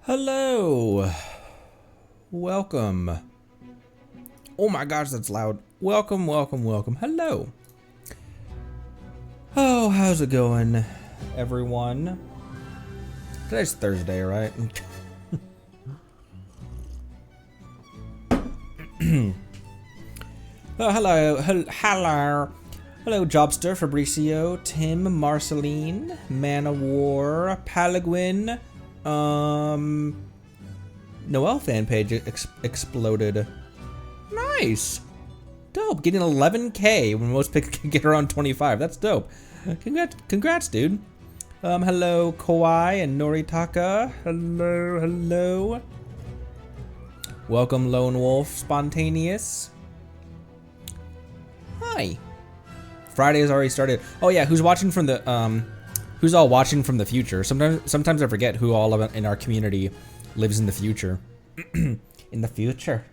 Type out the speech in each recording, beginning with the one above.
Hello. Welcome. Oh my gosh, that's loud. Welcome, welcome, welcome. Hello. Oh, how's it going, everyone? Today's Thursday, right? Oh, hello, Jobster, Fabricio, Tim, Marceline, Man of War, Palagwin, Noelle fan page exploded. Nice. Dope. Getting 11K when most people can get around 25. That's dope. Congrats, dude. Hello, Kawhi and Noritaka. Hello. Welcome, Lone Wolf Spontaneous. Hi. Friday has already started. Oh yeah, who's watching from the who's all watching from the future? Sometimes I forget who all in our community lives in the future. In the future.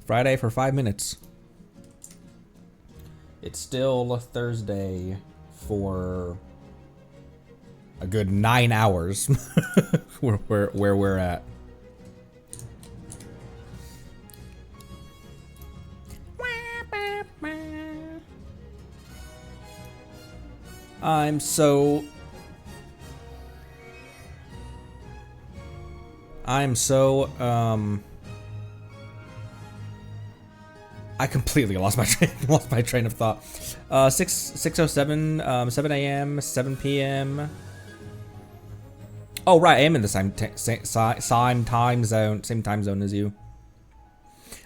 Friday for 5 minutes. It's still Thursday for a good 9 hours. where we're at. I completely lost my train of thought. 6:07, 7 a.m., 7 p.m. Oh right, I am in the same time zone as you.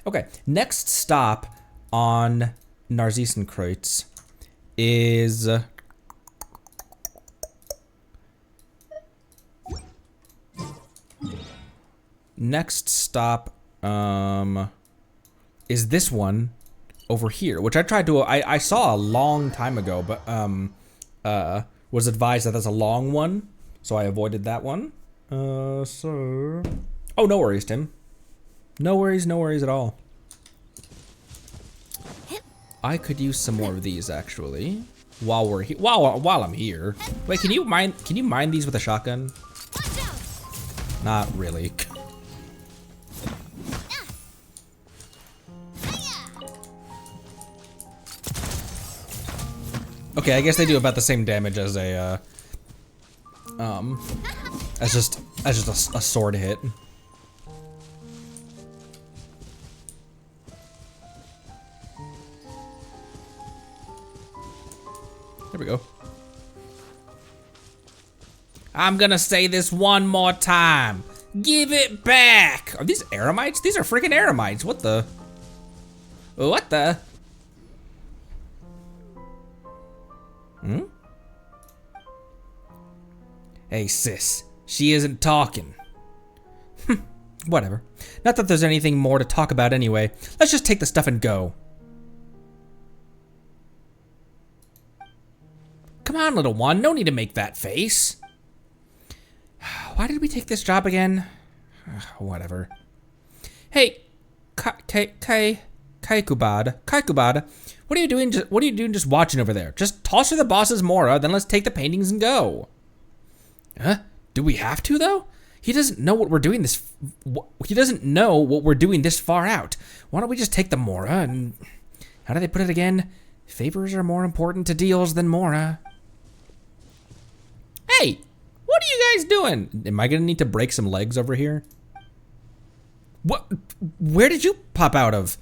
Okay, next stop on Narzisenkreuz is is this one over here, which I saw a long time ago, but was advised that that's a long one, so I avoided that one. Oh, no worries, Tim. No worries at all. I could use some more of these actually while we're here. While I'm here. Wait, can you mine these with a shotgun? Not really. Okay, I guess they do about the same damage as a as just a sword hit. There we go. I'm gonna say this one more time. Give it back! Are these Eremites? These are freaking Eremites. What the? What the? Hmm? Hey sis, she isn't talking. Whatever. Not that there's anything more to talk about anyway. Let's just take the stuff and go. Come on, little one, no need to make that face. Why did we take this job again? Whatever. Hey, Kaikubad, what are you doing? What are you doing just watching over there? Just toss her the boss's Mora, then let's take the paintings and go. Huh? Do we have to though? He doesn't know what we're doing this. He doesn't know what we're doing this far out. Why don't we just take the Mora and? How do they put it again? Favors are more important to deals than Mora. Hey, what are you guys doing? Am I gonna need to break some legs over here? What? Where did you pop out of?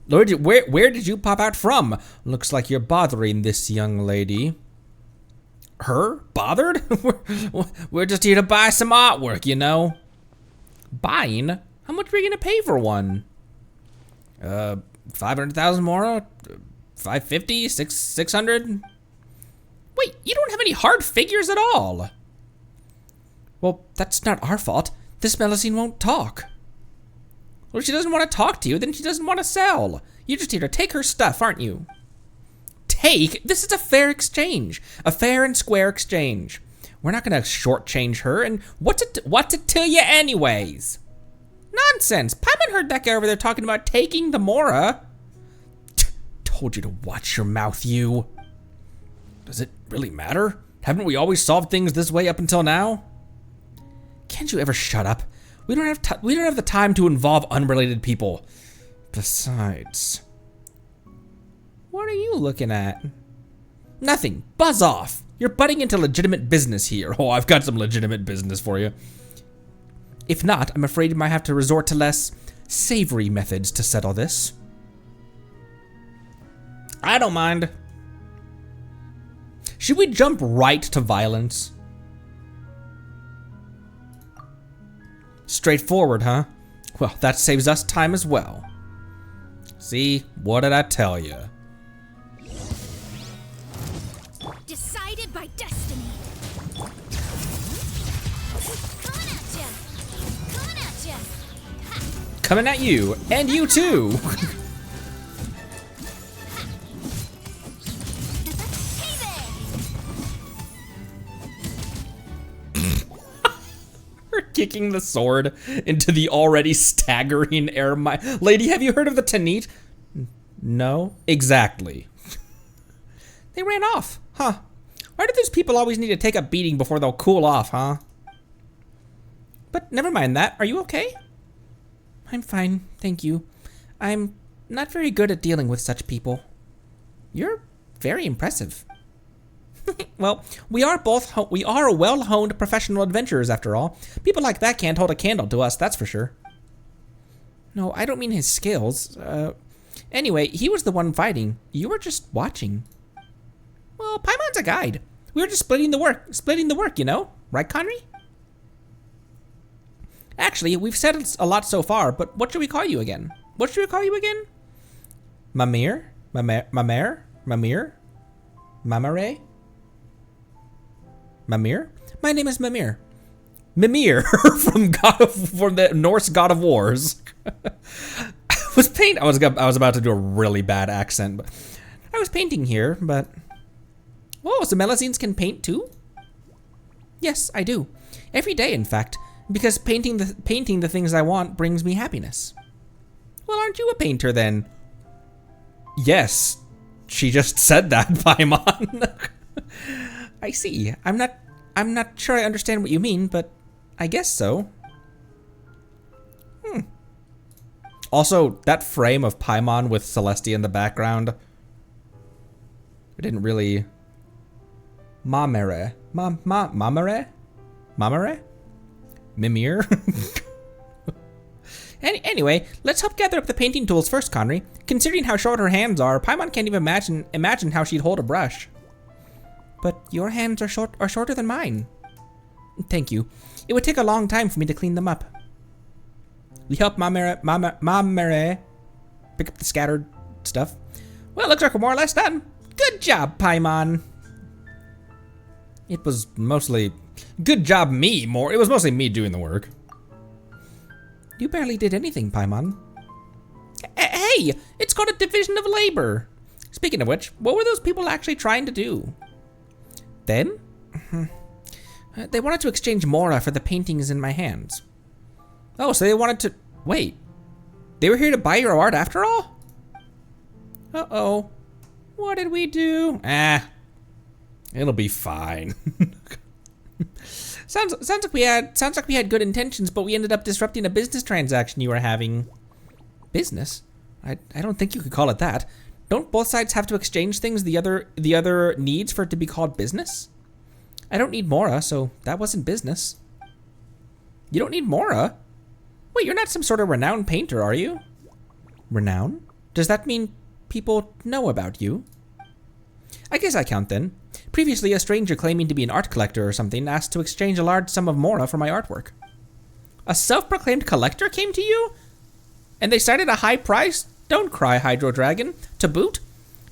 Where did you pop out from? Looks like you're bothering this young lady. Her? Bothered? We're just here to buy some artwork, you know. Buying? How much are we gonna pay for one? 500,000 more? 550? 600? Wait, you don't have any hard figures at all. Well, that's not our fault. This Melusine won't talk. Well, if she doesn't want to talk to you, then she doesn't want to sell. You're just here to take her stuff, aren't you? Take? This is a fair exchange. A fair and square exchange. We're not gonna shortchange her, and what's it to you anyways? Nonsense. Paimon heard that guy over there talking about taking the Mora. Told you to watch your mouth, you. Does it really matter? Haven't we always solved things this way up until now? Can't you ever shut up? We don't have the time to involve unrelated people. Besides... What are you looking at? Nothing. Buzz off. You're butting into legitimate business here. Oh, I've got some legitimate business for you. If not, I'm afraid you might have to resort to less savory methods to settle this. I don't mind. Should we jump right to violence? Straightforward, huh? Well, that saves us time as well. See, what did I tell you? Decided by destiny. Coming at ya. Coming at ya. Coming at you, and you too. Hey there. We're kicking the sword into the already staggering Eremite. Lady, have you heard of the Tanit? No? Exactly. They ran off, huh? Why do these people always need to take a beating before they'll cool off, huh? But never mind that. Are you okay? I'm fine, thank you. I'm not very good at dealing with such people. You're very impressive. Well, we are well-honed professional adventurers after all. People like that can't hold a candle to us, that's for sure. No, I don't mean his skills. Anyway, he was the one fighting. You were just watching. Well, Paimon's a guide. We were just splitting the work, you know? Right, Conry? Actually, we've said a lot so far, but what should we call you again? What should we call you again? Mamere? Mamere? Mamere? Mamere? My name is Mamere. Mimir from the Norse God of Wars. I was about to do a really bad accent, but I was painting here, but... Oh, so Melusines can paint too? Yes, I do. Every day, in fact, because painting the things I want brings me happiness. Well, aren't you a painter then? Yes, she just said that, Paimon. I see. I'm not sure I understand what you mean, but I guess so. Also, that frame of Paimon with Celestia in the background, it didn't really... Mamere? Mamere? Mamere? Mimir? Anyway, let's help gather up the painting tools first, Conry. Considering how short her hands are, Paimon can't even imagine how she'd hold a brush. But your hands are shorter than mine. Thank you. It would take a long time for me to clean them up. We help Mamere pick up the scattered stuff. Well, looks like we're more or less done. Good job, Paimon. It was mostly... Good job me, more. It was mostly me doing the work. You barely did anything, Paimon. Hey! It's called a division of labor. Speaking of which, what were those people actually trying to do? Them? They wanted to exchange Mora for the paintings in my hands. Oh, so they wanted to... Wait. They were here to buy your art after all? Uh-oh. What did we do? It'll be fine. Sounds like we had good intentions, but we ended up disrupting a business transaction you were having. Business? I don't think you could call it that. Don't both sides have to exchange things the other needs for it to be called business? I don't need Mora, so that wasn't business. You don't need Mora? Wait, you're not some sort of renowned painter, are you? Renown? Does that mean people know about you? I guess I count then. Previously, a stranger claiming to be an art collector or something asked to exchange a large sum of Mora for my artwork. A self-proclaimed collector came to you? And they cited a high price? Don't cry, Hydro Dragon. To boot?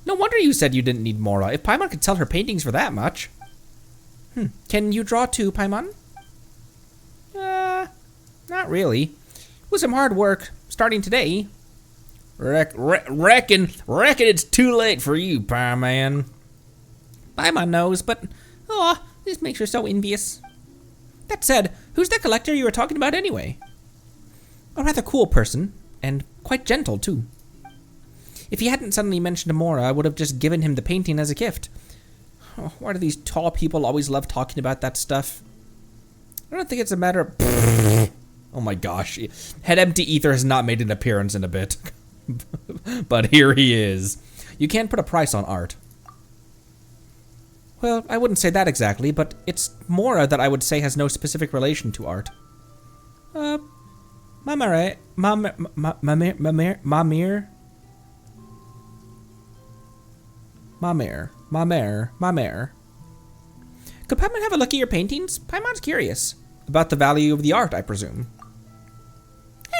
No wonder you said you didn't need Mora, if Paimon could sell her paintings for that much. Can you draw too, Paimon? Not really. With some hard work, starting today. Reckon it's too late for you, Paimon. Paimon knows, but this makes her so envious. That said, who's the collector you were talking about anyway? A rather cool person, and quite gentle too. If he hadn't suddenly mentioned Mora, I would have just given him the painting as a gift. Oh, why do these tall people always love talking about that stuff? I don't think it's a matter of... Oh my gosh. Head Empty Ether has not made an appearance in a bit. But here he is. You can't put a price on art. Well, I wouldn't say that exactly, but it's more that I would say has no specific relation to art. Mamere. Could Paimon have a look at your paintings? Paimon's curious. About the value of the art, I presume.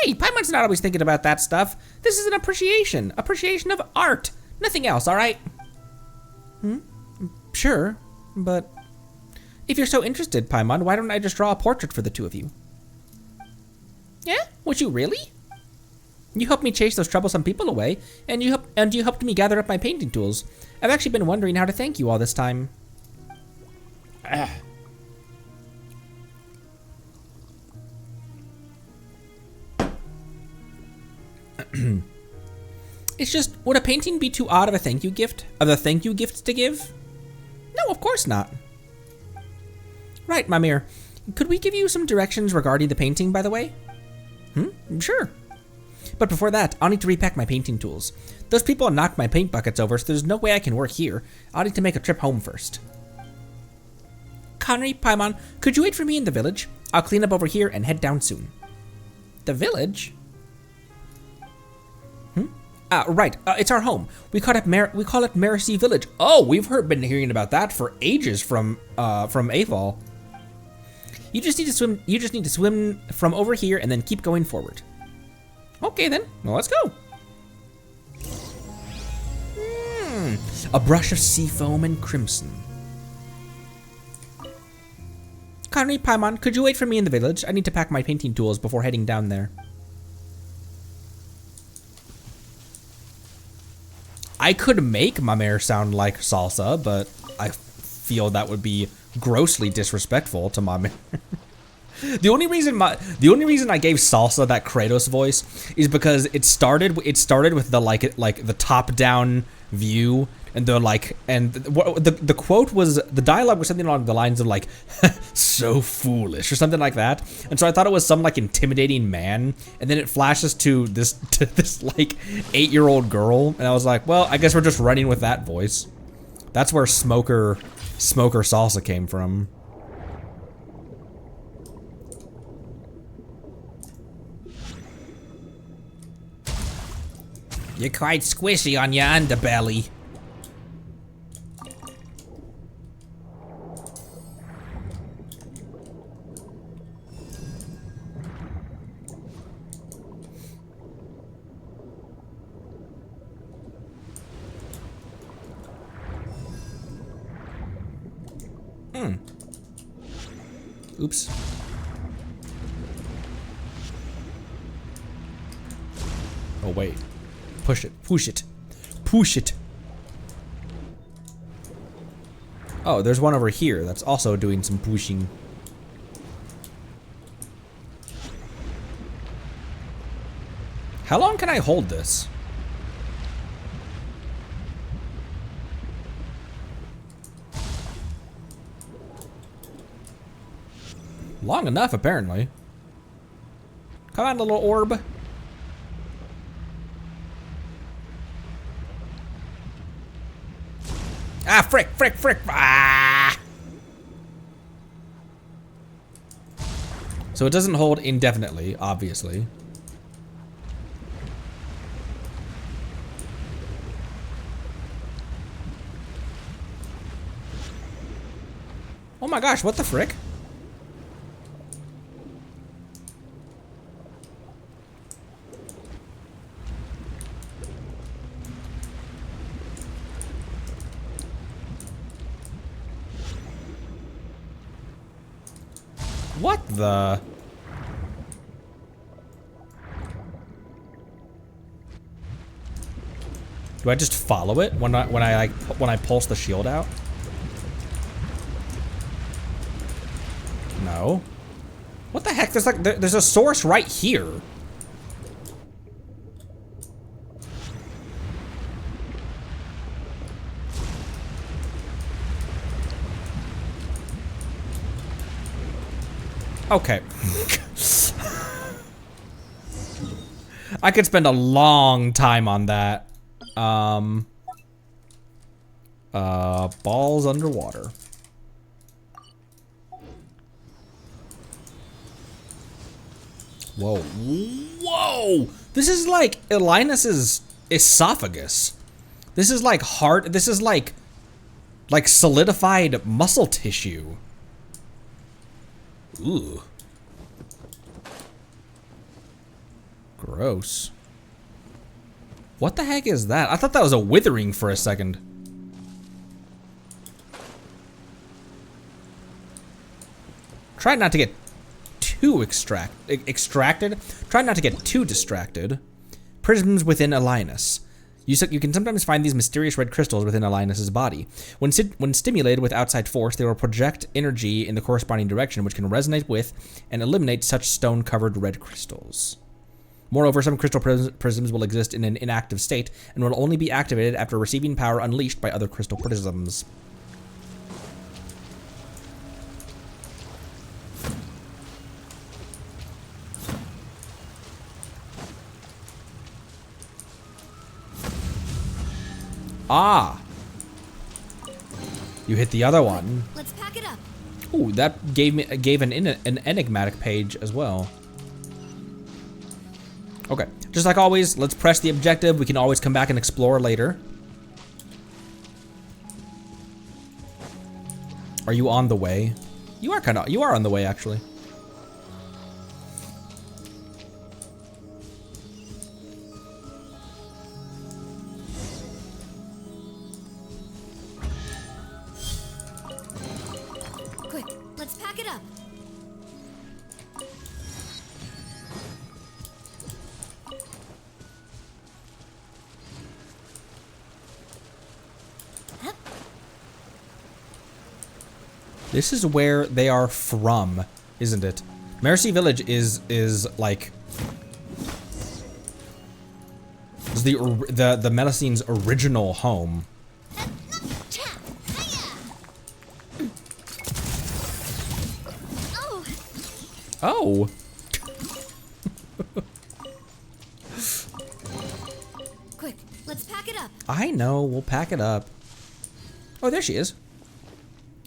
Hey, Paimon's not always thinking about that stuff. This is an appreciation of art. Nothing else, alright? Sure, but... If you're so interested, Paimon, why don't I just draw a portrait for the two of you? Yeah? Would you really? You helped me chase those troublesome people away, and you helped me gather up my painting tools. I've actually been wondering how to thank you all this time. It's just, would a painting be too odd of a thank you gift? Of the thank you gifts to give? No, of course not. Right, Mamere. Could we give you some directions regarding the painting, by the way? Sure. But before that, I'll need to repack my painting tools. Those people knocked my paint buckets over, so there's no way I can work here. I'll need to make a trip home first. Connery, Paimon, could you wait for me in the village? I'll clean up over here and head down soon. The village? Right. It's our home. We call it Merusea Village. Oh, we've been hearing about that for ages from Aval. You just need to swim from over here and then keep going forward. Okay then. Well, let's go. A brush of sea foam and crimson. Connery, Paimon, could you wait for me in the village? I need to pack my painting tools before heading down there. I could make Mamere sound like Salsa, but I feel that would be grossly disrespectful to Mamere. The only reason I gave Salsa that Kratos voice is because it started with the like the top down view, and the quote was, the dialogue was something along the lines of like so foolish or something like that, and so I thought it was some like intimidating man, and then it flashes to this like 8-year-old girl, and I was like, well, I guess we're just running with that voice. That's where Smoker Salsa came from. You're quite squishy on your underbelly. Oops. Oh wait. Push it. Push it. Push it. Oh, there's one over here that's also doing some pushing. How long can I hold this? Long enough, apparently. Come on, little orb. Ah, frick, frick, frick. Ah! So it doesn't hold indefinitely, obviously. Oh my gosh, what the frick? What the? Do I just follow it when I pulse the shield out? No. What the heck? There's a source right here. Okay. I could spend a long time on that. Balls underwater. Whoa. Whoa! This is like Elynas' esophagus. This is like heart. This is like solidified muscle tissue. Ooh. Gross. What the heck is that? I thought that was a withering for a second. Try not to get too extracted. Try not to get too distracted. Prisms within Elynas. You can sometimes find these mysterious red crystals within Elynas' body. When stimulated with outside force, they will project energy in the corresponding direction, which can resonate with and eliminate such stone-covered red crystals. Moreover, some crystal prisms will exist in an inactive state and will only be activated after receiving power unleashed by other crystal prisms. Ah! You hit the other one. Let's pack it up. Ooh, that gave an enigmatic page as well. Okay, just like always, let's press the objective. We can always come back and explore later. Are you on the way? You are on the way, actually. Quick, let's pack it up. This is where they are from, isn't it? Merusea Village is like the Melusines' original home. Oh. Quick, let's pack it up. I know, we'll pack it up. Oh, there she is.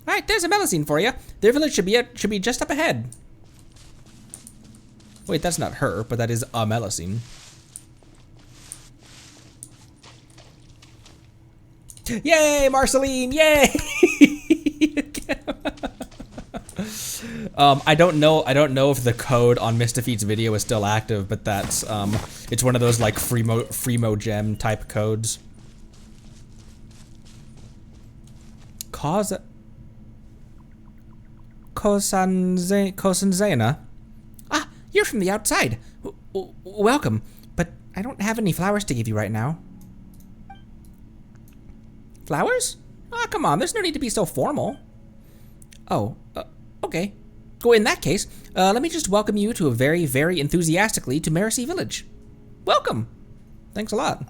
All right, there's a Melusine for you. Their village should be just up ahead. Wait, that's not her, but that is a Melusine. Yay, Marceline! Yay! I don't know if the code on Misdefeat's video is still active, but that's it's one of those like Freemo gem type codes. Kosanzena. Ah, you're from the outside. Welcome, but I don't have any flowers to give you right now. Flowers? Ah, come on, there's no need to be so formal. Oh, okay. Well, in that case, let me just welcome you to very, very enthusiastically to Merusea Village. Welcome. Thanks a lot.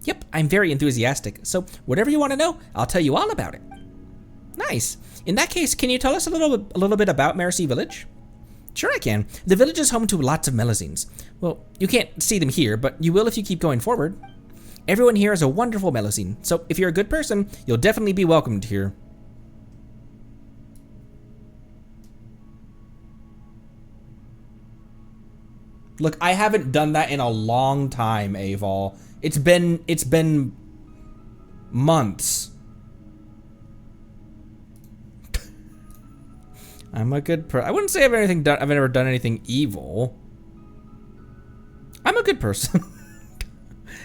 Yep, I'm very enthusiastic, so whatever you want to know, I'll tell you all about it. Nice. In that case, can you tell us a little bit about Merusea Village? Sure I can. The village is home to lots of Melusines. Well, you can't see them here, but you will if you keep going forward. Everyone here is a wonderful Melusine, so if you're a good person, you'll definitely be welcomed here. Look, I haven't done that in a long time, Aval. It's been months. I'm a good person. I wouldn't say I've ever done anything evil. I'm a good person.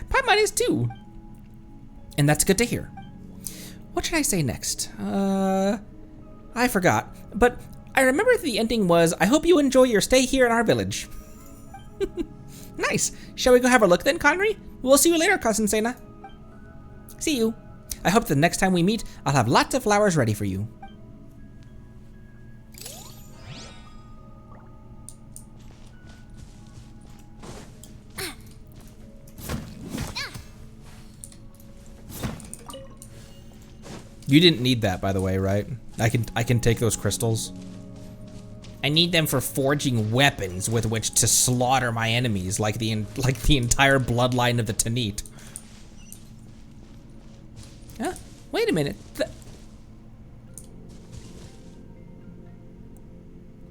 Paimon is too. And that's good to hear. What should I say next? I forgot. But I remember the ending was, I hope you enjoy your stay here in our village. Nice. Shall we go have a look then, Conry? We'll see you later, Cousin Sena. See you. I hope the next time we meet, I'll have lots of flowers ready for you. You didn't need that, by the way, right? I can take those crystals. I need them for forging weapons with which to slaughter my enemies, like the entire bloodline of the Tanit. Wait a minute.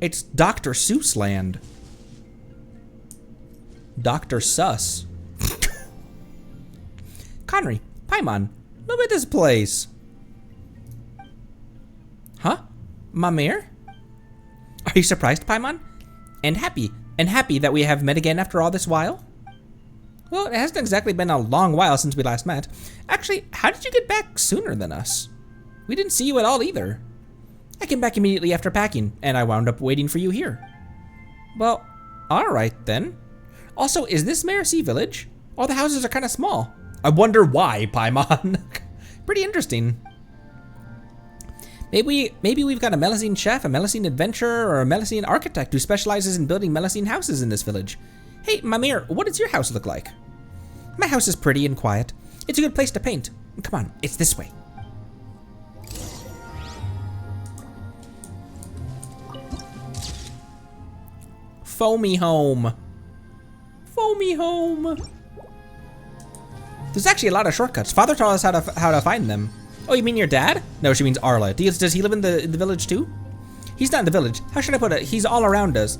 It's Dr. Seuss land. Dr. Sus. Connery, Paimon, look at this place. Huh? Mamere? Are you surprised, Paimon? And happy that we have met again after all this while? Well, it hasn't exactly been a long while since we last met. Actually, how did you get back sooner than us? We didn't see you at all either. I came back immediately after packing, and I wound up waiting for you here. Well, alright then. Also, is this Merusea village? All the houses are kind of small. I wonder why, Paimon. Pretty interesting. Maybe we've got a Melusine chef, a Melusine adventurer, or a Melusine architect who specializes in building Melusine houses in this village. Hey, Mamere, what does your house look like? My house is pretty and quiet. It's a good place to paint. Come on, it's this way. Foamy home. Foamy home. There's actually a lot of shortcuts. Father taught us how to find them. Oh, you mean your dad? No, she means Arla. Does he live in the village too? He's not in the village. How should I put it? He's all around us.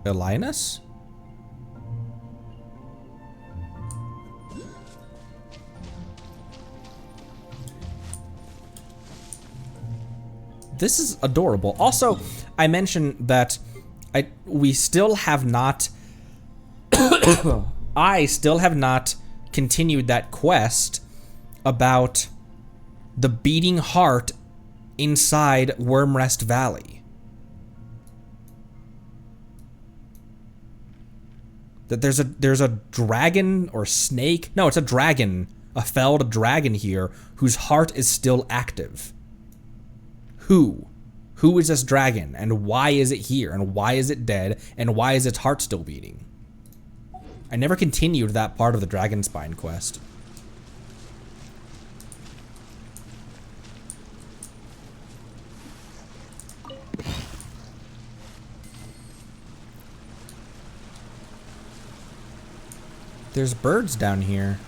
Elynas? This is adorable. Also, I mentioned that we still have not I still have not continued that quest about the beating heart inside Wormrest Valley. That there's a dragon or snake. No, it's a dragon, a felled dragon here whose heart is still active. Who is this dragon, and why is it here, and why is it dead, and why is its heart still beating? I never continued that part of the Dragonspine quest. There's birds down here.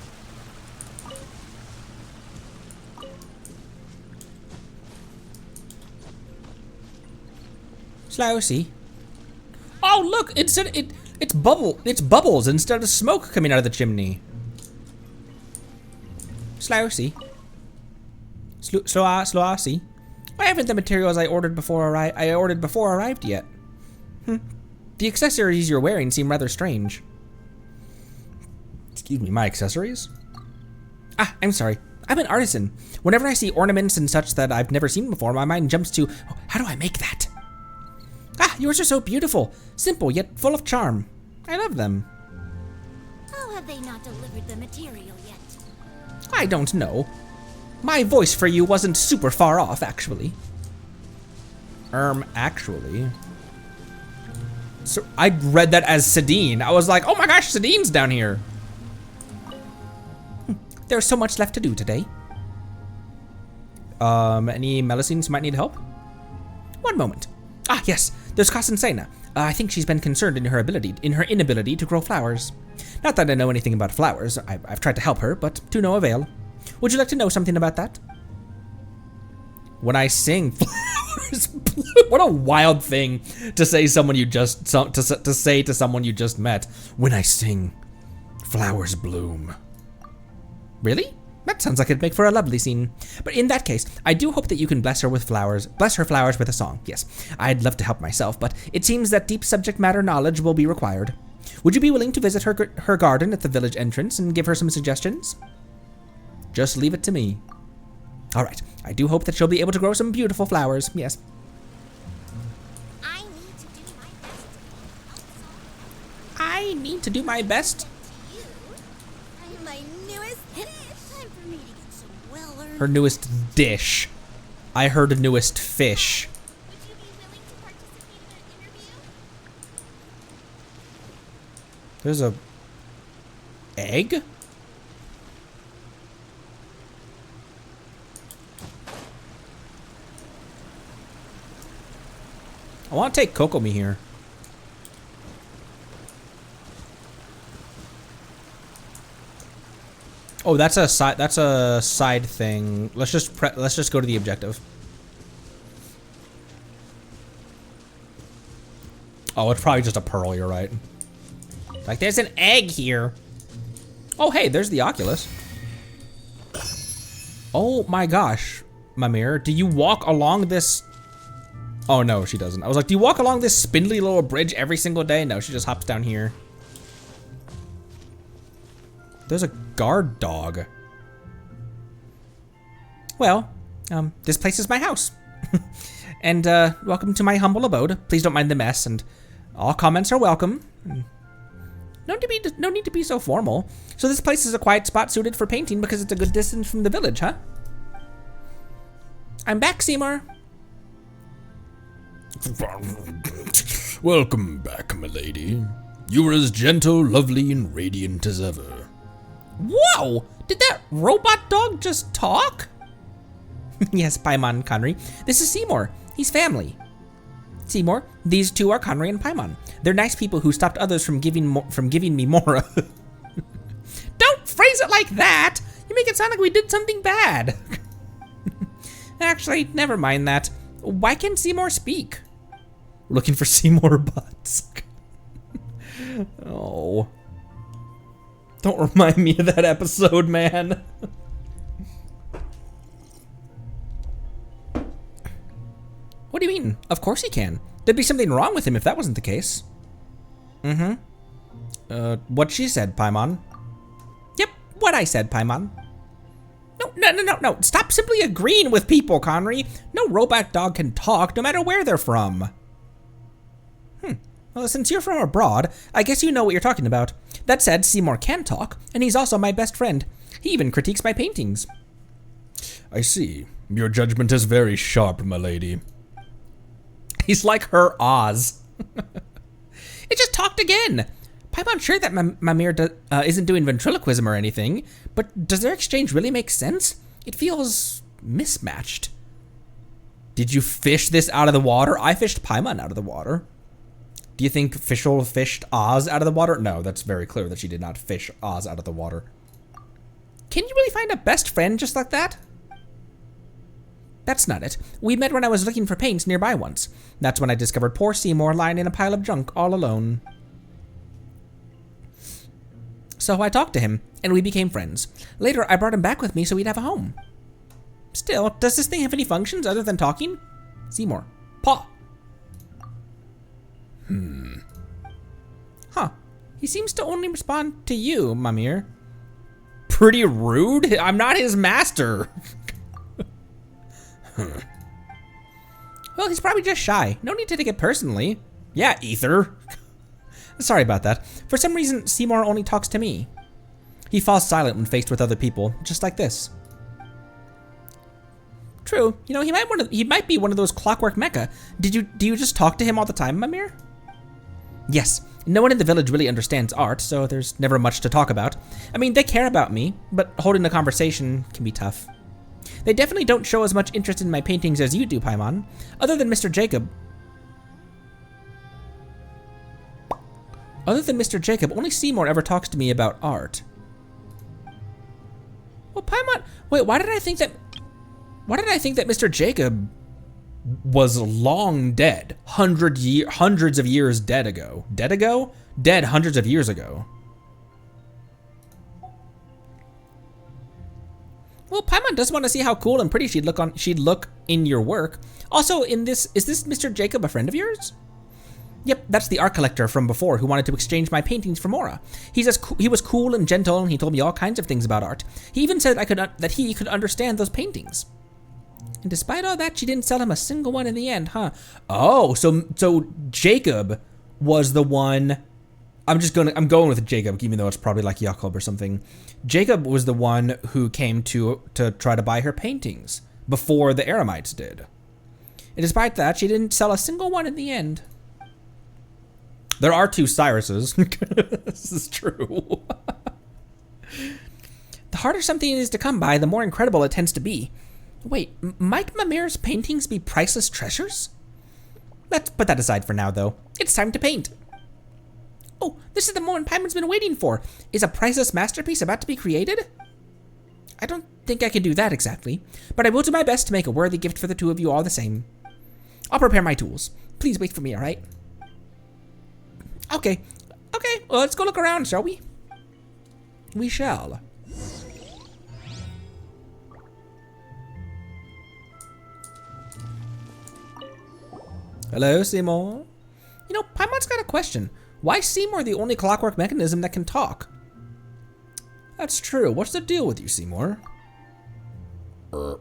Slousy. Oh look! It's bubbles instead of smoke coming out of the chimney. Slousy. Slousy. Why haven't the materials I ordered before arrived yet? The accessories you're wearing seem rather strange. Excuse me, my accessories? Ah, I'm sorry. I'm an artisan. Whenever I see ornaments and such that I've never seen before, my mind jumps to, oh, how do I make that? Ah, yours are so beautiful. Simple, yet full of charm. I love them. How have they not delivered the material yet? I don't know. My voice for you wasn't super far off, actually. Actually. So I read that as Sedine. I was like, oh my gosh, Sedine's down here. There's so much left to do today. Any Melusines might need help? One moment. Ah, yes, there's Sena. I think she's been concerned in her inability to grow flowers. Not that I know anything about flowers. I've tried to help her, but to no avail. Would you like to know something about that? When I sing flowers bloom. What a wild thing to say someone you just to say to someone you just met. When I sing, flowers bloom. Really? That sounds like it'd make for a lovely scene. But in that case, I do hope that you can bless her flowers with a song. Yes, I'd love to help myself, but it seems that deep subject matter knowledge will be required. Would you be willing to visit her garden at the village entrance and give her some suggestions? Just leave it to me. All right, I do hope that she'll be able to grow some beautiful flowers, yes. I need to do my best. I need to do my best. I'm my newest hit. Time for me to get some well-earned. Her newest dish. I heard newest fish. Would you be willing to participate in an interview? There's a egg? I want to take Kokomi here. Oh, that's a side thing. Let's just go to the objective. Oh, it's probably just a pearl, you're right. Like, there's an egg here. Oh, hey, there's the Oculus. Oh my gosh, Mamere, do you walk along this? Oh no, she doesn't. I was like, do you walk along this spindly little bridge every single day? No, she just hops down here. There's a guard dog. Well, this place is my house. And welcome to my humble abode. Please don't mind the mess, and all comments are welcome. No need to be so formal. So this place is a quiet spot suited for painting because it's a good distance from the village, huh? I'm back, Seymour. Welcome back, milady. You were as gentle, lovely, and radiant as ever. Whoa! Did that robot dog just talk? Yes, Paimon, Conry. This is Seymour. He's family. Seymour, these two are Conry and Paimon. They're nice people who stopped others from giving me Mora. Don't phrase it like that! You make it sound like we did something bad. Actually, never mind that. Why can't Seymour speak? Looking for Seymour butts. Oh. Don't remind me of that episode, man. What do you mean? Of course he can. There'd be something wrong with him if that wasn't the case. What she said, Paimon. Yep, what I said, Paimon. No. Stop simply agreeing with people, Conry. No robot dog can talk, no matter where they're from. Well, since you're from abroad, I guess you know what you're talking about. That said, Seymour can talk, and he's also my best friend. He even critiques my paintings. I see. Your judgment is very sharp, my lady. He's like her Oz. It just talked again. Paimon's sure that Mamere isn't doing ventriloquism or anything, but does their exchange really make sense? It feels mismatched. Did you fish this out of the water? I fished Paimon out of the water. Do you think Fischl fished Oz out of the water? No, that's very clear that she did not fish Oz out of the water. Can you really find a best friend just like that? That's not it. We met when I was looking for paints nearby once. That's when I discovered poor Seymour lying in a pile of junk all alone. So I talked to him, and we became friends. Later, I brought him back with me so we'd have a home. Still, does this thing have any functions other than talking? Seymour. Paw. Huh. He seems to only respond to you, Mamere. Pretty rude? I'm not his master. Well, he's probably just shy. No need to take it personally. Yeah, Ether. Sorry about that. For some reason, Seymour only talks to me. He falls silent when faced with other people, just like this. True. You know, he might be one of those clockwork mecha. Do you just talk to him all the time, Mamere? Yes. No one in the village really understands art, so there's never much to talk about. I mean, they care about me, but holding a conversation can be tough. They definitely don't show as much interest in my paintings as you do, Paimon. Other than Mr. Jacob, only Seymour ever talks to me about art. Well, Paimon, wait, why did I think that Mr. Jacob was long dead? Hundreds of years dead ago. Dead hundreds of years ago. Well, Paimon does want to see how cool and pretty she'd look in your work. Also, is this Mr. Jacob a friend of yours? Yep, that's the art collector from before who wanted to exchange my paintings for Mora. He was cool and gentle, and he told me all kinds of things about art. He even said that he could understand those paintings. And despite all that, she didn't sell him a single one in the end, huh? Oh, so Jacob was the one. I'm going with Jacob, even though it's probably like Jakob or something. Jacob was the one who came to try to buy her paintings before the Eremites did. And despite that, she didn't sell a single one in the end. There are two Cyruses. This is true. The harder something is to come by, the more incredible it tends to be. Wait, might Mamere's paintings be priceless treasures? Let's put that aside for now, though. It's time to paint. Oh, this is the moment Paimon's been waiting for. Is a priceless masterpiece about to be created? I don't think I can do that exactly, but I will do my best to make a worthy gift for the two of you all the same. I'll prepare my tools. Please wait for me, all right? Okay. Okay, well, let's go look around, shall we? We shall. Hello, Seymour. You know, Paimon's got a question. Why is Seymour the only clockwork mechanism that can talk? That's true. What's the deal with you, Seymour? No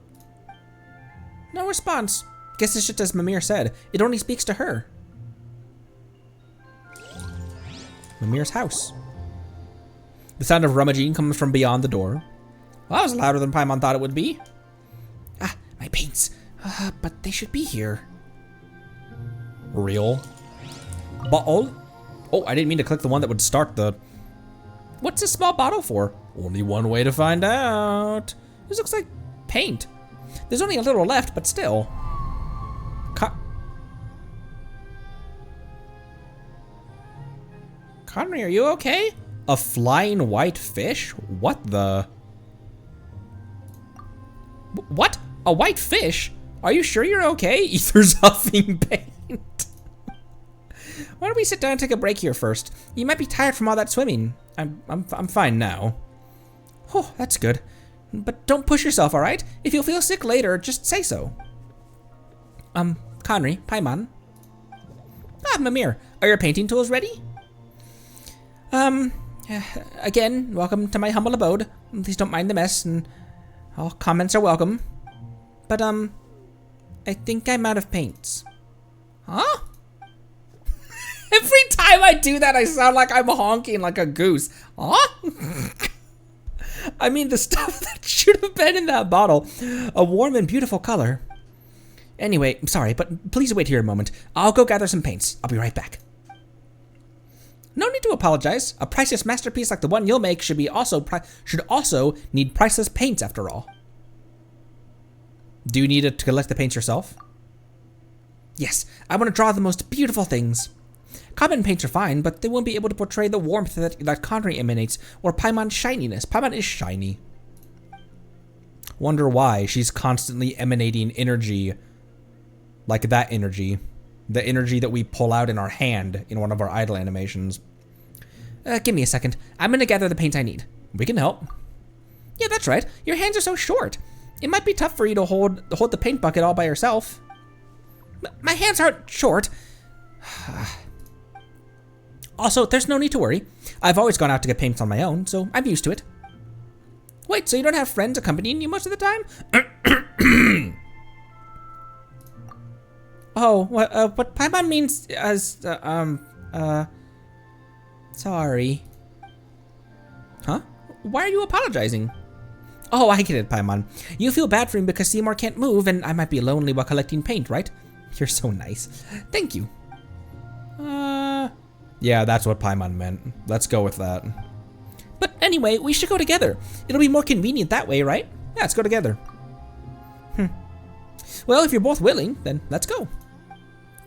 response. Guess it's just as Mamere said. It only speaks to her. Mamere's house. The sound of rummaging comes from beyond the door. Well, that was louder than Paimon thought it would be. Ah, my paints. But they should be here. Real. Bottle? Oh, I didn't mean to click the one that would start the... What's this small bottle for? Only one way to find out. This looks like paint. There's only a little left, but still. Connery, are you okay? A flying white fish? What the? What? A white fish? Are you sure you're okay? Ether's huffing paint. Why don't we sit down and take a break here first? You might be tired from all that swimming. I'm fine now. Oh, that's good. But don't push yourself, all right? If you feel sick later, just say so. Connery, Paimon. Ah, Mamere, are your painting tools ready? Again, welcome to my humble abode. Please don't mind the mess, and all comments are welcome. But, I think I'm out of paints. Huh? Every time I do that, I sound like I'm honking like a goose. Huh? I mean, the stuff that should have been in that bottle. A warm and beautiful color. Anyway, I'm sorry, but please wait here a moment. I'll go gather some paints. I'll be right back. No need to apologize. A priceless masterpiece like the one you'll make should also need priceless paints after all. Do you need to collect the paints yourself? Yes, I want to draw the most beautiful things. Common paints are fine, but they won't be able to portray the warmth that Connery emanates, or Paimon's shininess. Paimon is shiny. Wonder why she's constantly emanating energy like that energy. The energy that we pull out in our hand in one of our idle animations. Give me a second. I'm gonna gather the paint I need. We can help. Yeah, that's right. Your hands are so short. It might be tough for you to hold the paint bucket all by yourself. My hands aren't short. Also, there's no need to worry. I've always gone out to get paints on my own, so I'm used to it. Wait, so you don't have friends accompanying you most of the time? Oh, what Paimon means as, sorry. Huh? Why are you apologizing? Oh, I get it, Paimon. You feel bad for him because Seymour can't move and I might be lonely while collecting paint, right? You're so nice. Thank you. Yeah, that's what Paimon meant. Let's go with that. But anyway, we should go together. It'll be more convenient that way, right? Yeah, let's go together. Well, if you're both willing, then let's go.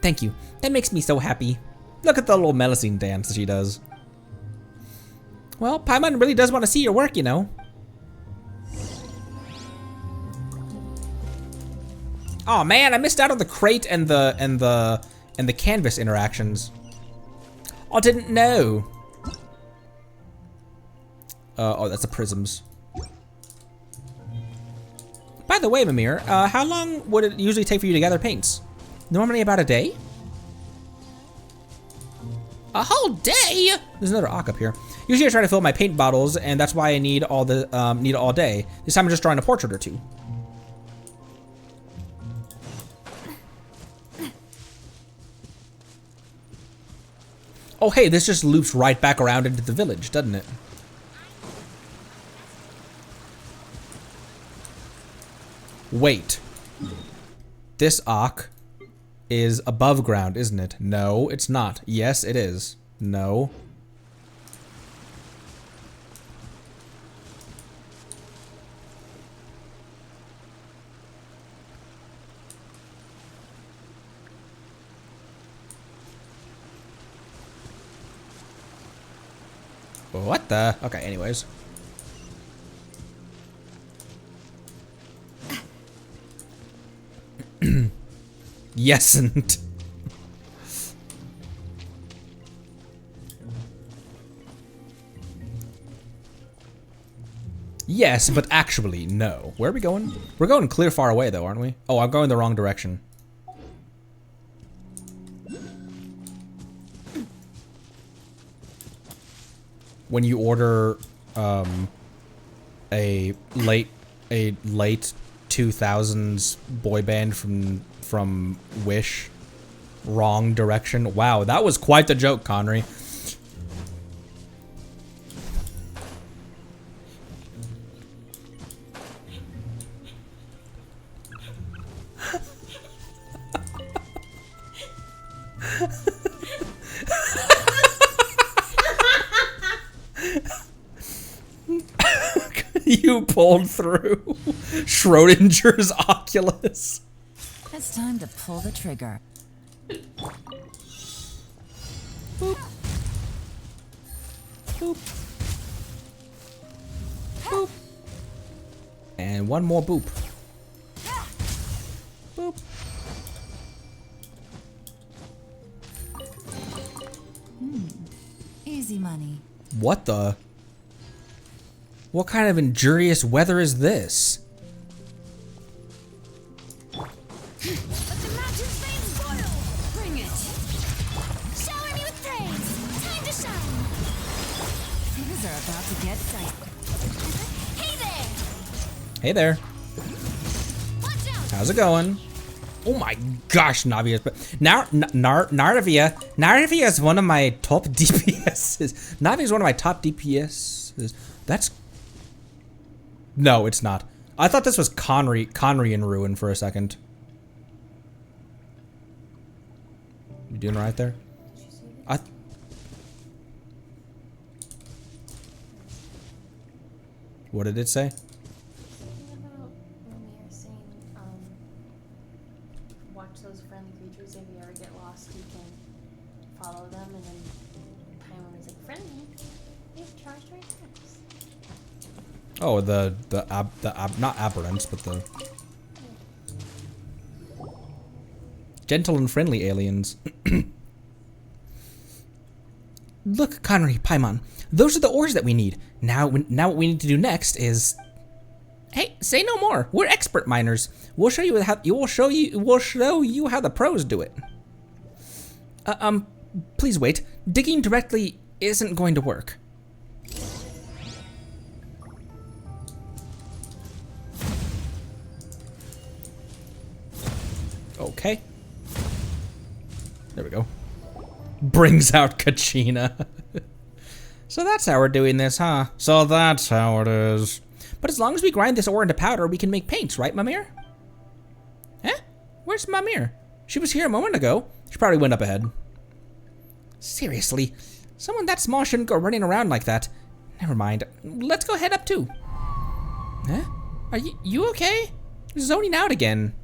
Thank you. That makes me so happy. Look at the little Melusine dance she does. Well, Paimon really does want to see your work, you know. Oh man, I missed out on the crate and the canvas interactions. I didn't know. Oh, that's the prisms. By the way, Mamere, how long would it usually take for you to gather paints? Normally about a day? A whole day? There's another Ock up here. Usually I try to fill my paint bottles, and that's why I need all day. This time I'm just drawing a portrait or two. Oh hey, this just loops right back around into the village, doesn't it? Wait. This Ock is above ground, isn't it? No, it's not. Yes, it is. No. What the? Okay, anyways. Yes and... Yes, but actually, no. Where are we going? We're going clear far away, though, aren't we? Oh, I'm going the wrong direction. When you order, a late 2000s boy band from Wish, wrong direction. Wow, that was quite the joke, Connery. You pulled through Schrodinger's Oculus. It's time to pull the trigger. Boop. Boop. Boop. And one more boop. Boop. Easy money. What the? What kind of injurious weather is this? Let the mountains veins boil! Bring it! Shower me with praise! Time to shine! Things are about to get dicey. Hey there! Hey there. Watch out! How's it going? Oh my gosh, Navia. Narvia is one of my top DPSs. Navia is one of my top DPSs. That's... No, it's not. I thought this was Connery in Ruin for a second. You doing right there? What did it say? Something about Mamere saying, watch those friendly creatures. If you ever get lost, you can follow them. And then Paimon was like, friendly? They've charged right next. Oh, not aberrants, but the gentle and friendly aliens. Look, Connery, Paimon, those are the ores that we need. Now what we need to do next is... Hey, say no more. We're expert miners. We'll show you how the pros do it. Please wait. Digging directly isn't going to work. Okay. There we go. Brings out Kachina. So that's how we're doing this, huh? So that's how it is. But as long as we grind this ore into powder, we can make paints, right, Mamere? Huh? Where's Mamere? She was here a moment ago. She probably went up ahead. Seriously, someone that small shouldn't go running around like that. Never mind. Let's go head up too. Huh? Are you okay? You're zoning out again.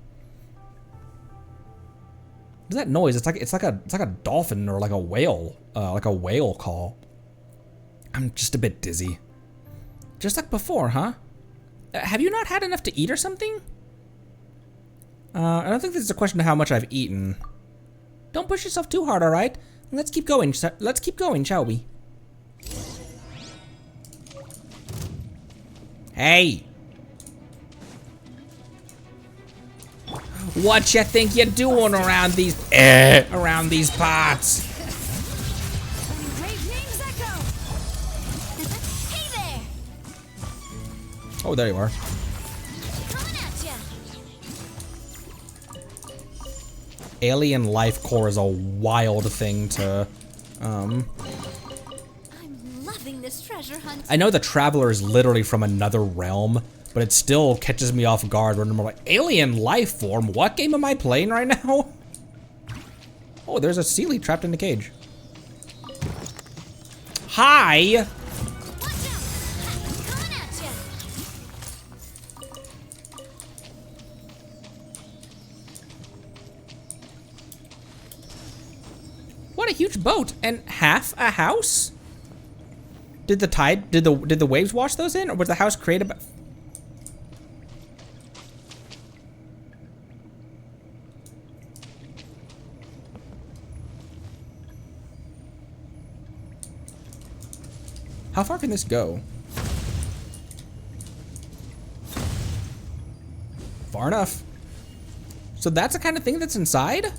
What's that noise? It's like a dolphin or like a whale call. I'm just a bit dizzy. Just like before, huh? Have you not had enough to eat or something? I don't think this is a question of how much I've eaten. Don't push yourself too hard, all right? Let's keep going. Let's keep going, shall we? Hey. What you think you're doing around these parts? Great names echo! Hey there! Oh, there you are. Coming at ya! Alien life core is a wild thing to, I'm loving this treasure hunt. I know the Traveler is literally from another realm, but it still catches me off guard when I'm like, alien life form? What game am I playing right now? Oh, there's a Sealy trapped in the cage. Hi! Watch out! Coming at ya! What a huge boat, and half a house? Did the waves wash those in, or was the house created by... How far can this go? Far enough. So that's the kind of thing that's inside?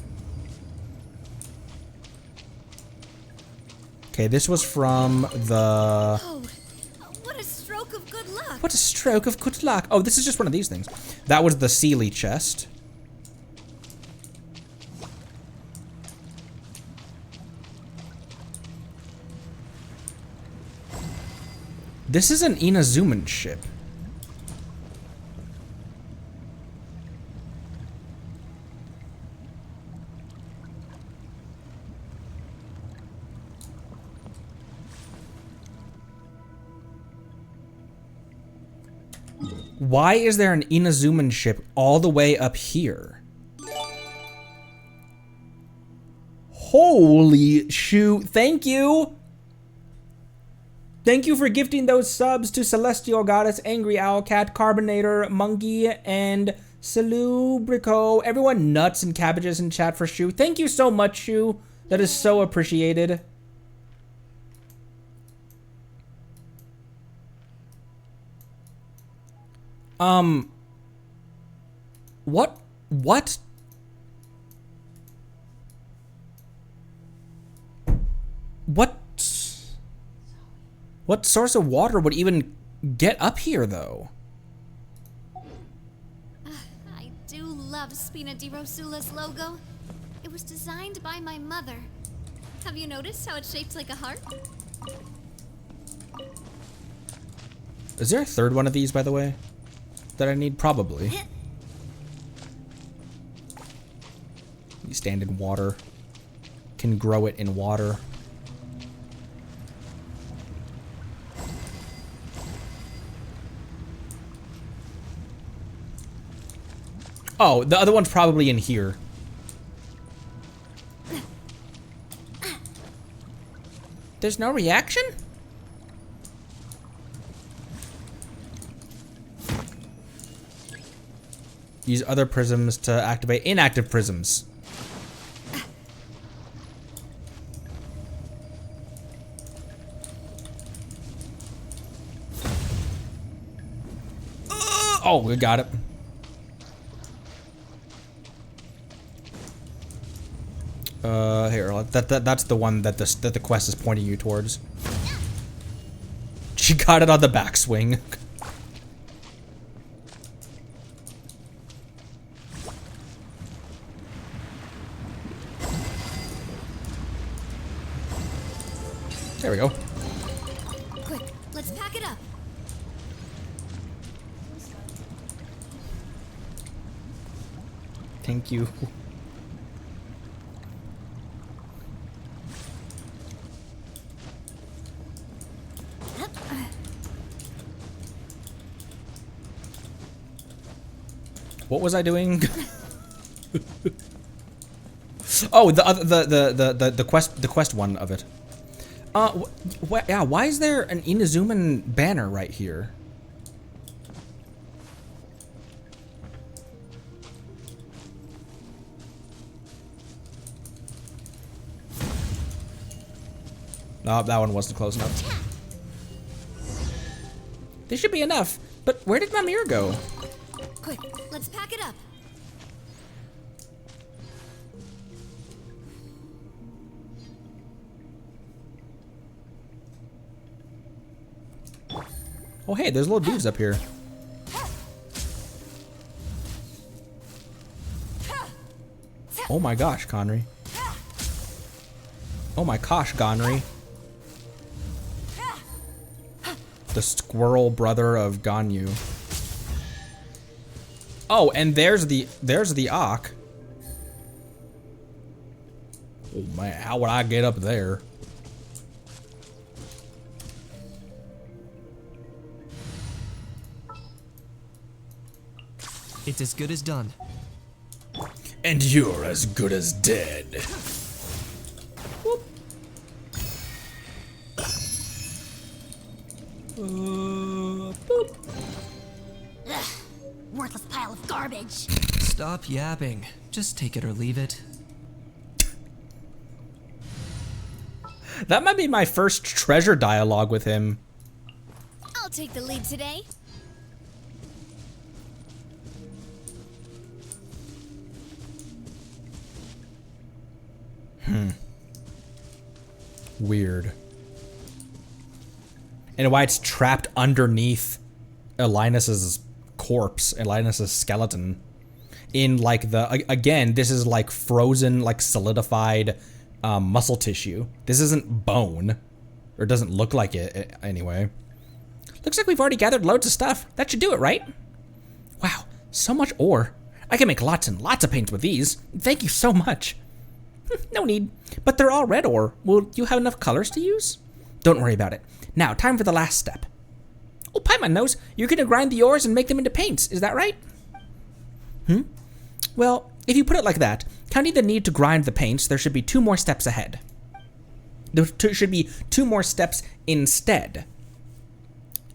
Okay, this was from the... Oh, what a stroke of good luck. What a stroke of good luck. Oh, this is just one of these things. That was the Sealy chest. This is an Inazuman ship. Why is there an Inazuman ship all the way up here? Holy shoot, thank you! Thank you for gifting those subs to Celestial Goddess, Angry Owlcat, Carbonator, Monkey, and Salubrico. Everyone nuts and cabbages in chat for Shu. Thank you so much, Shu. That is so appreciated. What? What source of water would even get up here, though? I do love Spina di Rosula's logo. It was designed by my mother. Have you noticed how it's shaped like a heart? Is there a third one of these, by the way, that I need? Probably. You stand in water. Can grow it in water. Oh, the other one's probably in here. There's no reaction? Use other prisms to activate inactive prisms. Oh, we got it. Here, that's the one that the quest is pointing you towards. She got it on the backswing. There we go. Quick, let's pack it up. Thank you. What was I doing? Oh, the quest one of it. Yeah, why is there an Inazuman banner right here? No, that one wasn't close enough. This should be enough. But where did Mamere go? Quick, let's pack it up. Oh, hey, there's little dudes up here. Oh my gosh, Conry. Oh my gosh, Gonry. The squirrel brother of Ganyu. Oh, and there's the Ak. Oh man, how would I get up there? It's as good as done. And you're as good as dead. Whoop. Boop. Ugh, worthless pile of garbage. Stop yapping. Just take it or leave it. That might be my first treasure dialogue with him. I'll take the lead today. Weird. And why it's trapped underneath Elynas' corpse, Elynas' skeleton. In like the, again, this is like frozen, like solidified muscle tissue. This isn't bone. Or doesn't look like it anyway. Looks like we've already gathered loads of stuff. That should do it, right? Wow, so much ore. I can make lots and lots of paints with these. Thank you so much. No need. But they're all red ore. Will you have enough colors to use? Don't worry about it. Now, time for the last step. Oh, Paimon knows. You're gonna grind the ores and make them into paints. Is that right? Well, if you put it like that, counting the need to grind the paints, there should be 2 more steps ahead. There should be 2 more steps instead.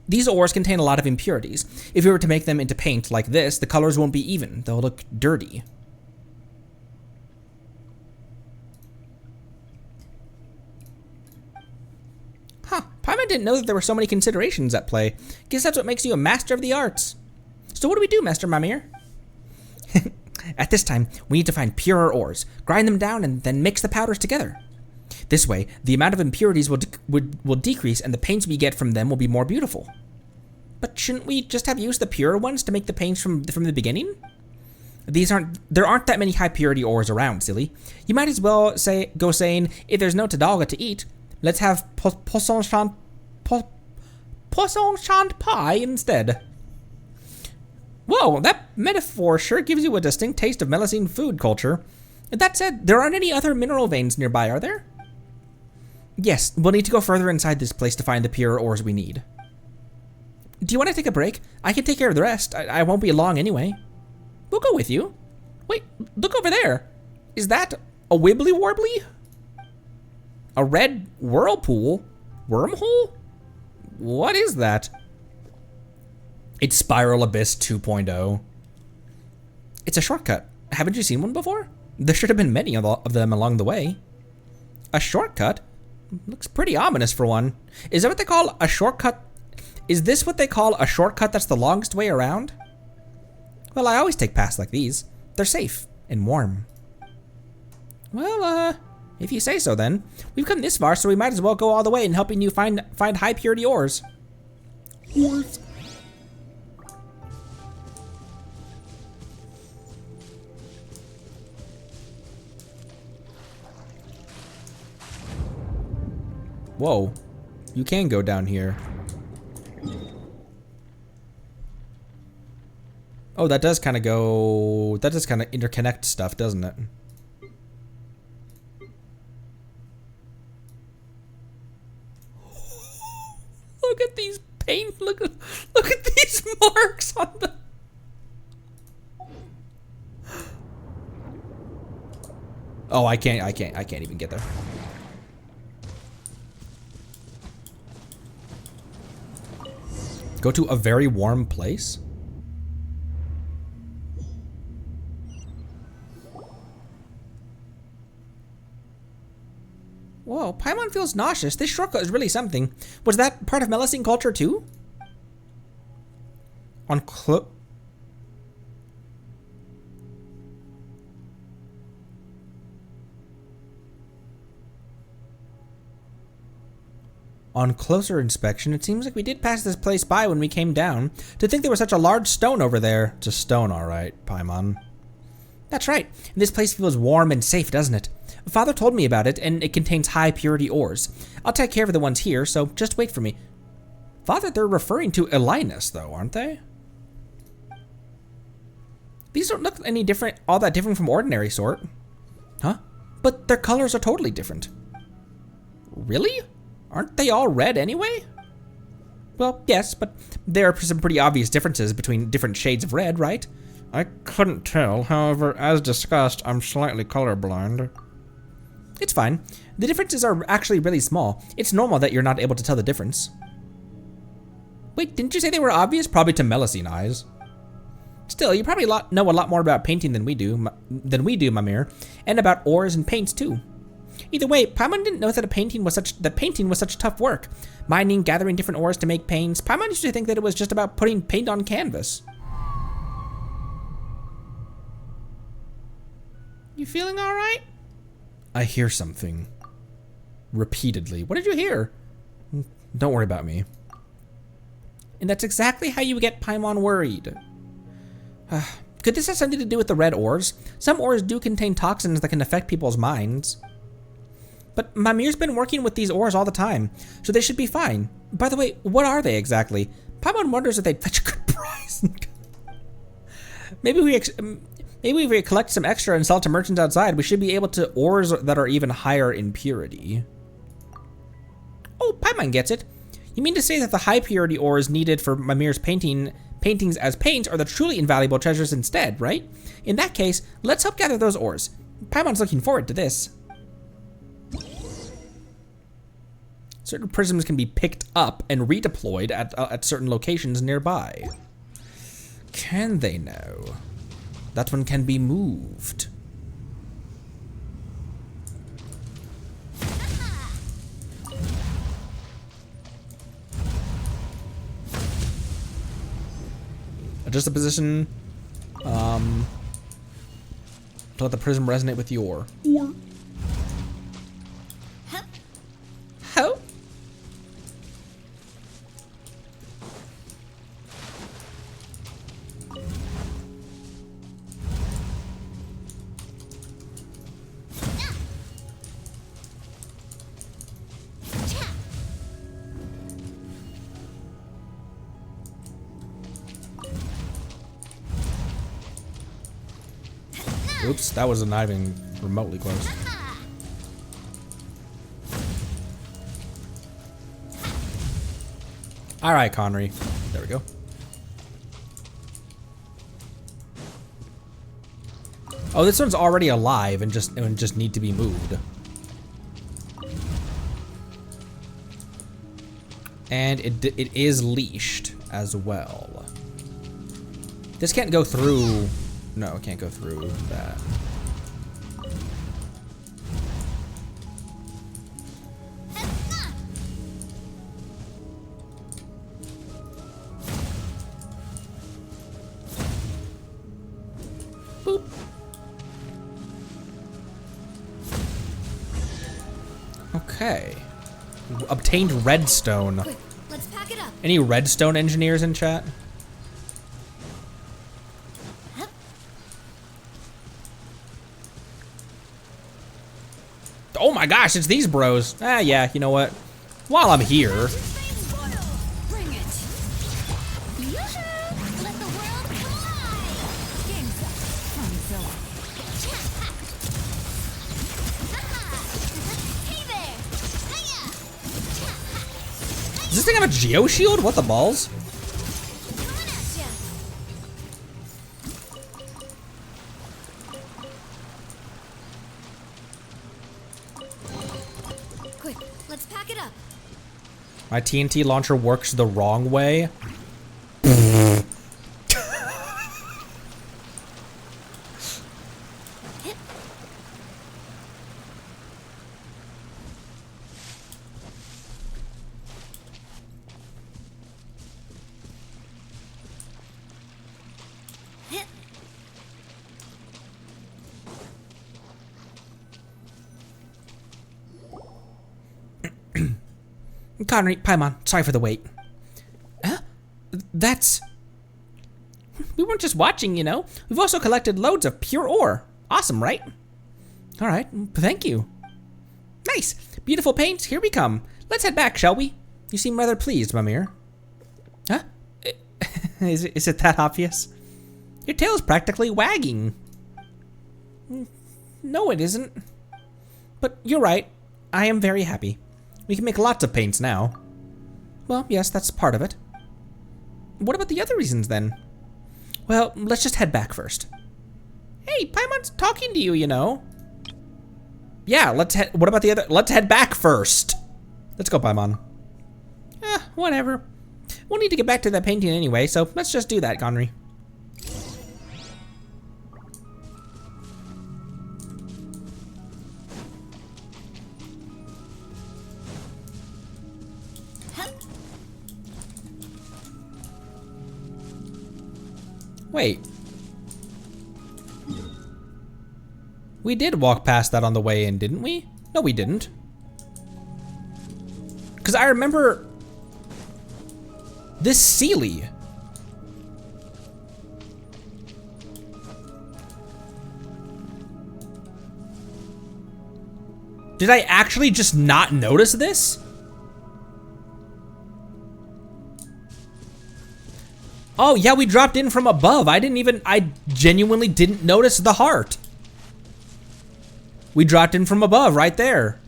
These ores contain a lot of impurities. If you were to make them into paint like this, the colors won't be even. They'll look dirty. Huh, Paimon didn't know that there were so many considerations at play. Guess that's what makes you a master of the arts. So what do we do, Master Mamere? At this time, we need to find purer ores, grind them down, and then mix the powders together. This way, the amount of impurities will decrease and the paints we get from them will be more beautiful. But shouldn't we just have used the purer ones to make the paints from the beginning? There aren't that many high purity ores around, silly. You might as well go saying, if there's no Tadalga to eat, let's have poisson chant pie instead. Whoa, that metaphor sure gives you a distinct taste of Melusine food culture. That said, there aren't any other mineral veins nearby, are there? Yes, we'll need to go further inside this place to find the pure ores we need. Do you want to take a break? I can take care of the rest. I won't be long anyway. We'll go with you. Wait, look over there. Is that a wibbly warbly? A red whirlpool? Wormhole? What is that? It's Spiral Abyss 2.0. It's a shortcut. Haven't you seen one before? There should have been many of them along the way. A shortcut? Looks pretty ominous for one. Is that what they call a shortcut? Is this what they call a shortcut that's the longest way around? Well, I always take paths like these. They're safe and warm. Well, if you say so then. We've come this far, so we might as well go all the way in helping you find high purity ores. Ores. Whoa, you can go down here. Oh, that does kind of interconnect stuff, doesn't it? Look at these paint, look at these marks on the... Oh, I can't even get there. Go to a very warm place? Whoa, Paimon feels nauseous. This shortcut is really something. Was that part of Melusine culture too? On closer inspection, it seems like we did pass this place by when we came down. To think there was such a large stone over there. It's a stone, all right, Paimon. That's right. This place feels warm and safe, doesn't it? Father told me about it, and it contains high purity ores. I'll take care of the ones here, so just wait for me. Father, they're referring to Elynas, though, aren't they? These don't look all that different from ordinary sort. Huh? But their colors are totally different. Really? Aren't they all red anyway? Well, yes, but there are some pretty obvious differences between different shades of red, right? I couldn't tell. However, as discussed, I'm slightly colorblind. It's fine. The differences are actually really small. It's normal that you're not able to tell the difference. Wait, didn't you say they were obvious? Probably to Melusine eyes. Still, you probably know a lot more about painting than we do, Mamere, and about ores and paints too. Either way, Paimon didn't know that painting was such tough work. Mining, gathering different ores to make paints. Paimon used to think that it was just about putting paint on canvas. You feeling all right? I hear something. Repeatedly. What did you hear? Don't worry about me. And that's exactly how you get Paimon worried. Could this have something to do with the red ores? Some ores do contain toxins that can affect people's minds. But Mamere's been working with these ores all the time, so they should be fine. By the way, what are they exactly? Paimon wonders if they'd fetch a good price. Maybe if we collect some extra and sell to merchants outside, we should be able to ores that are even higher in purity. Oh, Paimon gets it. You mean to say that the high purity ores needed for Mamere's paintings as paints are the truly invaluable treasures instead, right? In that case, let's help gather those ores. Paimon's looking forward to this. Certain prisms can be picked up and redeployed at certain locations nearby. Can they now? That one can be moved. Adjust the position to let the prism resonate with the ore. How? Oops, that was not even remotely close. All right, Connery. There we go. Oh, this one's already alive and just need to be moved. And it is leashed as well. This can't go through. No, it can't go through that. Boop. Okay. Obtained redstone. Quick, let's pack it up. Any redstone engineers in chat? Oh my gosh, it's these bros. Ah, yeah, you know what? While I'm here. Bring it. Let the world collide. Game's up. Fun's over. Hey there! Hiya! Does this thing have a geo shield? What the balls? Coming at ya! Quick, let's pack it up. My TNT launcher works the wrong way. Connery, Paimon, sorry for the wait. Huh? That's... We weren't just watching, you know. We've also collected loads of pure ore. Awesome, right? All right, thank you. Nice. Beautiful paints, here we come. Let's head back, shall we? You seem rather pleased, Mamere. Huh? Is it that obvious? Your tail's practically wagging. No, it isn't. But you're right. I am very happy. We can make lots of paints now. Well, yes, that's part of it. What about the other reasons then? Well, let's just head back first. Hey, Paimon's talking to you, you know. Yeah, let's head back first. Let's go, Paimon. Whatever. We'll need to get back to that painting anyway, so let's just do that, Conry. Wait. We did walk past that on the way in, didn't we? No, we didn't. Because I remember this Sealy. Did I actually just not notice this? Oh, yeah, we dropped in from above. I genuinely didn't notice the heart. We dropped in from above, right there.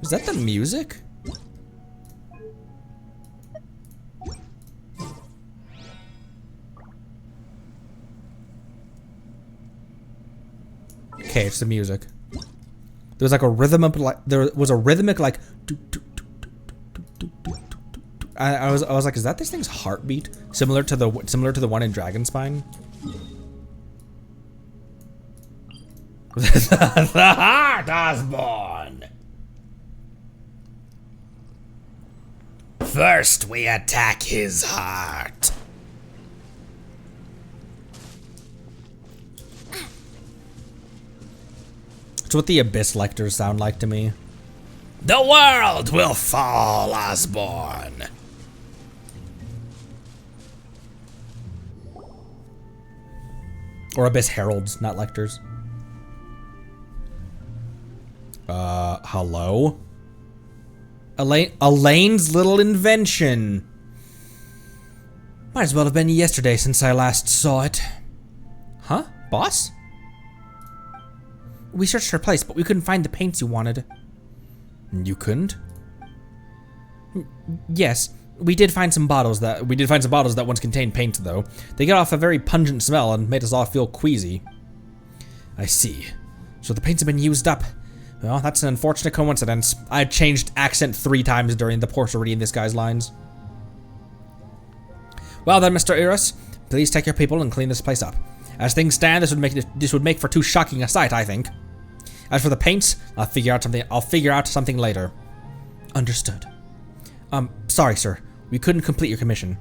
Is that the music? Okay, it's the music. There was like a rhythm of like I was like, is that this thing's heartbeat? Similar to the one in Dragonspine? The heart, Osborne. First, we attack his heart. It's what the Abyss Lectors sound like to me. The world will fall, Osborne. Or Abyss Heralds, not Lectors. Hello? Elaine's little invention. Might as well have been yesterday since I last saw it. Huh? Boss? We searched her place, but we couldn't find the paints you wanted. You couldn't? Yes, we did find some bottles that once contained paint, though. They got off a very pungent smell and made us all feel queasy. I see. So the paints have been used up. Well, that's an unfortunate coincidence. I changed accent 3 times during the course of reading this guy's lines. Well then, Mr. Eris, please take your people and clean this place up. As things stand, this would make for too shocking a sight, I think. As for the paints, I'll figure out something later. Understood. Sorry, sir. We couldn't complete your commission.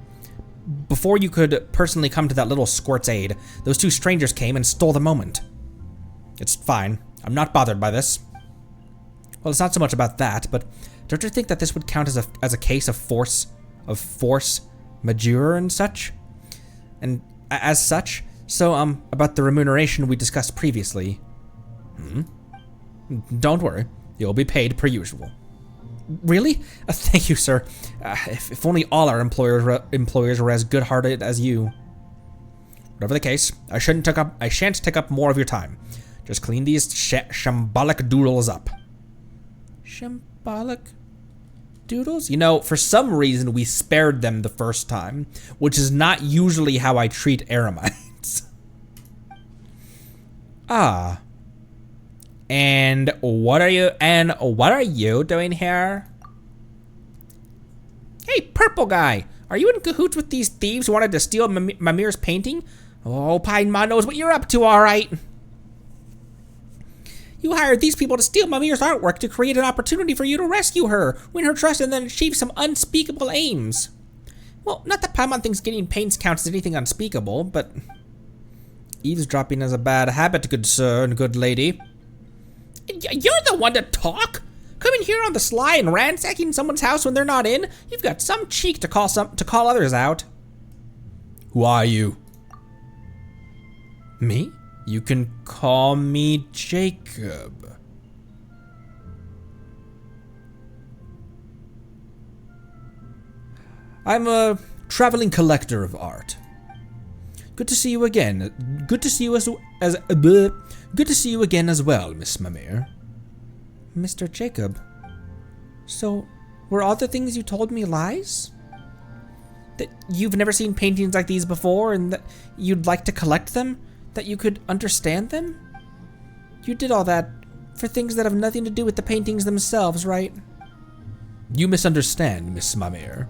Before you could personally come to that little squirt's aid, those 2 strangers came and stole the moment. It's fine. I'm not bothered by this. Well, it's not so much about that, but don't you think that this would count as a case of force majeure and such? And as such, so about the remuneration we discussed previously. Don't worry, you'll be paid per usual. Really? Thank you, sir. If only all our employers were as good-hearted as you. Whatever the case, I shan't take up more of your time. Just clean these shambolic doodles up. Shambolic doodles? You know, for some reason we spared them the first time, which is not usually how I treat Eremites. Ah. And what are you doing here? Hey, purple guy! Are you in cahoots with these thieves who wanted to steal Mamere's painting? Oh, Pinemon knows what you're up to, alright. You hired these people to steal Mamere's artwork to create an opportunity for you to rescue her, win her trust, and then achieve some unspeakable aims. Well, not that Paimon thinks getting paints counts as anything unspeakable, but eavesdropping is a bad habit, good sir and good lady. You're the one to talk? Coming here on the sly and ransacking someone's house when they're not in? You've got some cheek to call others out. Who are you? Me? You can call me Jacob. I'm a traveling collector of art. Good to see you again. Good to see you good to see you again as well, Miss Mamere. Mr. Jacob. So, were all the things you told me lies? That you've never seen paintings like these before and that you'd like to collect them? That you could understand them? You did all that for things that have nothing to do with the paintings themselves, right? You misunderstand, Miss Mamere.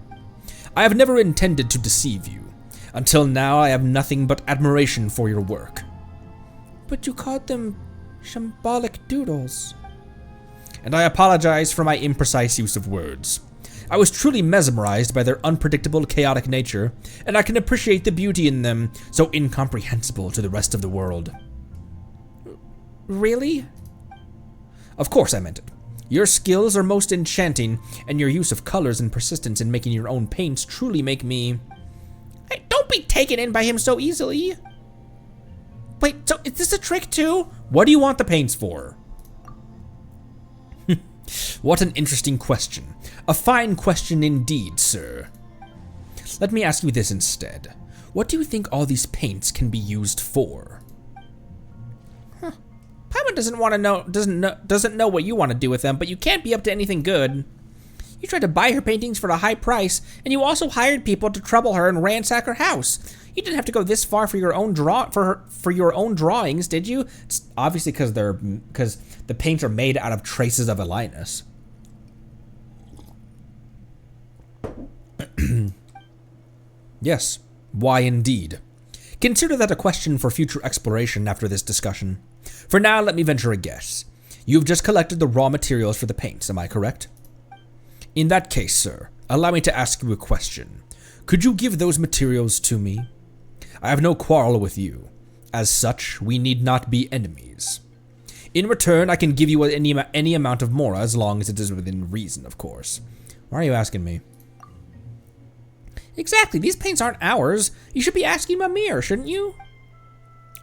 I have never intended to deceive you. Until now, I have nothing but admiration for your work. But you called them shambolic doodles. And I apologize for my imprecise use of words. I was truly mesmerized by their unpredictable, chaotic nature, and I can appreciate the beauty in them, so incomprehensible to the rest of the world. Really? Of course I meant it. Your skills are most enchanting, and your use of colors and persistence in making your own paints truly make me... Hey, don't be taken in by him so easily. Wait, so is this a trick too? What do you want the paints for? What an interesting question. A fine question indeed, sir. Let me ask you this instead. What do you think all these paints can be used for? Paimon doesn't know what you want to do with them, but you can't be up to anything good. You tried to buy her paintings for a high price, and you also hired people to trouble her and ransack her house. You didn't have to go this far for your own your own drawings, did you? It's obviously because the paints are made out of traces of Elynas. Yes, why indeed? Consider that a question for future exploration after this discussion. For now, let me venture a guess. You've just collected the raw materials for the paints, am I correct? In that case, sir, allow me to ask you a question. Could you give those materials to me? I have no quarrel with you. As such, we need not be enemies. In return, I can give you any amount of mora as long as it is within reason, of course. Why are you asking me? Exactly, these paints aren't ours. You should be asking Mamere, shouldn't you?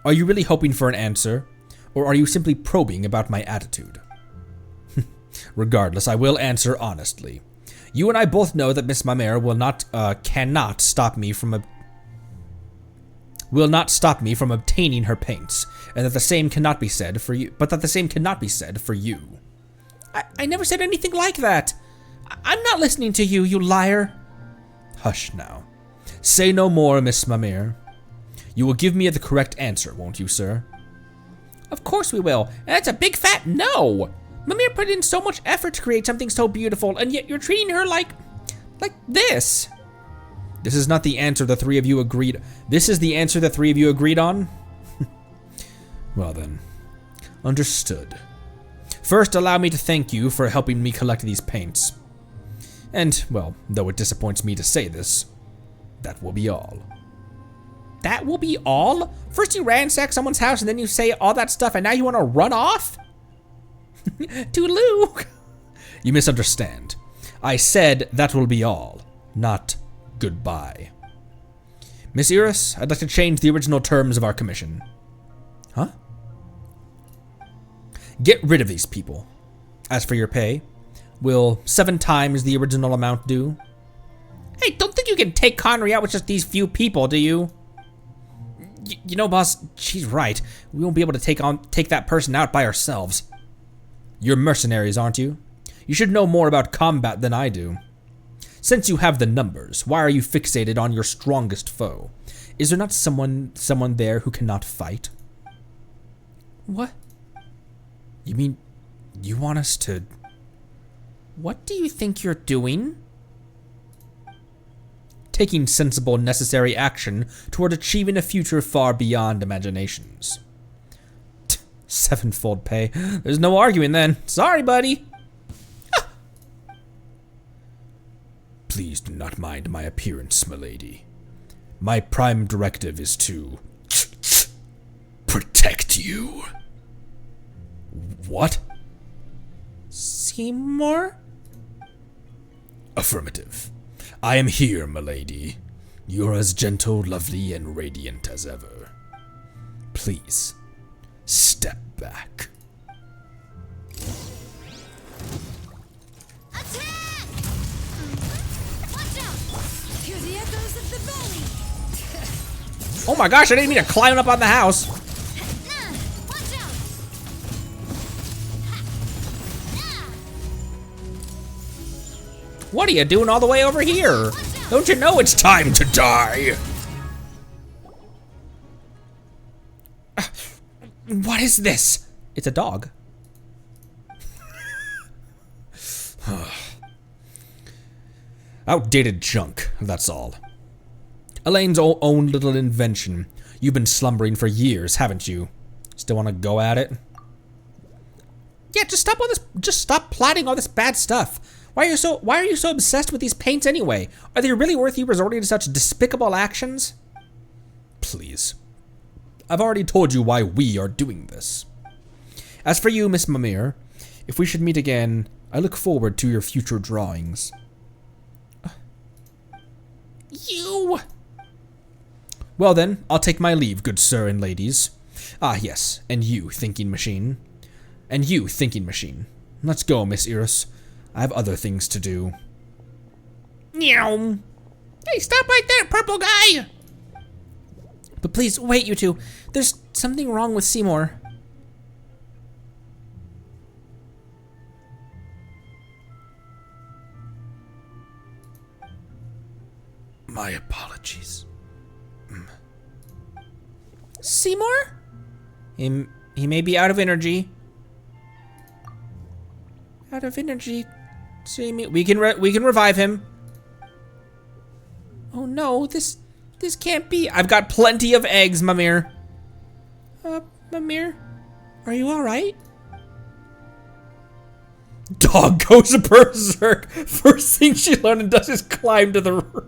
Are you really hoping for an answer? Or are you simply probing about my attitude? Regardless, I will answer honestly. You and I both know that Miss Mamere cannot stop me from obtaining her paints, and that the same cannot be said for you. But that the same cannot be said for you. I never said anything like that. I'm not listening to you, you liar. Hush now. Say no more, Miss Mamere. You will give me the correct answer, won't you, sir? Of course we will, and that's a big fat no. Mamere put in so much effort to create something so beautiful, and yet you're treating her like this. This is not the answer the three of you agreed. This is the answer the three of you agreed on? Well then, understood. First, allow me to thank you for helping me collect these paints. And, well, though it disappoints me to say this, that will be all. That will be all? First you ransack someone's house and then you say all that stuff and now you want to run off? Toodaloo! You misunderstand. I said that will be all, not goodbye. Miss Iris, I'd like to change the original terms of our commission. Huh? Get rid of these people. As for your pay, will 7 times the original amount do? Hey, don't think you can take Connery out with just these few people, do you? You know, boss, she's right. We won't be able to take that person out by ourselves. You're mercenaries, aren't you? You should know more about combat than I do. Since you have the numbers, why are you fixated on your strongest foe? Is there not someone there who cannot fight? What? You mean, you want us to... What do you think you're doing? Taking sensible, necessary action toward achieving a future far beyond imaginations. 7-fold pay. There's no arguing then. Sorry, buddy. Ah. Please do not mind my appearance, milady. My prime directive is to protect you. What? Seymour? Affirmative. I am here, milady. You're as gentle, lovely, and radiant as ever. Please, step back. Attack! Watch out! Hear the echoes of the valley. Oh my gosh, I didn't mean to climb up on the house. Watch out! What are you doing all the way over here? Don't you know it's time to die? What is this? It's a dog. Outdated junk, that's all. Elaine's own little invention. You've been slumbering for years, haven't you? Still want to go at it? Yeah, just stop all this. Just stop plotting all this bad stuff. Why are you so obsessed with these paints anyway? Are they really worth you resorting to such despicable actions? Please. I've already told you why we are doing this. As for you, Miss Mamere, if we should meet again, I look forward to your future drawings. You! Well then, I'll take my leave, good sir and ladies. Ah, yes, and you, thinking machine. And you, thinking machine. Let's go, Miss Iris. I have other things to do. Meow. Hey, stop right there, purple guy! But please, wait, you two. There's something wrong with Seymour. My apologies. Seymour? He may be out of energy. Out of energy. So you mean we can revive him. Oh no, this can't be. I've got plenty of eggs, Mamere. Mamere, are you all right? Dog goes berserk. First thing she learned and does is climb to the roof.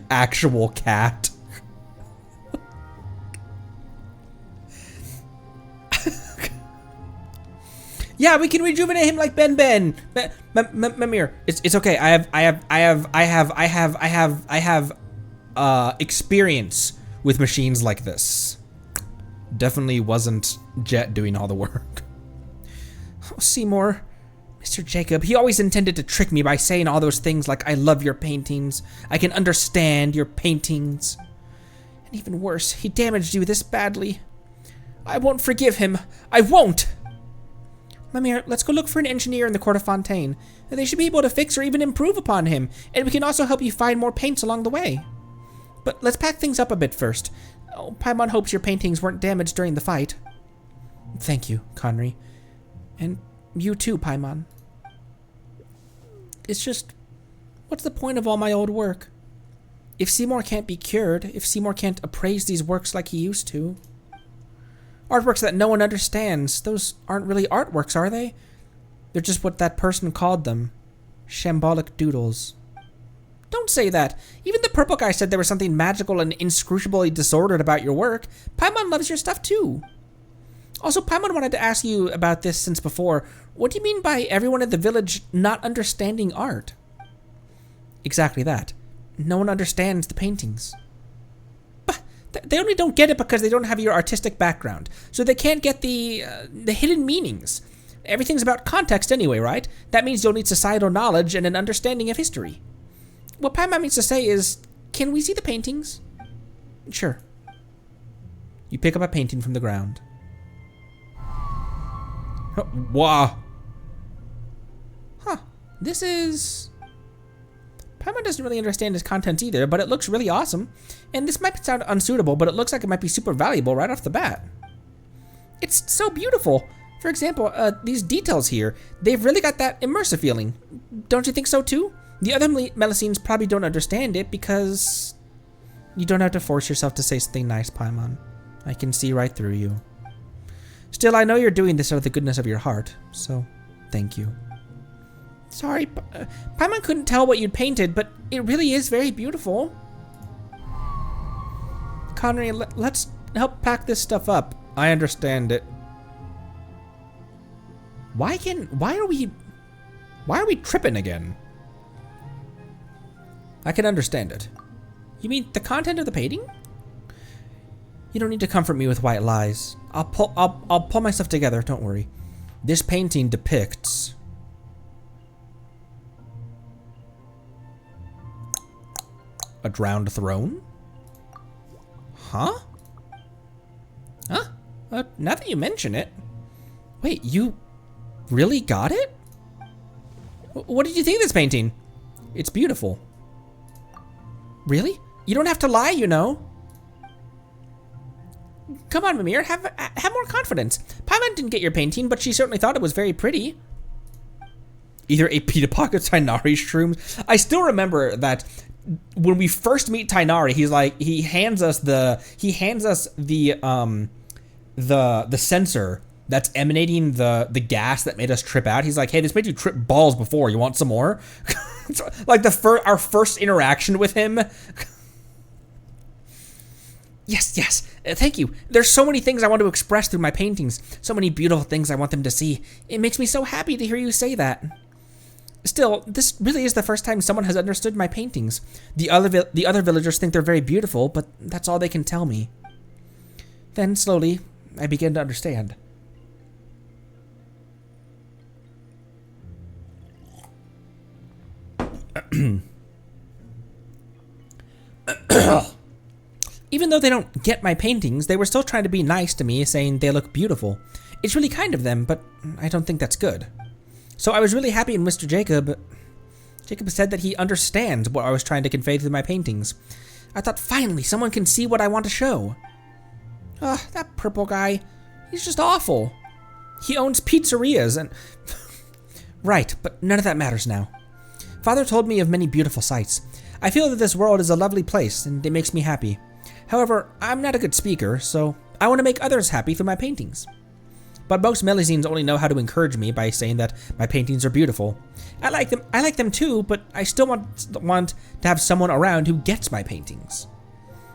Actual cat. Yeah, we can rejuvenate him like Ben. Mamere, it's okay. I have experience with machines like this. Definitely wasn't Jet doing all the work. Oh, Seymour, Mr. Jacob, he always intended to trick me by saying all those things like, I love your paintings, I can understand your paintings. And even worse, he damaged you this badly. I won't forgive him. I won't! Mamere, let's go look for an engineer in the court of Fontaine. They should be able to fix or even improve upon him, and we can also help you find more paints along the way. But let's pack things up a bit first. Oh, Paimon hopes your paintings weren't damaged during the fight. Thank you, Conry. And you too, Paimon. It's just, what's the point of all my old work? If Seymour can't be cured, if Seymour can't appraise these works like he used to. Artworks that no one understands, those aren't really artworks, are they? They're just what that person called them. Shambolic doodles. Don't say that. Even the purple guy said there was something magical and inscrutably disordered about your work. Paimon loves your stuff too. Also, Paimon wanted to ask you about this since before. What do you mean by everyone in the village not understanding art? Exactly that. No one understands the paintings. But they only don't get it because they don't have your artistic background. So they can't get the hidden meanings. Everything's about context anyway, right? That means you'll need societal knowledge and an understanding of history. What Paimon means to say is, can we see the paintings? Sure. You pick up a painting from the ground. Wow. Huh. This is... Paimon doesn't really understand his contents either, but it looks really awesome. And this might sound unsuitable, but it looks like it might be super valuable right off the bat. It's so beautiful. For example, these details here, they've really got that immersive feeling. Don't you think so too? The other Melusines probably don't understand it because... You don't have to force yourself to say something nice, Paimon. I can see right through you. Still, I know you're doing this out of the goodness of your heart, so thank you. Sorry, Paimon couldn't tell what you'd painted, but it really is very beautiful. Conry, let's help pack this stuff up. I understand it. Why are we tripping again? I can understand it. You mean the content of the painting? You don't need to comfort me with white lies. I'll pull myself together, don't worry. This painting depicts... a drowned throne? Huh? Huh? Now that you mention it. Wait, you really got it? What did you think of this painting? It's beautiful. Really? You don't have to lie, you know. Come on, Mamere, have more confidence. Paimon didn't get your painting, but she certainly thought it was very pretty. Either a Pita Pocket Tainari shrooms. I still remember that when we first meet Tainari, he's like, he hands us the sensor that's emanating the gas that made us trip out. He's like, hey, this made you trip balls before. You want some more? Like our first interaction with him. Yes, thank you. There's so many things I want to express through my paintings. So many beautiful things I want them to see. It makes me so happy to hear you say that. Still, this really is the first time someone has understood my paintings. The other villagers think they're very beautiful, but that's all they can tell me. Then, slowly, I begin to understand. Even though they don't get my paintings, they were still trying to be nice to me, saying they look beautiful. It's really kind of them, but I don't think that's good. So I was really happy when Mr. Jacob said that he understands what I was trying to convey through my paintings. I thought, finally, someone can see what I want to show. Ugh, that purple guy, he's just awful. He owns pizzerias and... Right, but none of that matters now. Father told me of many beautiful sights. I feel that this world is a lovely place, and it makes me happy. However, I'm not a good speaker, so I want to make others happy through my paintings. But most Melusines only know how to encourage me by saying that my paintings are beautiful. I like them too, but I still want to have someone around who gets my paintings.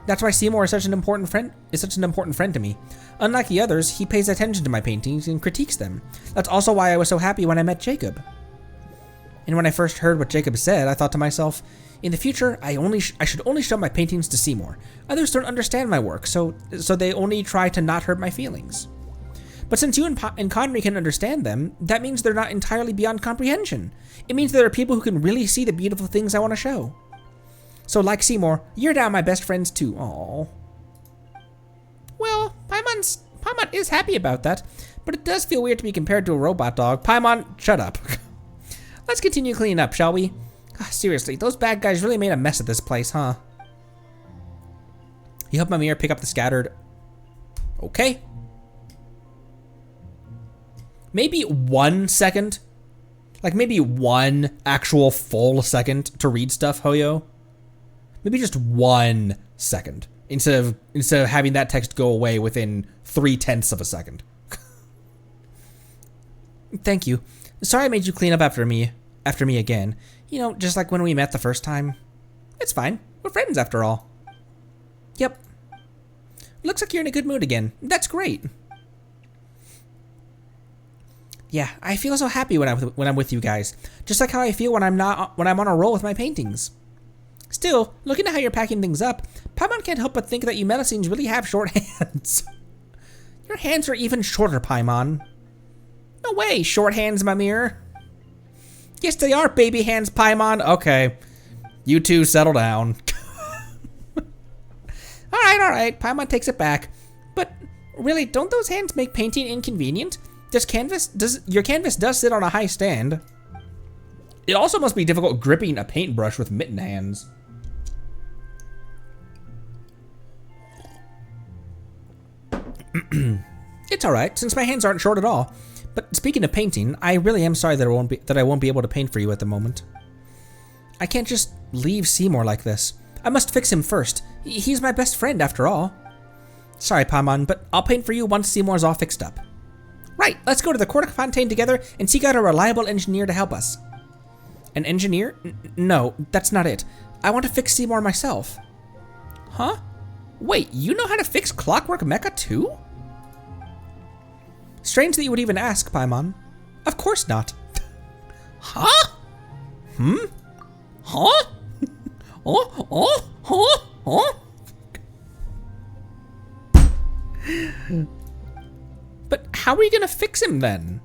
That's why Seymour is such an important friend to me. Unlike the others, he pays attention to my paintings and critiques them. That's also why I was so happy when I met Jacob. And when I first heard what Jacob said, I thought to myself, in the future, I should only show my paintings to Seymour. Others don't understand my work, so they only try to not hurt my feelings. But since you and Conry can understand them, that means they're not entirely beyond comprehension. It means there are people who can really see the beautiful things I want to show. So like Seymour, you're now my best friends too. Aww. Well, Paimon is happy about that, but it does feel weird to be compared to a robot dog. Paimon, shut up. Let's continue cleaning up, shall we? Seriously, those bad guys really made a mess of this place, huh? You help Mamere pick up the scattered... Okay. Maybe 1 second? Like maybe one actual full second to read stuff, Hoyo? Maybe just 1 second. Instead of having that text go away within 0.3 of a second. Thank you. Sorry I made you clean up after me again. You know, just like when we met the first time. It's fine. We're friends after all. Yep. Looks like you're in a good mood again. That's great. Yeah, I feel so happy when I'm with you guys. Just like how I feel when I'm on a roll with my paintings. Still, looking at how you're packing things up, Paimon can't help but think that you Melusines really have short hands. Your hands are even shorter, Paimon. No way, short hands, Mamere. Yes, they are baby hands, Paimon. Okay, you two settle down. All right, Paimon takes it back. But really, don't those hands make painting inconvenient? Your canvas does sit on a high stand. It also must be difficult gripping a paintbrush with mitten hands. It's all right, since my hands aren't short at all. But speaking of painting, I really am sorry that I won't be able to paint for you at the moment. I can't just leave Seymour like this. I must fix him first. He's my best friend after all. Sorry, Paimon, but I'll paint for you once Seymour's all fixed up. Right, let's go to the Court of Fontaine together and seek out a reliable engineer to help us. An engineer? No, that's not it. I want to fix Seymour myself. Huh? Wait, you know how to fix Clockwork Mecha too? Strange that you would even ask, Paimon. Of course not. Huh? Huh? But how are you gonna fix him then?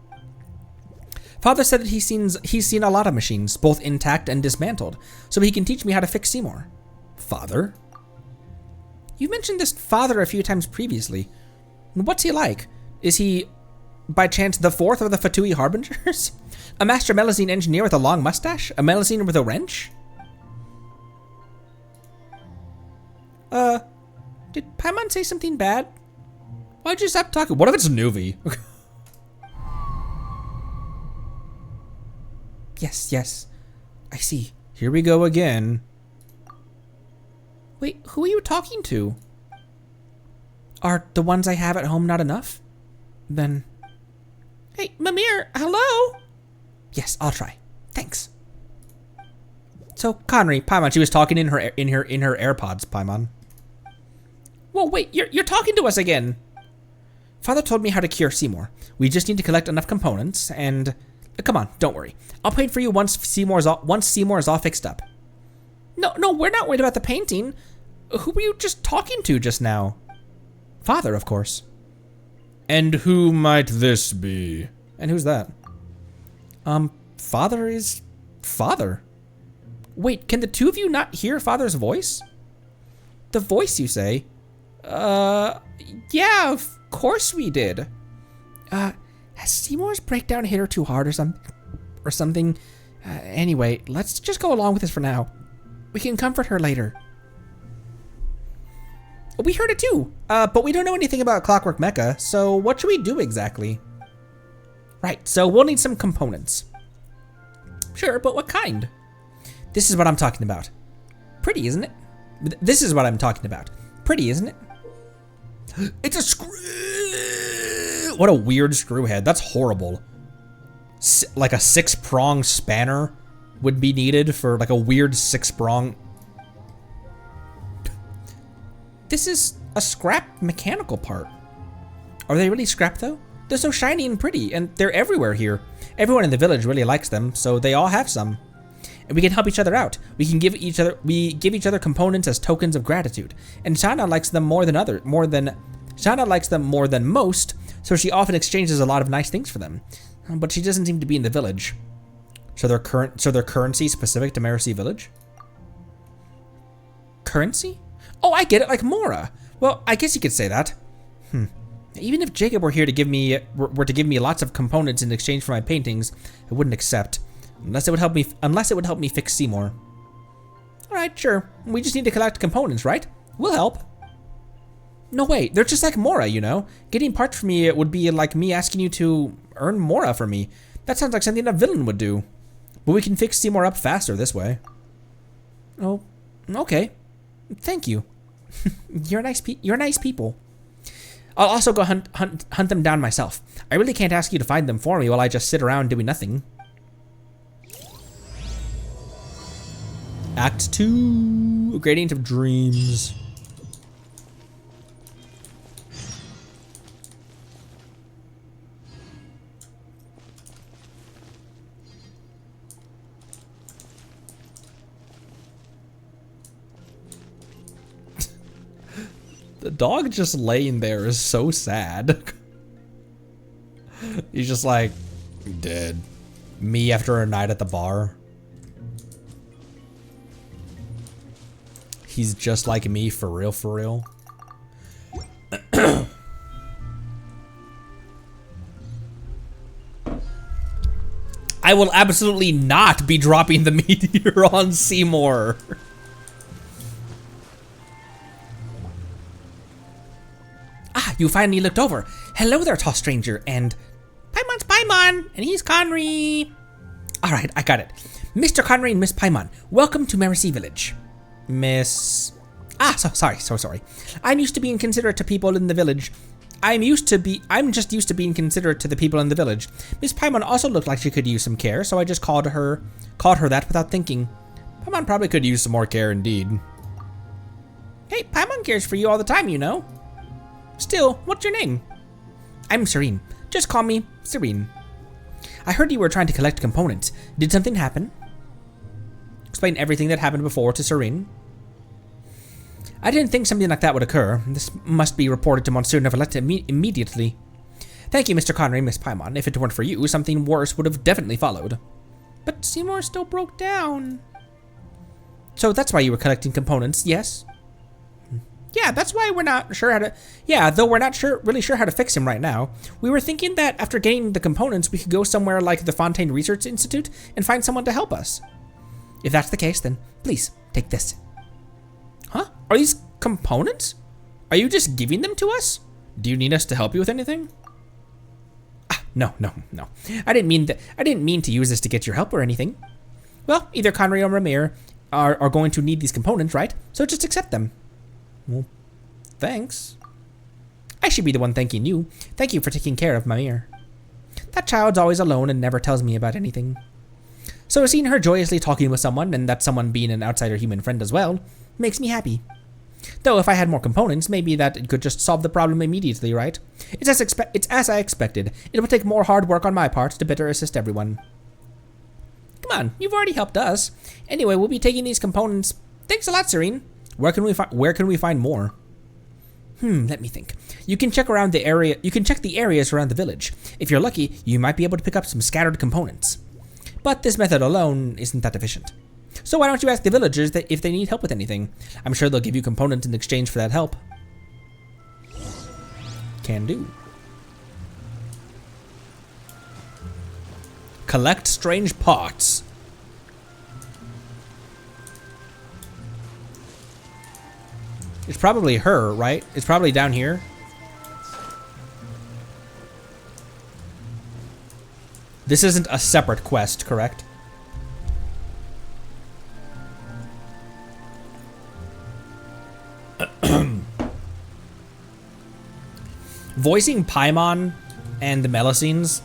Father said that he's seen a lot of machines, both intact and dismantled, so he can teach me how to fix Seymour. Father? You've mentioned this father a few times previously. What's he like? Is he by chance the fourth of the Fatui Harbingers? A master Melusine engineer with a long mustache? A Melusine with a wrench? Did Paimon say something bad? Why'd you stop talking? What if it's Nuvi? Yes. I see. Here we go again. Wait, who are you talking to? Are the ones I have at home not enough? Then... Hey, Mamere, hello? Yes, I'll try. Thanks. So, Conry, Paimon, she was talking in her AirPods, Paimon. Whoa, wait, you're talking to us again. Father told me how to cure Seymour. We just need to collect enough components, and... Come on, don't worry. I'll paint for you once Seymour is all fixed up. No, we're not worried about the painting. Who were you just talking to just now? Father, of course. And who might this be? And who's that? Father is... Father? Wait, can the two of you not hear Father's voice? The voice, you say? Yeah, of course we did. Has Seymour's breakdown hit her too hard or something? Anyway, let's just go along with this for now. We can comfort her later. We heard it too, but we don't know anything about Clockwork Mecha, so what should we do exactly? Right, so we'll need some components. Sure, but what kind? This is what I'm talking about. Pretty, isn't it? This is what I'm talking about. Pretty, isn't it? It's a screw. What a weird screw head. That's horrible. Like a 6-prong spanner would be needed for like a weird 6-prong. This is a scrap mechanical part. Are they really scrap though? They're so shiny and pretty, and they're everywhere here. Everyone in the village really likes them, so they all have some. And we can help each other out. We give each other components as tokens of gratitude. And Shana likes them more than most, so she often exchanges a lot of nice things for them. But she doesn't seem to be in the village. So their currency specific to Merusea village? Currency? Oh, I get it, like Mora. Well, I guess you could say that. Even if Jacob were here to give me lots of components in exchange for my paintings, I wouldn't accept. Unless it would help me fix Seymour. Alright, sure. We just need to collect components, right? We'll help. No way, they're just like Mora, you know? Getting parts from me would be like me asking you to earn Mora for me. That sounds like something a villain would do. But we can fix Seymour up faster this way. Oh, okay. Thank you. You're nice people. I'll also go hunt them down myself. I really can't ask you to find them for me while I just sit around doing nothing. Act 2, Gradient of Dreams. The dog just laying there is so sad. He's just like, dead. Me after a night at the bar. He's just like me, for real, for real. I will absolutely not be dropping the meteor on Seymour. Ah, you finally looked over. Hello there, tall stranger, and... Paimon's Paimon, and he's Conry. Alright, I got it. Mr. Conry and Miss Paimon, welcome to Merusea Village. Miss... Ah, so sorry. I'm used to being considerate to people in the village. I'm just used to being considerate to the people in the village. Miss Paimon also looked like she could use some care, so I just called her that without thinking. Paimon probably could use some more care indeed. Hey, Paimon cares for you all the time, you know. Still, what's your name? I'm Serene. Just call me Serene. I heard you were trying to collect components. Did something happen? Explain everything that happened before to Serene. I didn't think something like that would occur. This must be reported to Monsieur Neverlet immediately. Thank you, Mr. Conry, Miss Paimon. If it weren't for you, something worse would have definitely followed. But Seymour still broke down. So that's why you were collecting components, yes? Yeah, that's why we're not sure how to... Yeah, though we're not really sure how to fix him right now. We were thinking that after getting the components, we could go somewhere like the Fontaine Research Institute and find someone to help us. If that's the case, then please, take this. Huh? Are these components? Are you just giving them to us? Do you need us to help you with anything? No. I didn't mean to use this to get your help or anything. Well, either Conry or Mamere are going to need these components, right? So just accept them. Well, thanks. I should be the one thanking you. Thank you for taking care of Mamere. That child's always alone and never tells me about anything. So seeing her joyously talking with someone, and that someone being an outsider human friend as well, makes me happy. Though if I had more components, maybe that could just solve the problem immediately, right? It's as I expected. It will take more hard work on my part to better assist everyone. Come on, you've already helped us. Anyway, we'll be taking these components. Thanks a lot, Serene. Where can we find more? Let me think. You can check around the area. You can check the areas around the village. If you're lucky, you might be able to pick up some scattered components. But this method alone isn't that efficient. So why don't you ask the villagers if they need help with anything? I'm sure they'll give you components in exchange for that help. Can do. Collect strange parts. It's probably her, right? It's probably down here. This isn't a separate quest, correct? Voicing Paimon and the Melusines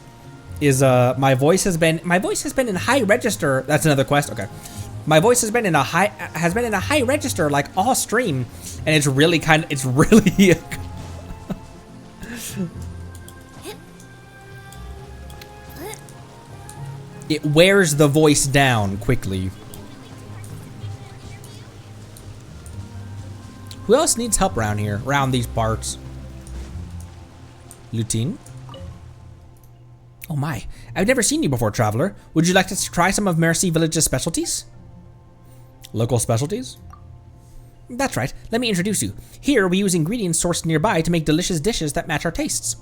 is my voice has been in high register. That's another quest. Okay. My voice has been in a high register like all stream, and it's really it wears the voice down quickly. Who else needs help around here, around these parts? Lutine? Oh my, I've never seen you before, traveler. Would you like to try some of Merusea Village's specialties? Local specialties? That's right, let me introduce you. Here we use ingredients sourced nearby to make delicious dishes that match our tastes.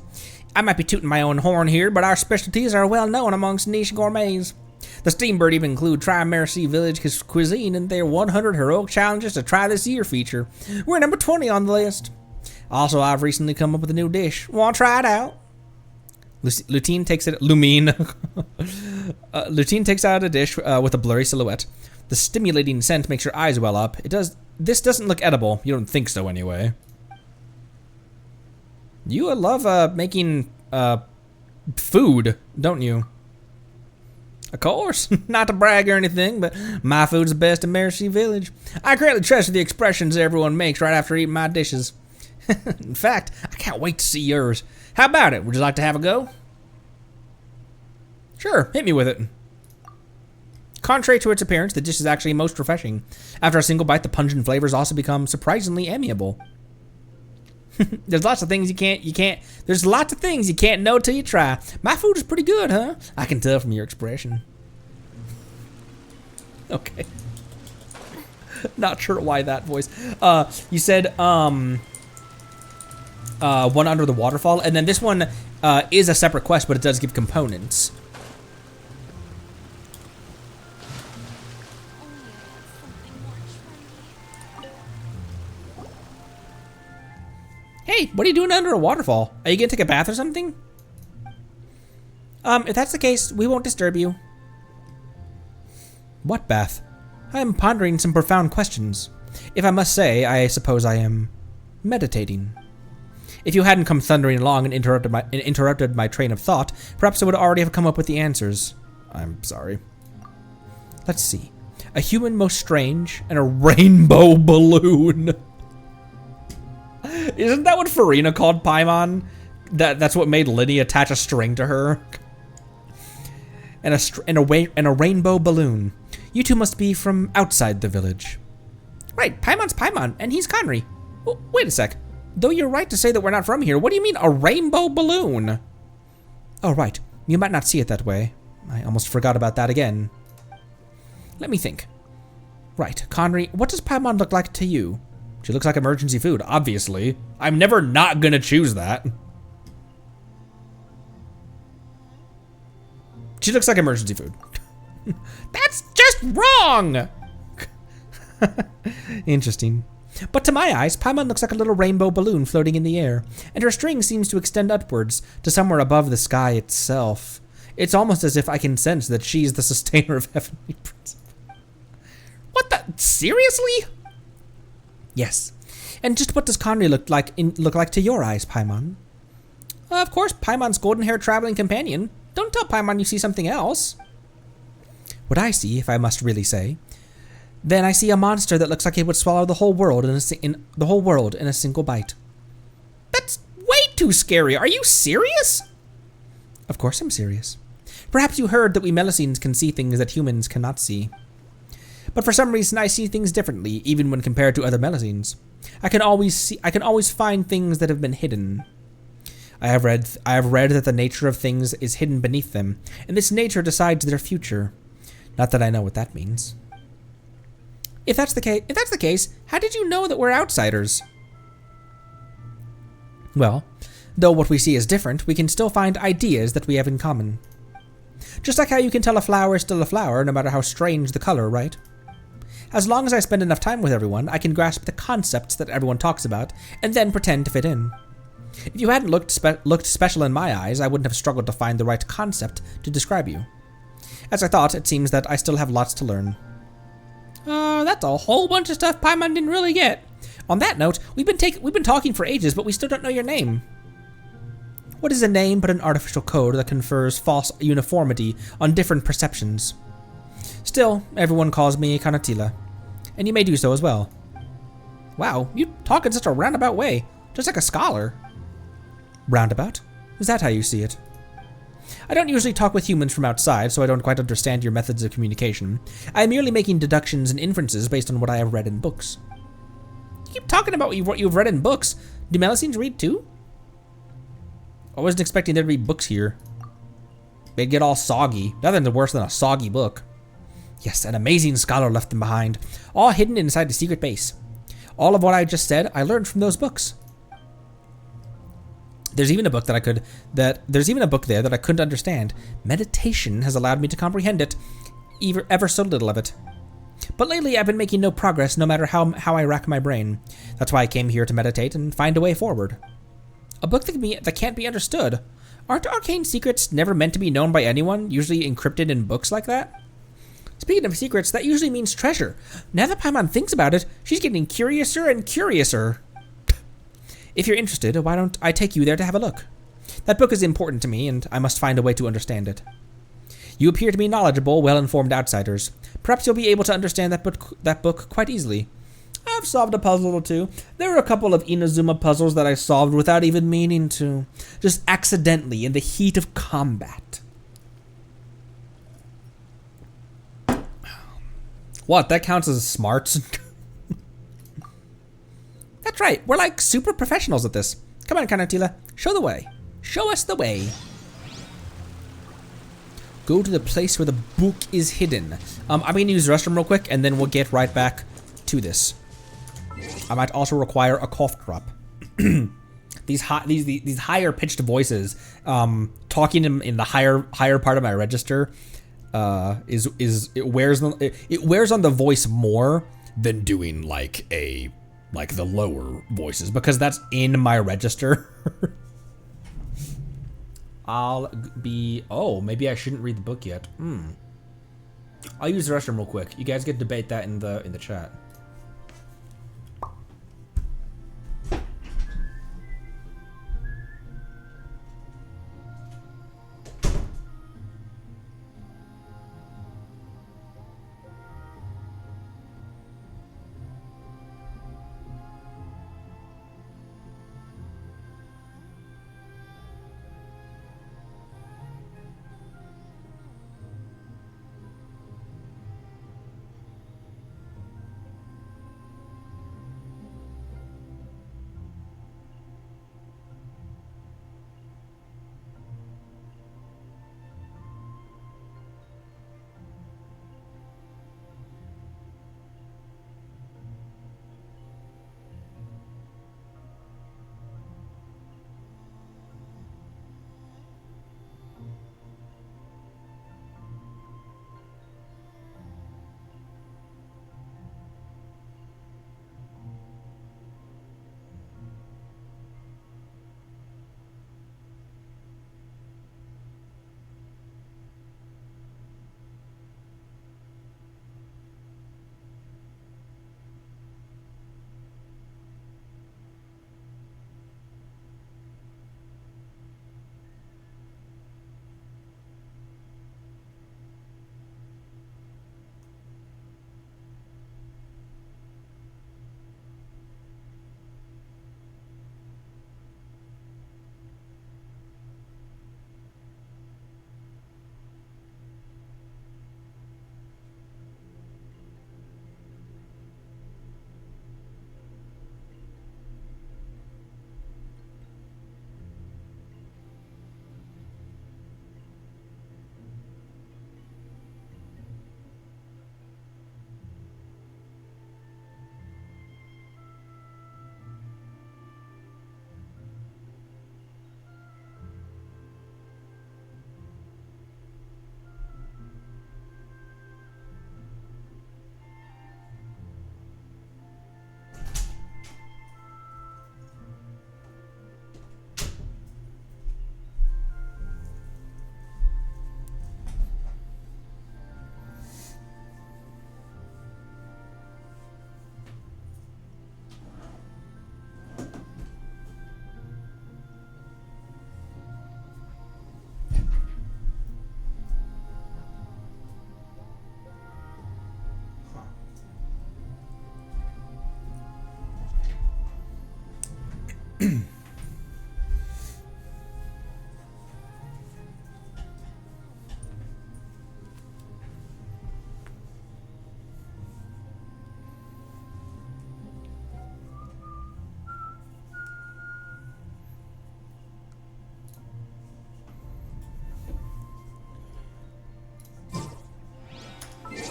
I might be tooting my own horn here, but our specialties are well known amongst niche gourmets. The Steambird even include Try Merusea Village's cuisine in their 100 heroic challenges to try this year feature. We're number 20 on the list. Also, I've recently come up with a new dish. Want to try it out? Lutine takes it. Lutine takes out a dish with a blurry silhouette. The stimulating scent makes your eyes well up. This doesn't look edible. You don't think so, anyway. You love making food, don't you? Of course, not to brag or anything, but my food's the best in Merusea Village. I greatly treasure the expressions everyone makes right after eating my dishes. In fact, I can't wait to see yours. How about it? Would you like to have a go? Sure, hit me with it. Contrary to its appearance, the dish is actually most refreshing. After a single bite, the pungent flavors also become surprisingly amiable. There's lots of things you can't. There's lots of things you can't know till you try. My food is pretty good, huh? I can tell from your expression. Okay. Not sure why that voice. You said one under the waterfall, and then this one is a separate quest, but it does give components. Hey, what are you doing under a waterfall? Are you gonna take a bath or something? If that's the case, we won't disturb you. What bath? I am pondering some profound questions. If I must say, I suppose I am meditating. If you hadn't come thundering along and interrupted my train of thought, perhaps I would already have come up with the answers. I'm sorry. Let's see. A human most strange and a rainbow balloon. Isn't that what Farina called Paimon? That's what made Linny attach a string to her. And a rainbow balloon. You two must be from outside the village. Right, Paimon's Paimon, and he's Conry. Oh, wait a sec. Though you're right to say that we're not from here, what do you mean a rainbow balloon? Oh, right. You might not see it that way. I almost forgot about that again. Let me think. Right, Conry, what does Paimon look like to you? She looks like emergency food, obviously. I'm never not gonna choose that. She looks like emergency food. That's just wrong! Interesting. But to my eyes, Paimon looks like a little rainbow balloon floating in the air, and her string seems to extend upwards to somewhere above the sky itself. It's almost as if I can sense that she's the sustainer of heavenly principles. What the? Seriously? Yes. And just what does Conry look like to your eyes, Paimon? Of course, Paimon's golden-haired traveling companion. Don't tell Paimon you see something else. What I see, if I must really say, then I see a monster that looks like it would swallow the whole world in a single bite. That's way too scary. Are you serious? Of course I'm serious. Perhaps you heard that we Melusines can see things that humans cannot see. But for some reason I see things differently, even when compared to other Melusines. I can always find things that have been hidden. I have read that the nature of things is hidden beneath them, and this nature decides their future. Not that I know what that means. If that's the case, how did you know that we're outsiders? Well, though what we see is different, we can still find ideas that we have in common. Just like how you can tell a flower is still a flower, no matter how strange the color, right? As long as I spend enough time with everyone, I can grasp the concepts that everyone talks about, and then pretend to fit in. If you hadn't looked special in my eyes, I wouldn't have struggled to find the right concept to describe you. As I thought, it seems that I still have lots to learn. That's a whole bunch of stuff Paimon didn't really get. On that note, we've been talking for ages, but we still don't know your name. What is a name but an artificial code that confers false uniformity on different perceptions? Still, everyone calls me Kanatila, and you may do so as well. Wow, you talk in such a roundabout way, just like a scholar. Roundabout? Is that how you see it? I don't usually talk with humans from outside, so I don't quite understand your methods of communication. I am merely making deductions and inferences based on what I have read in books. You keep talking about what you've read in books. Do Melusines read too? I wasn't expecting there to be books here. They'd get all soggy. Nothing's worse than a soggy book. Yes, an amazing scholar left them behind, all hidden inside the secret base. All of what I just said, I learned from those books. There's even a book there that I couldn't understand. Meditation has allowed me to comprehend it, ever so little of it. But lately I've been making no progress no matter how I rack my brain. That's why I came here to meditate and find a way forward. A book that can't be understood. Aren't arcane secrets never meant to be known by anyone, usually encrypted in books like that? Speaking of secrets, that usually means treasure. Now that Paimon thinks about it, she's getting curiouser and curiouser. If you're interested, why don't I take you there to have a look? That book is important to me, and I must find a way to understand it. You appear to be knowledgeable, well-informed outsiders. Perhaps you'll be able to understand that book quite easily. I've solved a puzzle or two. There were a couple of Inazuma puzzles that I solved without even meaning to. Just accidentally, in the heat of combat. What, that counts as smarts? That's right, we're like super professionals at this. Come on, Kanatila, show the way. Show us the way. Go to the place where the book is hidden. I'm gonna use the restroom real quick, and then we'll get right back to this. I might also require a cough drop. These higher pitched voices, talking in the higher part of my register, it wears on the voice more than doing like the lower voices, because that's in my register. Maybe I shouldn't read the book yet. I'll use the restroom real quick. You guys get to debate that in the chat.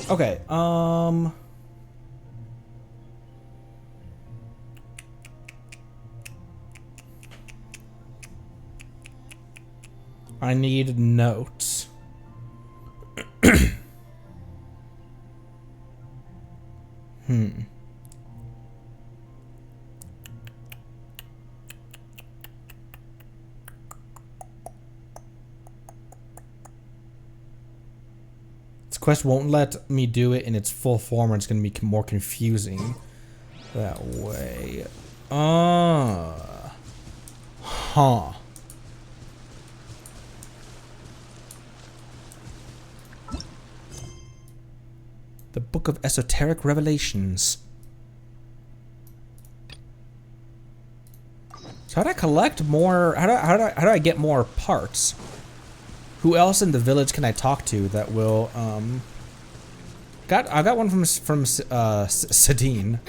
Okay, I need notes. This quest won't let me do it in its full form, or it's going to be more confusing that way. Huh. The Book of Esoteric Revelations. So how do I collect more? How do I get more parts? Who else in the village can I talk to that will I got one from Sadine.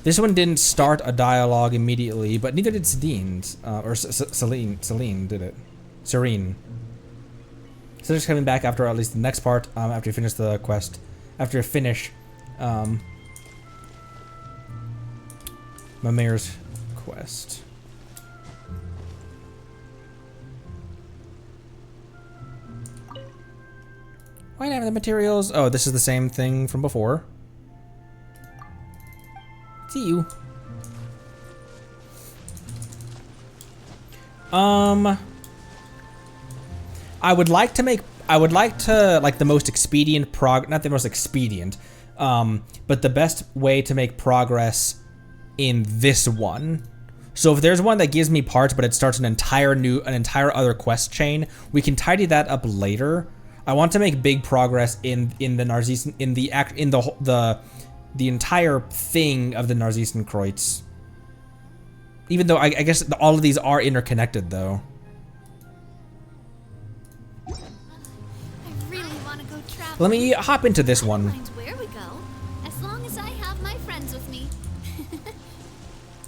This one didn't start a dialogue immediately, but neither did Sadine's or Celine did it. Serene. So just coming back after at least the next part, after you finish the quest, after you finish Mamere's quest. Why not have the materials? Oh, this is the same thing from before. See you. I would like to like the most expedient not the most expedient, but the best way to make progress in this one. So if there's one that gives me parts, but it starts an entire other quest chain, we can tidy that up later. I want to make big progress in the Narzissen, in the entire thing of the Narzissen-Kreuz. Even though I guess all of these are interconnected, though. I really want to go traveling. Let me hop into this I don't one. mind where we go, as long as I have my friends with me.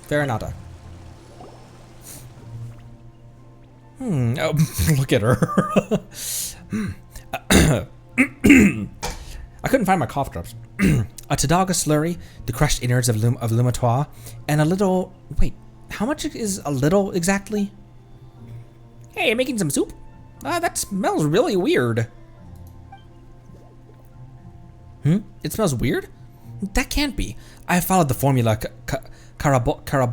Veronata. Oh, look at her. I couldn't find my cough drops. A Tadaga slurry, the crushed innards of Lumatoir, and a little... Wait, how much is a little exactly? Hey, you're making some soup? That smells really weird. It smells weird? That can't be. I followed the formula Crab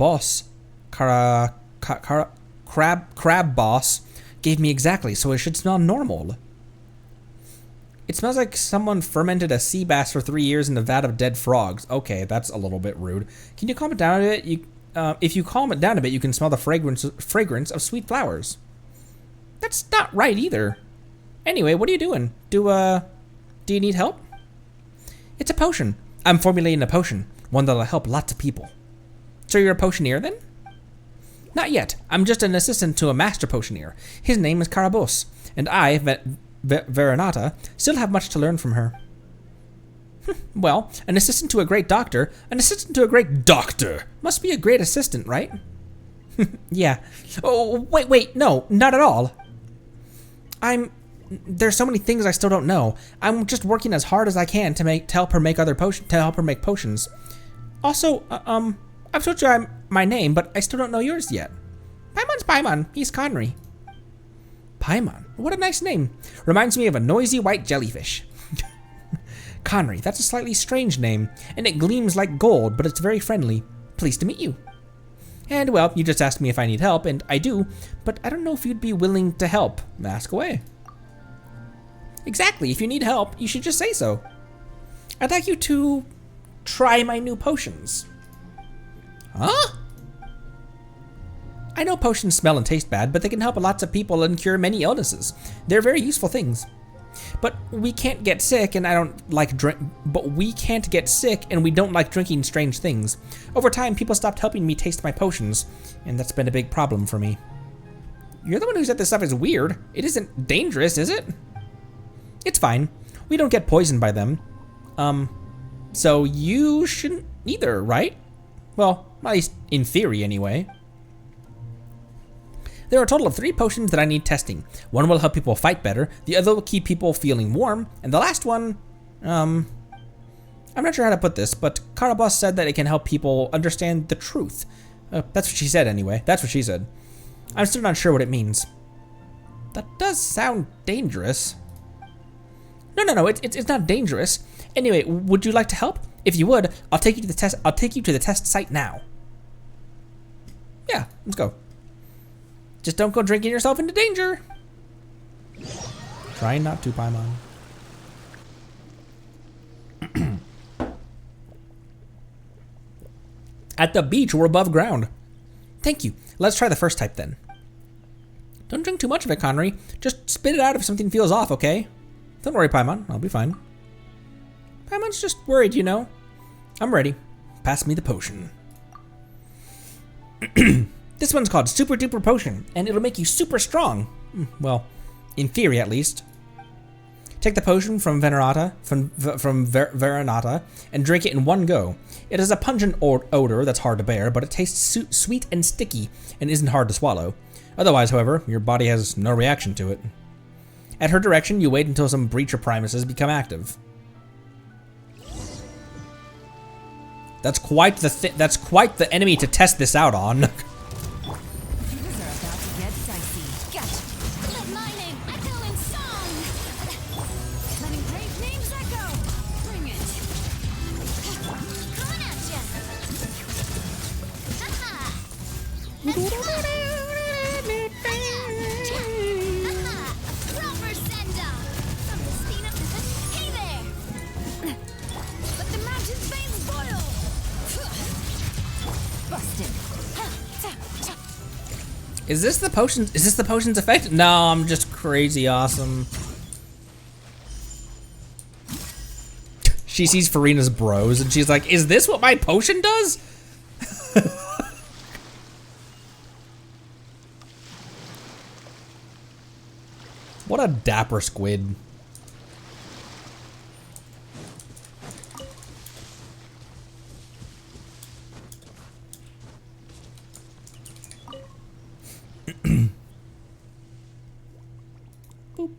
Boss gave me exactly, so it should smell normal. It smells like someone fermented a sea bass for 3 years in a vat of dead frogs. Okay, that's a little bit rude. Can you calm it down a bit? If you calm it down a bit, you can smell the fragrance of sweet flowers. That's not right either. Anyway, what are you doing? Do you need help? It's a potion. I'm formulating a potion, one that'll help lots of people. So you're a potioneer then? Not yet. I'm just an assistant to a master potioneer. His name is Karabos, and I, Veronata, still have much to learn from her. Well, an assistant to a great doctor. An assistant to a great doctor must be a great assistant, right? Yeah. Oh, wait, no, not at all. There's so many things I still don't know. I'm just working as hard as I can to help her make potions. Also, I've told you my name, but I still don't know yours yet. Paimon's Paimon. He's Conry. Paimon? What a nice name. Reminds me of a noisy white jellyfish. Conry, that's a slightly strange name, and it gleams like gold, but it's very friendly. Pleased to meet you. And, well, you just asked me if I need help, and I do, but I don't know if you'd be willing to help. Ask away. Exactly, if you need help, you should just say so. I'd like you to try my new potions. Huh? I know potions smell and taste bad, but they can help lots of people and cure many illnesses. They're very useful things. But we can't get sick, and I don't like drink. But we can't get sick, and we don't like drinking strange things. Over time, people stopped helping me taste my potions, and that's been a big problem for me. You're the one who said this stuff is weird. It isn't dangerous, is it? It's fine. We don't get poisoned by them. So you shouldn't either, right? Well, at least in theory, anyway. There are a total of 3 potions that I need testing. One will help people fight better, the other will keep people feeling warm, and the last one, I'm not sure how to put this, but Karabos said that it can help people understand the truth. That's what she said anyway. That's what she said. I'm still not sure what it means. That does sound dangerous. No, it's not dangerous. Anyway, would you like to help? If you would, I'll take you to the test. I'll take you to the test site now. Yeah, let's go. Just don't go drinking yourself into danger. Trying not to, Paimon. At the beach or above ground. Thank you. Let's try the first type then. Don't drink too much of it, Connery. Just spit it out if something feels off, okay? Don't worry, Paimon. I'll be fine. Paimon's just worried, you know. I'm ready. Pass me the potion. This one's called Super Duper Potion, and it'll make you super strong. Well, in theory at least. Take the potion from Veronata, Veronata, and drink it in one go. It has a pungent odor that's hard to bear, but it tastes sweet and sticky and isn't hard to swallow. Otherwise, however, your body has no reaction to it. At her direction, you wait until some breacher primuses become active. That's quite the enemy to test this out on. Things are about to get dicey. Gotcha. Let my name echo in song. Letting great names echo. Bring it. Coming at ya. Haha. Haha. A proper send-off. From the scene of hey there. Let the mountain's veins boil. Busted. Is this the potion? Is this the potion's effect? No, I'm just crazy awesome. She sees Farina's bros and she's like, "Is this what my potion does?" What a dapper squid. Boop.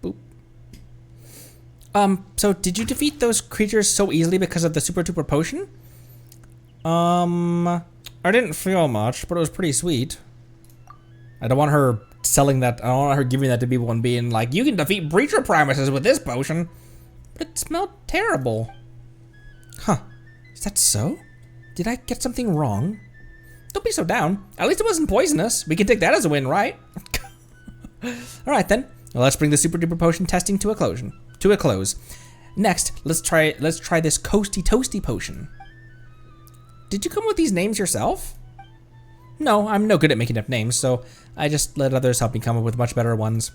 Boop. So did you defeat those creatures so easily because of the Super Duper Potion? I didn't feel much, but it was pretty sweet. I don't want her selling that, I don't want her giving that to people and being like, you can defeat breacher primuses with this potion. But it smelled terrible. Huh, is that so? Did I get something wrong? Don't be so down. At least it wasn't poisonous. We can take that as a win, right? Alright then, well, let's bring the Super Duper Potion testing to a close. Next, let's try this Coasty Toasty Potion. Did you come up with these names yourself? No, I'm no good at making up names, so I just let others help me come up with much better ones.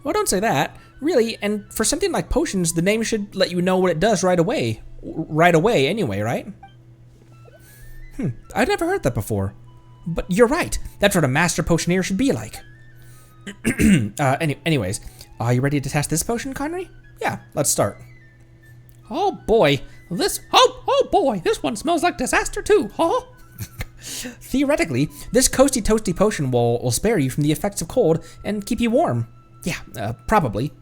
Well, don't say that. Really, and for something like potions, the name should let you know what it does right away. Right away, anyway, right? I'd never heard that before. But you're right. That's what a master potioneer should be like. Anyways, are you ready to test this potion, Connery? Yeah, let's start. Oh boy, this one smells like disaster too, huh? Theoretically, this Coasty Toasty Potion will spare you from the effects of cold and keep you warm. Yeah, probably.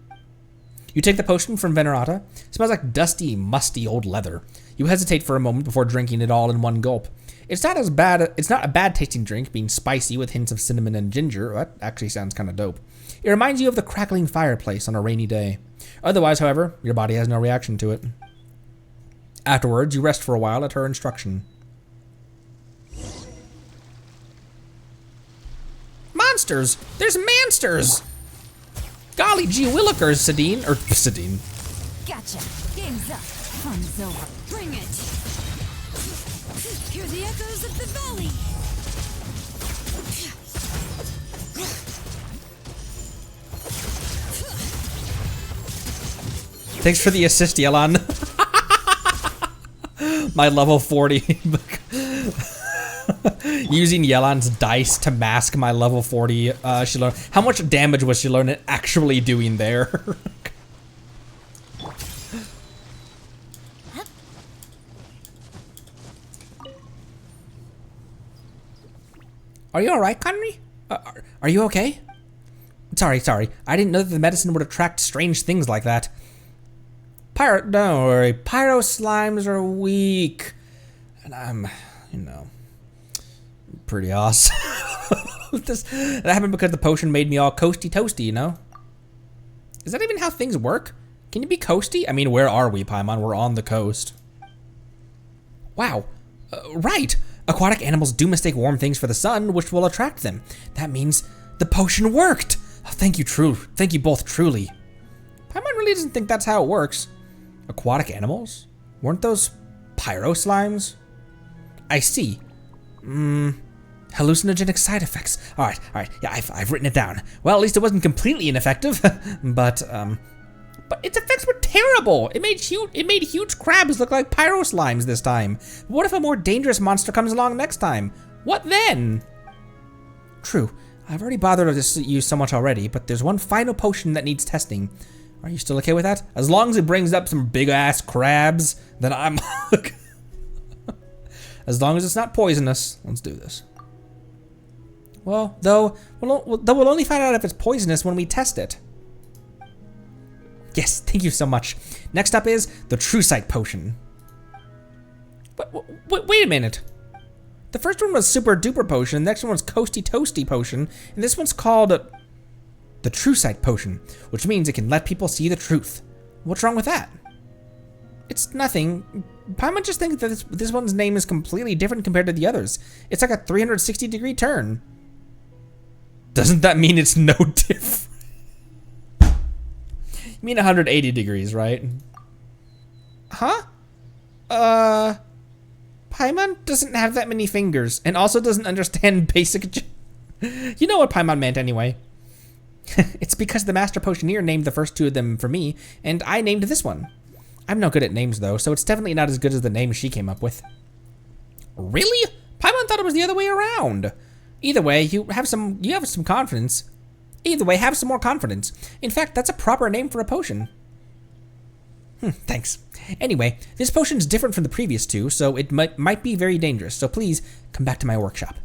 You take the potion from Veronata. It smells like dusty, musty old leather. You hesitate for a moment before drinking it all in one gulp. It's not a bad tasting drink, being spicy with hints of cinnamon and ginger. That actually sounds kind of dope. It reminds you of the crackling fireplace on a rainy day. Otherwise, however, your body has no reaction to it. Afterwards, you rest for a while at her instruction. Monsters! There's mansters! Golly gee willikers, Sadine. Gotcha. Game's up. Fun's over. Bring it. Hear the echoes of the valley. Thanks for the assist, Yelan. My level 40. Using Yelan's dice to mask my level 40 Shalonen. How much damage was Shalonen actually doing there? Are you alright, Connery? Are you okay? Sorry. I didn't know that the medicine would attract strange things like that. Don't worry. Pyro slimes are weak. And I'm, pretty awesome. That happened because the potion made me all coasty toasty, you know? Is that even how things work? Can you be coasty? I mean, where are we, Paimon? We're on the coast. Wow. Right. Aquatic animals do mistake warm things for the sun, which will attract them. That means the potion worked. Oh, thank you both truly. Paimon really doesn't think that's how it works. Aquatic animals? Weren't those pyro slimes? I see. Hallucinogenic side effects. All right. Yeah, I've written it down. Well, at least it wasn't completely ineffective, but its effects were terrible. It made huge crabs look like pyro slimes this time. What if a more dangerous monster comes along next time? What then? True. I've already bothered you so much already, but there's one final potion that needs testing. Are you still okay with that? As long as it brings up some big ass crabs, then I'm as long as it's not poisonous, let's do this. Well, though we'll only find out if it's poisonous when we test it. Yes, thank you so much. Next up is the True Sight potion. Wait a minute. The first one was Super Duper potion, the next one was Coasty Toasty potion, and this one's called the True Sight potion, which means it can let people see the truth. What's wrong with that? It's nothing. Paimon just thinks that this one's name is completely different compared to the others. It's like a 360-degree turn. Doesn't that mean it's no different? You mean 180 degrees, right? Huh? Paimon doesn't have that many fingers and also doesn't understand basic. You know what Paimon meant anyway. It's because the Master Potioneer named the first two of them for me, and I named this one. I'm no good at names though, so it's definitely not as good as the name she came up with. Really? Paimon thought it was the other way around. Either way, you have some confidence. Either way, have some more confidence. In fact, that's a proper name for a potion. Thanks. Anyway, this potion's different from the previous two, so it might be very dangerous, so please come back to my workshop.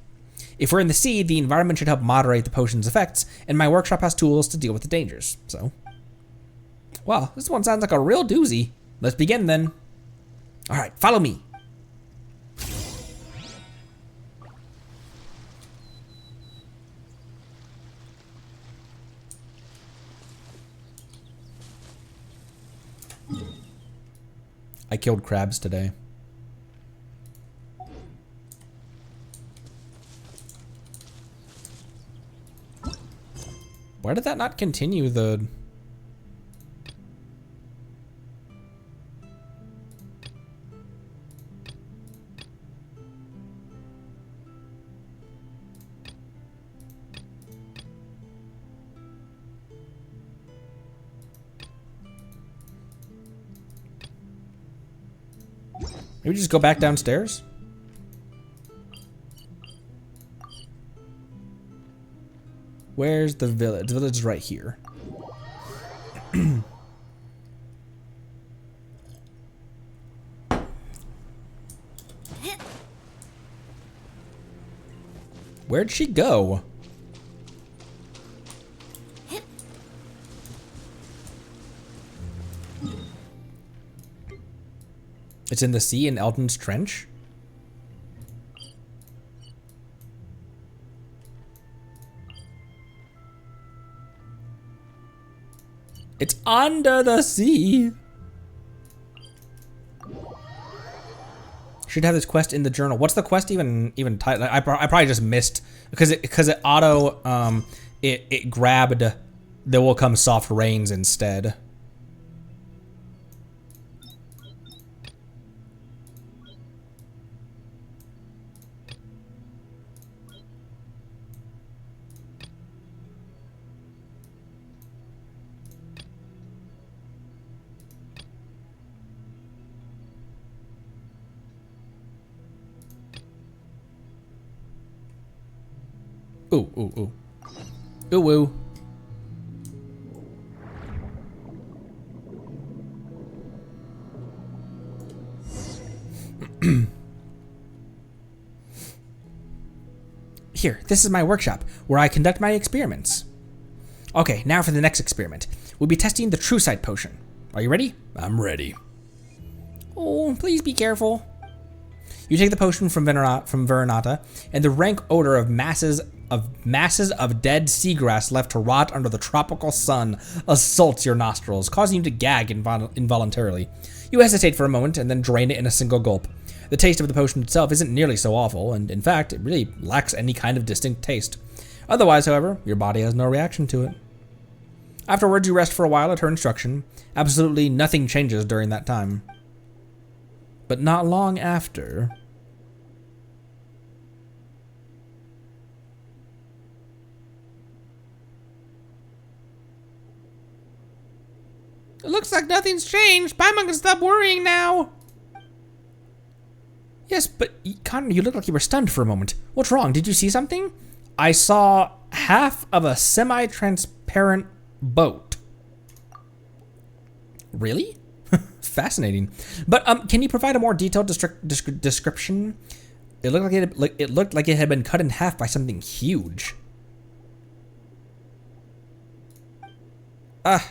If we're in the sea, the environment should help moderate the potion's effects, and my workshop has tools to deal with the dangers, so. Wow, this one sounds like a real doozy. Let's begin then. Alright, follow me. I killed crabs today. Why did that not continue the... Maybe just go back downstairs? Where's the village? The village is right here. Where'd she go? It's in the sea in Eldon's Trench? It's under the sea. Should have this quest in the journal. What's the quest even title? I probably just missed because it auto it grabbed There Will Come Soft Rains instead. Ooh, ooh, ooh. Ooh, ooh. Here, this is my workshop, where I conduct my experiments. Okay, now for the next experiment. We'll be testing the True Sight potion. Are you ready? I'm ready. Oh, please be careful. You take the potion from Veronata, and the rank odor of masses of dead seagrass left to rot under the tropical sun assaults your nostrils, causing you to gag involuntarily. You hesitate for a moment and then drain it in a single gulp. The taste of the potion itself isn't nearly so awful, and in fact, it really lacks any kind of distinct taste. Otherwise, however, your body has no reaction to it. Afterwards, you rest for a while at her instruction. Absolutely nothing changes during that time. But not long after... It looks like nothing's changed. Paimon can stop worrying now. Yes, but Connor, you look like you were stunned for a moment. What's wrong? Did you see something? I saw half of a semi-transparent boat. Really? Fascinating. But can you provide a more detailed description? It looked like it had been cut in half by something huge.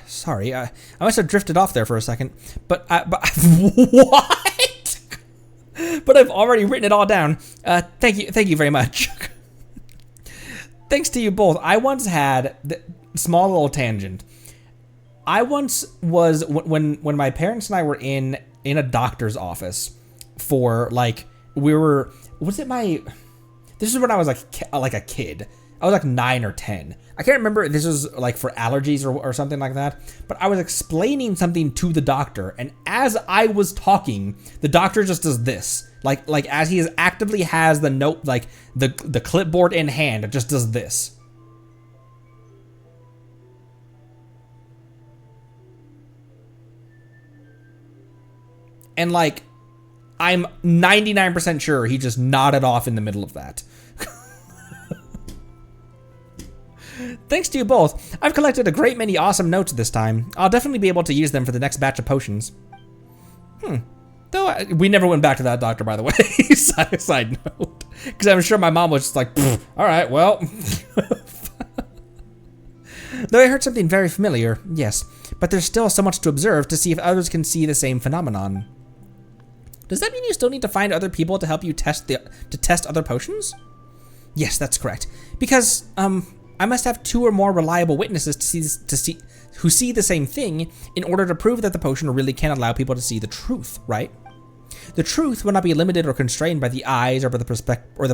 Sorry. I must have drifted off there for a second. But what? But I've already written it all down. Thank you very much. Thanks to you both. I once had small little tangent. I once was when my parents and I were in a doctor's office for like this is when I was like a kid. I was like 9 or 10. I can't remember if this was like for allergies or something like that, but I was explaining something to the doctor, and as I was talking, the doctor just does this. Like as he actively has the note, like the clipboard in hand, it just does this. And like, I'm 99% sure he just nodded off in the middle of that. Thanks to you both. I've collected a great many awesome notes this time. I'll definitely be able to use them for the next batch of potions. Though we never went back to that doctor, by the way. Side note. Because I'm sure my mom was just like, all right, well. Though I heard something very familiar, yes. But there's still so much to observe to see if others can see the same phenomenon. Does that mean you still need to find other people to help you test other potions? Yes, that's correct. Because, I must have 2 or more reliable witnesses who see the same thing in order to prove that the potion really can allow people to see the truth, right? The truth will not be limited or constrained by the eyes or by the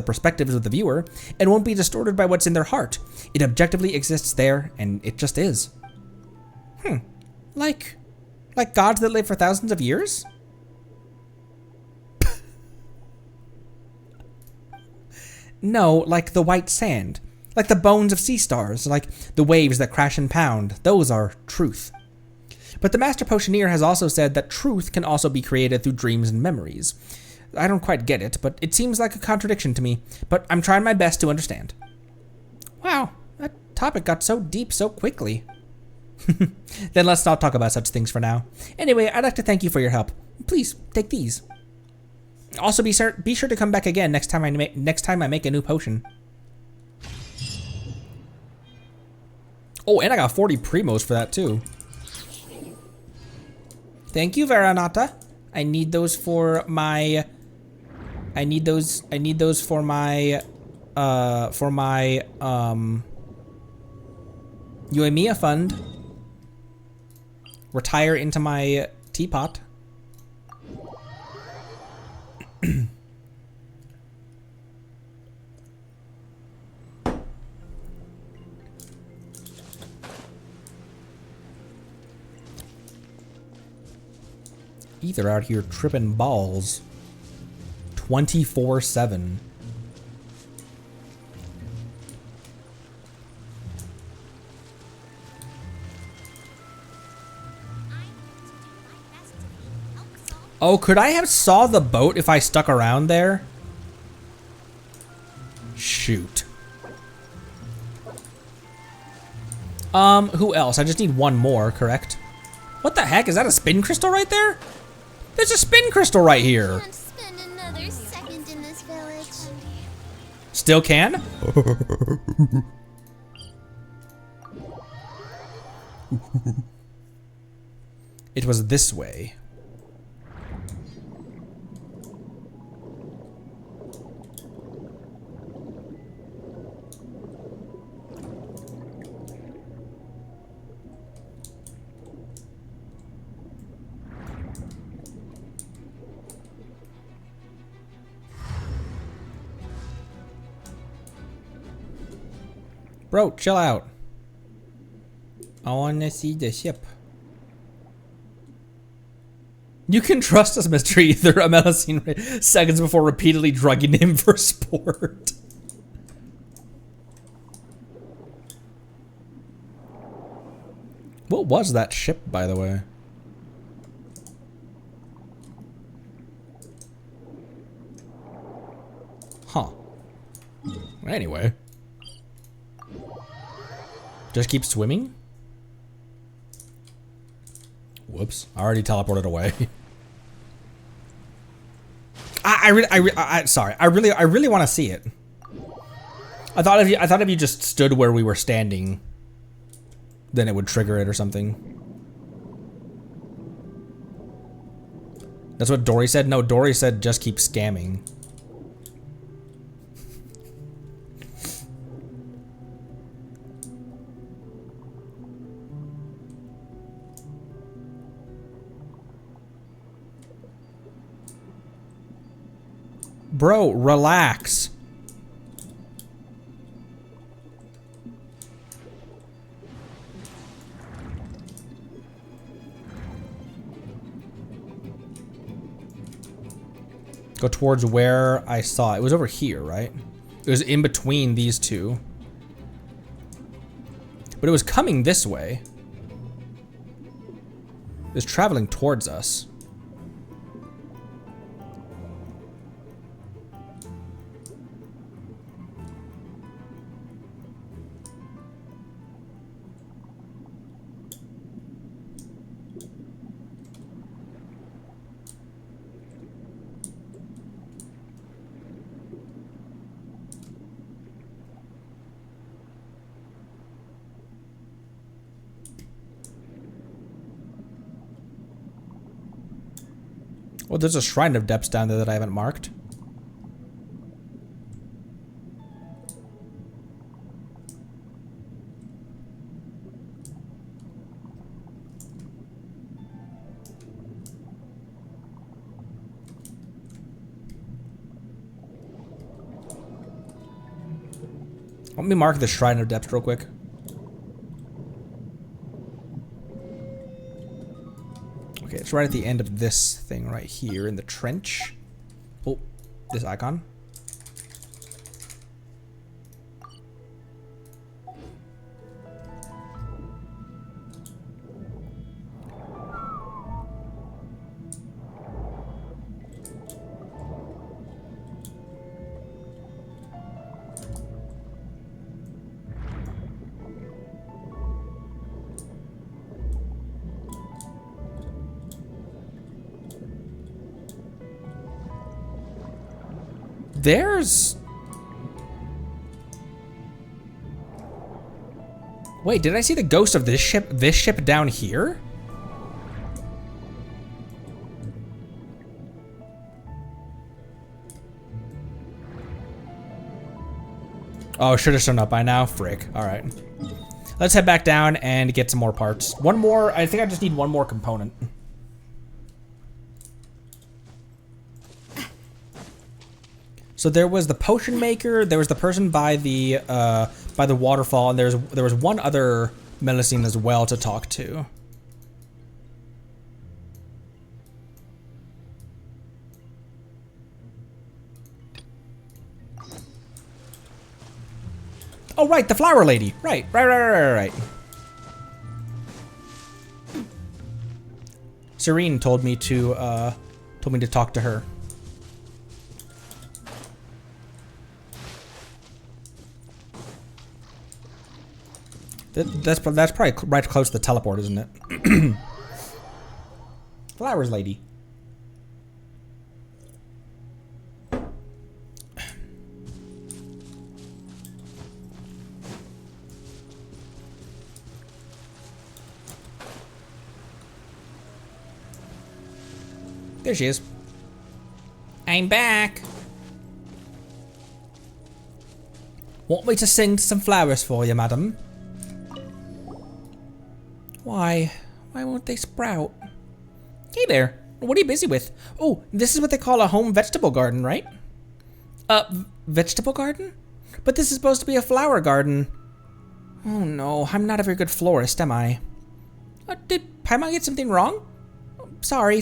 perspectives of the viewer, and won't be distorted by what's in their heart. It objectively exists there, and it just is. Like gods that live for thousands of years? No, like the white sand. Like the bones of sea stars, like the waves that crash and pound. Those are truth. But the Master Potioneer has also said that truth can also be created through dreams and memories. I don't quite get it, but it seems like a contradiction to me. But I'm trying my best to understand. Wow, that topic got so deep so quickly. Then let's not talk about such things for now. Anyway, I'd like to thank you for your help. Please, take these. Also, be sure to come back again next time I make a new potion. Oh, and I got 40 primos for that too. Thank you, Veronata. I need those for my Uemia fund. Retire into my teapot. They're out here tripping balls 24/7. Oh, could I have saw the boat if I stuck around there? Shoot. Who else? I just need one more, correct? What the heck? Is that a spin crystal right there? There's a spin crystal right here. Can't spend another second in this village. Still can? It was this way. Bro, chill out. I wanna see the ship. You can trust us, Mr. Ether, a Melusine seconds before repeatedly drugging him for sport. What was that ship, by the way? Huh. Anyway. Just keep swimming? Whoops! I already teleported away. Sorry. I really want to see it. I thought if you just stood where we were standing, then it would trigger it or something. That's what Dory said. No, Dory said just keep scamming. Bro, relax. Go towards where I saw it. It was over here, right? It was in between these two. But it was coming this way. It was traveling towards us. Well, there's a Shrine of Depths down there that I haven't marked. Let me mark the Shrine of Depths real quick. Okay, it's right at the end of this thing right here in the trench. Oh, this icon. There's... Wait, did I see the ghost of this ship down here? Oh, should have shown up by now. Frick. All right. Let's head back down and get some more parts. One more. I think I just need one more component. So there was the potion maker, there was the person by the waterfall, and there was one other Melusine as well to talk to. Oh right, the flower lady. Right. Serene told me to talk to her. That's probably right close to the teleport, isn't it? Flowers lady. There she is. I'm back. Want me to sing some flowers for you, madam? Why won't they sprout? Hey there, what are you busy with? Oh, this is what they call a home vegetable garden, right? Vegetable garden? But this is supposed to be a flower garden. Oh no, I'm not a very good florist, am I? Did Paimon get something wrong? Sorry.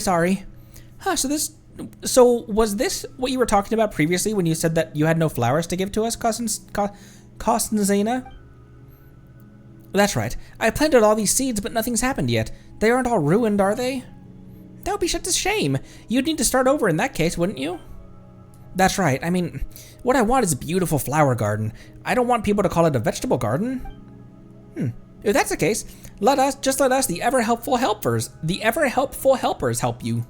Huh, so was this what you were talking about previously when you said that you had no flowers to give to us, Kostenzena? That's right. I planted all these seeds, but nothing's happened yet. They aren't all ruined, are they? That would be such a shame. You'd need to start over in that case, wouldn't you? That's right. I mean, what I want is a beautiful flower garden. I don't want people to call it a vegetable garden. If that's the case, let us, the ever-helpful helpers help you.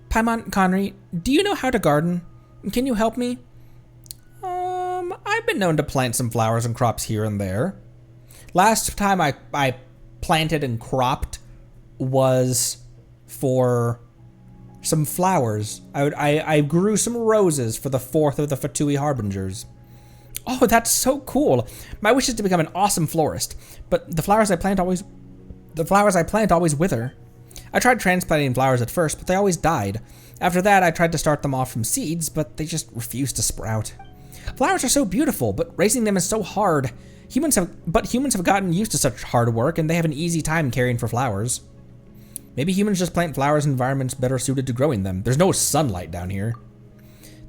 Paimon Connery, do you know how to garden? Can you help me? I've been known to plant some flowers and crops here and there. Last time I planted and cropped was for some flowers. I grew some roses for the 4th of the Fatui Harbingers. Oh, that's so cool. My wish is to become an awesome florist, but the flowers I plant always wither. I tried transplanting flowers at first, but they always died. After that, I tried to start them off from seeds, but they just refused to sprout. Flowers are so beautiful, but raising them is so hard. Humans have gotten used to such hard work, and they have an easy time caring for flowers. Maybe humans just plant flowers in environments better suited to growing them. There's no sunlight down here.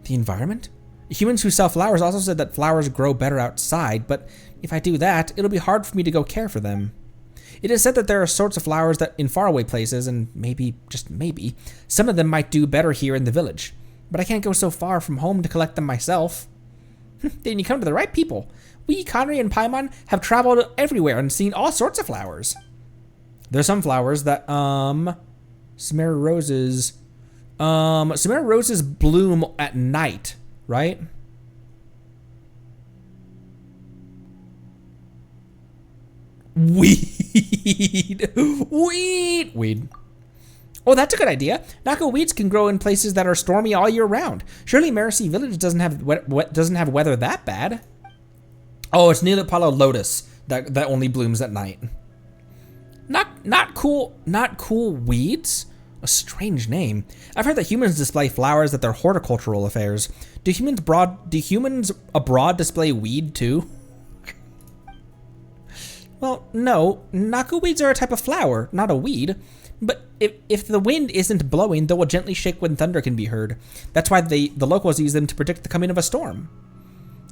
The environment? Humans who sell flowers also said that flowers grow better outside, but if I do that, it'll be hard for me to go care for them. It is said that there are sorts of flowers that in faraway places, and maybe, just maybe, some of them might do better here in the village. But I can't go so far from home to collect them myself. Then you come to the right people. We, Connery and Paimon, have traveled everywhere and seen all sorts of flowers. There's some flowers that, Samara roses bloom at night, right? Weed. Oh, that's a good idea. Nako weeds can grow in places that are stormy all year round. Surely Merusea Village doesn't have weather that bad. Oh, it's Neolipalo lotus that only blooms at night. Not cool weeds? A strange name. I've heard that humans display flowers at their horticultural affairs. Do humans abroad display weed too? Well, no. Nako weeds are a type of flower, not a weed. But if the wind isn't blowing, they will gently shake when thunder can be heard. That's why the locals use them to predict the coming of a storm.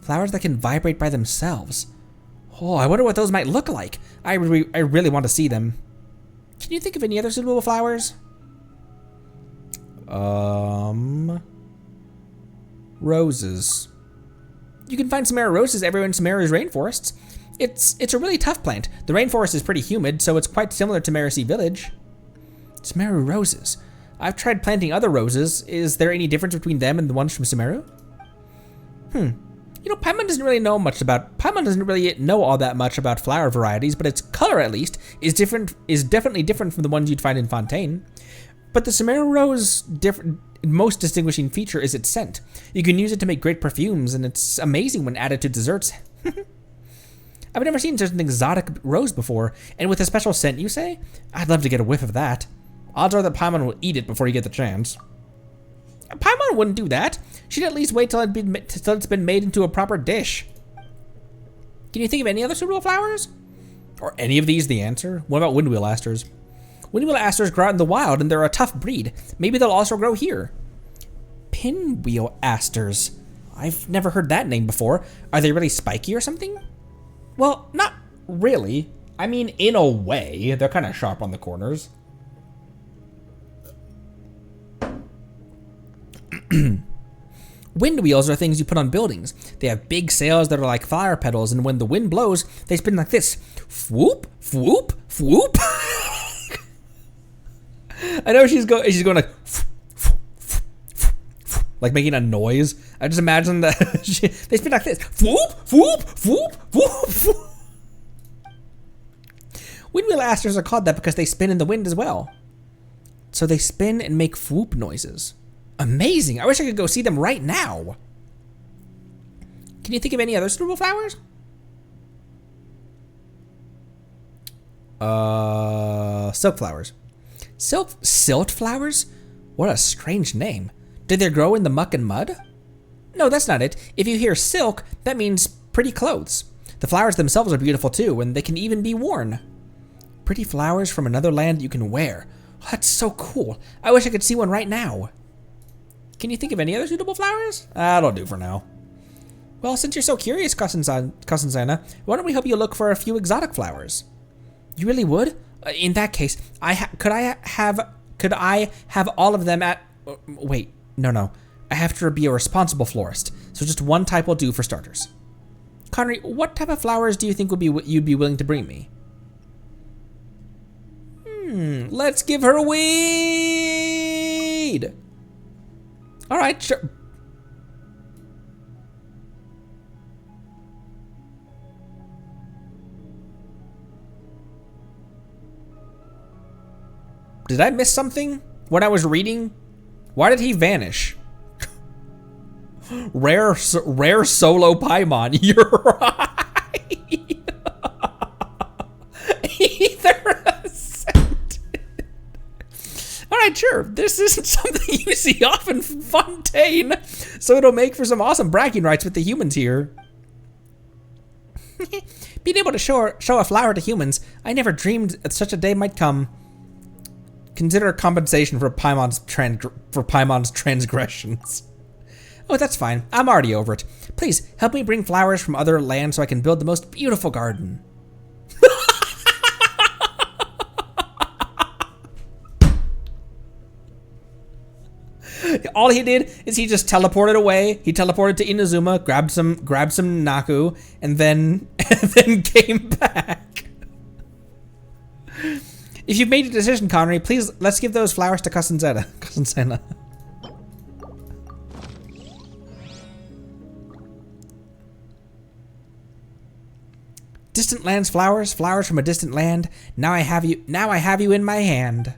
Flowers that can vibrate by themselves. Oh, I wonder what those might look like. I really want to see them. Can you think of any other suitable flowers? Roses. You can find Samara roses everywhere in Samara's rainforests. It's a really tough plant. The rainforest is pretty humid, so it's quite similar to Merusea Village. Samaru roses. I've tried planting other roses. Is there any difference between them and the ones from Samaru? You know, Paimon doesn't really know all that much about flower varieties, but its color, at least, is definitely different from the ones you'd find in Fontaine. But the Samaru rose most distinguishing feature is its scent. You can use it to make great perfumes, and it's amazing when added to desserts. I've never seen such an exotic rose before, and with a special scent, you say? I'd love to get a whiff of that. Odds are that Paimon will eat it before you get the chance. Paimon wouldn't do that. She'd at least wait till it's been made into a proper dish. Can you think of any other suitable flowers? Are any of these the answer? What about windwheel asters? Windwheel asters grow out in the wild, and they're a tough breed. Maybe they'll also grow here. Pinwheel asters. I've never heard that name before. Are they really spiky or something? Well, not really. I mean, in a way. They're kind of sharp on the corners. Wind wheels are things you put on buildings. They have big sails that are like fire petals, and when the wind blows, they spin like this. Whoop, whoop, whoop. I know she's going like, like making a noise. I just imagine that they spin like this. Whoop, whoop, whoop, whoop, whoop. Windwheel asters are called that because they spin in the wind as well. So they spin and make whoop noises. Amazing. I wish I could go see them right now. Can you think of any other suitable flowers? Silk flowers. Silt flowers? What a strange name. Did they grow in the muck and mud? No, that's not it. If you hear silk, that means pretty clothes. The flowers themselves are beautiful too, and they can even be worn. Pretty flowers from another land you can wear. Oh, that's so cool. I wish I could see one right now. Can you think of any other suitable flowers? That'll do for now. Well, since you're so curious, Cousin Santa, why don't we help you look for a few exotic flowers? You really would? In that case, could I have all of them at... wait, no. I have to be a responsible florist, so just one type will do for starters. Connery, what type of flowers do you think you'd be willing to bring me? Let's give her a weed! Alright, sure. Did I miss something when I was reading? Why did he vanish? Rare solo Paimon. You're right. Either ascended. All right, sure. This isn't something you see often from Fontaine, so it'll make for some awesome bragging rights with the humans here. Being able to show a flower to humans, I never dreamed that such a day might come. Consider compensation for Paimon's transgressions. Oh, that's fine. I'm already over it. Please, help me bring flowers from other lands so I can build the most beautiful garden. All he did is he just teleported away. He teleported to Inazuma, grabbed some Naku, and then came back. If you've made a decision, Connery, please let's give those flowers to Cousin Santa. Distant lands flowers, flowers from a distant land. Now I have you in my hand.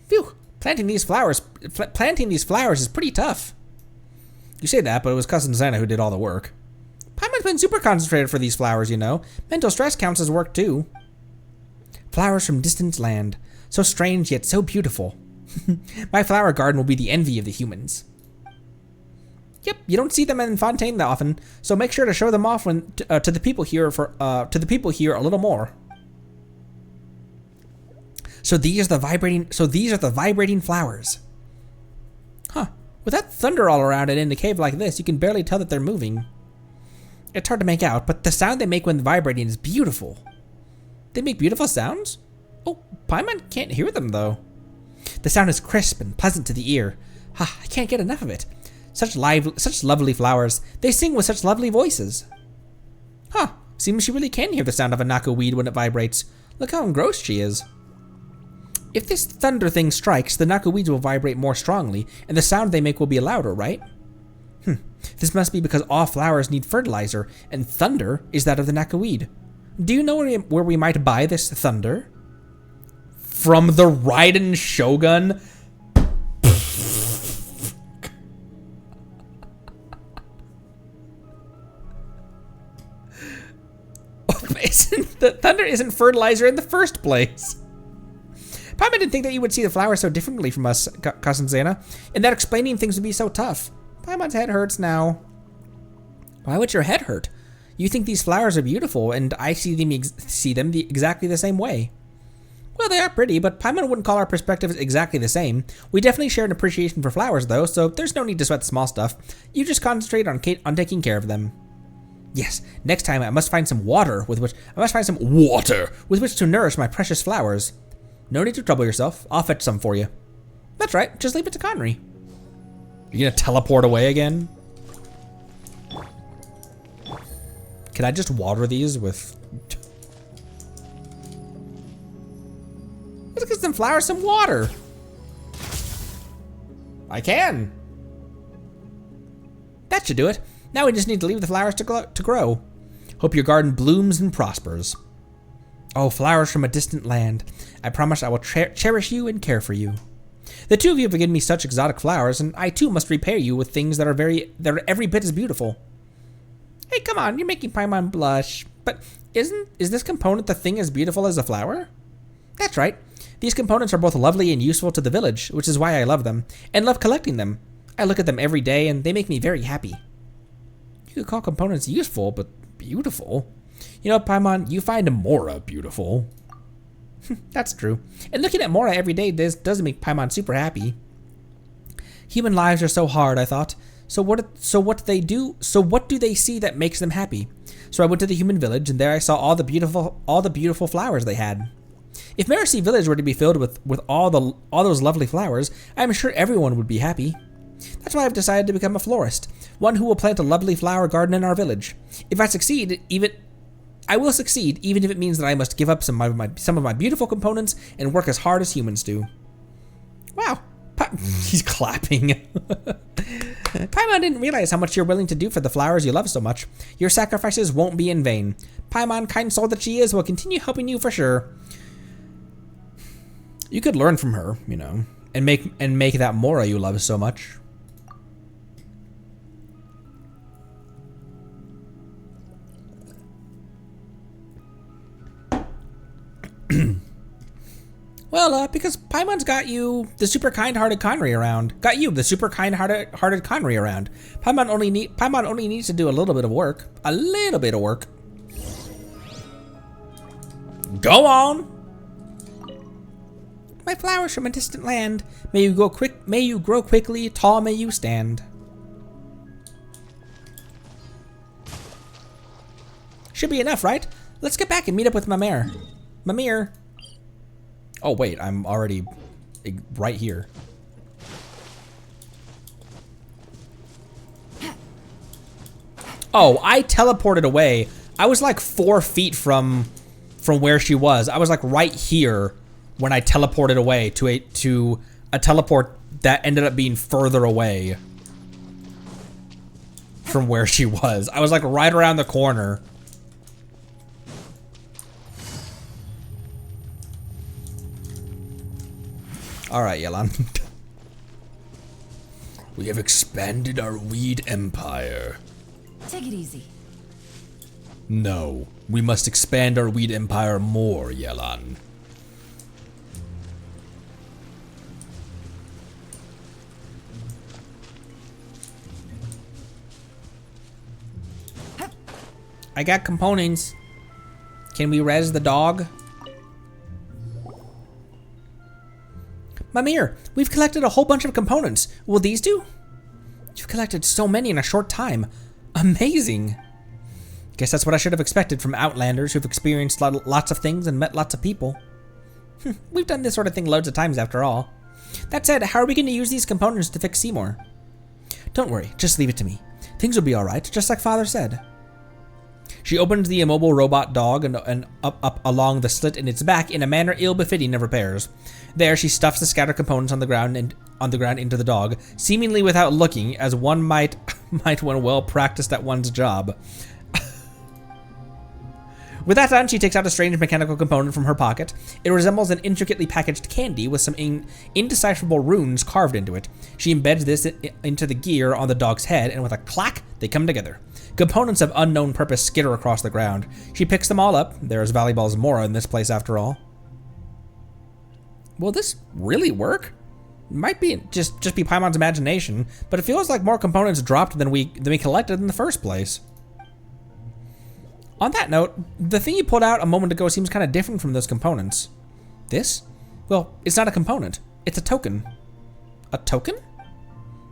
Phew, planting these flowers is pretty tough. You say that, but it was Cousin Santa who did all the work. Paimon's been super concentrated for these flowers, you know. Mental stress counts as work too. Flowers from distant land. So strange yet so beautiful. My flower garden will be the envy of the humans. Yep, you don't see them in Fontaine that often, so make sure to show them off to the people here a little more. So these are the vibrating flowers. Huh. With that thunder all around and in a cave like this, you can barely tell that they're moving. It's hard to make out, but the sound they make when vibrating is beautiful. They make beautiful sounds? Oh, Paimon can't hear them though. The sound is crisp and pleasant to the ear. I can't get enough of it. Such lovely flowers. They sing with such lovely voices. Seems she really can hear the sound of a Naku weed when it vibrates. Look how engrossed she is. If this thunder thing strikes, the Naku weeds will vibrate more strongly, and the sound they make will be louder, right? This must be because all flowers need fertilizer, and thunder is that of the Naku weed. Do you know where we might buy this thunder? From the Raiden Shogun? The thunder isn't fertilizer in the first place. Paimon didn't think that you would see the flowers so differently from us, Cousin Santa, and that explaining things would be so tough. Paimon's head hurts now. Why would your head hurt? You think these flowers are beautiful, and I see them exactly the same way. Well, they are pretty, but Paimon wouldn't call our perspectives exactly the same. We definitely share an appreciation for flowers, though, so there's no need to sweat the small stuff. You just concentrate on taking care of them. Yes, next time I must find some water with which to nourish my precious flowers. No need to trouble yourself. I'll fetch some for you. That's right, just leave it to Conry. You gonna teleport away again? Can I just water these with... Let's get some flowers, some water. I can. That should do it. Now we just need to leave the flowers to grow. Hope your garden blooms and prospers. Oh, flowers from a distant land. I promise I will cherish you and care for you. The two of you have given me such exotic flowers, and I too must repay you with things that are every bit as beautiful. Hey, come on, you're making Paimon blush. But is this component the thing as beautiful as a flower? That's right. These components are both lovely and useful to the village, which is why I love them, and love collecting them. I look at them every day, and they make me very happy. You could call components useful, but beautiful? You know, Paimon, you find Mora beautiful. That's true. And looking at Mora every day does make Paimon super happy. Human lives are so hard, I thought. So what do they see that makes them happy? So I went to the human village, and there I saw all the beautiful flowers they had. If Merusea village were to be filled with all those lovely flowers, I'm sure everyone would be happy. That's why I've decided to become a florist, one who will plant a lovely flower garden in our village. If I succeed, I will succeed, even if it means that I must give up some of my beautiful components and work as hard as humans do. Wow, he's clapping. Paimon didn't realize how much you're willing to do for the flowers you love so much. Your sacrifices won't be in vain. Paimon, kind soul that she is, will continue helping you for sure. You could learn from her, you know, and make that Mora you love so much. Well, because Paimon's got you the super kind-hearted Conry around. Got you the super kind-hearted Conry around. Paimon only needs to do a little bit of work. A little bit of work. Go on. My flowers from a distant land. May you grow quickly, tall may you stand. Should be enough, right? Let's get back and meet up with Mamere. Mamere. Oh wait, I'm already right here. Oh, I teleported away. I was like 4 feet from where she was. I was like right here when I teleported away to a teleport that ended up being further away from where she was. I was like right around the corner. All right, Yelan. We have expanded our weed empire. Take it easy. No, we must expand our weed empire more, Yelan. I got components. Can we res the dog? Mamere, we've collected a whole bunch of components. Will these do? You've collected so many in a short time. Amazing. Guess that's what I should have expected from Outlanders who've experienced lots of things and met lots of people. We've done this sort of thing loads of times after all. That said, how are we going to use these components to fix Seymour? Don't worry, just leave it to me. Things will be alright, just like Father said. She opened the immobile robot dog and up along the slit in its back in a manner ill-befitting of repairs. There, she stuffs the scattered components on the ground into the dog, seemingly without looking, as one might when well practiced at one's job. With that done, she takes out a strange mechanical component from her pocket. It resembles an intricately packaged candy with some indecipherable runes carved into it. She embeds this into the gear on the dog's head, and with a clack, they come together. Components of unknown purpose skitter across the ground. She picks them all up. There's Volleyball's Mora in this place after all. Will this really work? It might be just be Paimon's imagination, but it feels like more components dropped than we collected in the first place. On that note, the thing you pulled out a moment ago seems kind of different from those components. This? Well, it's not a component. It's a token. A token?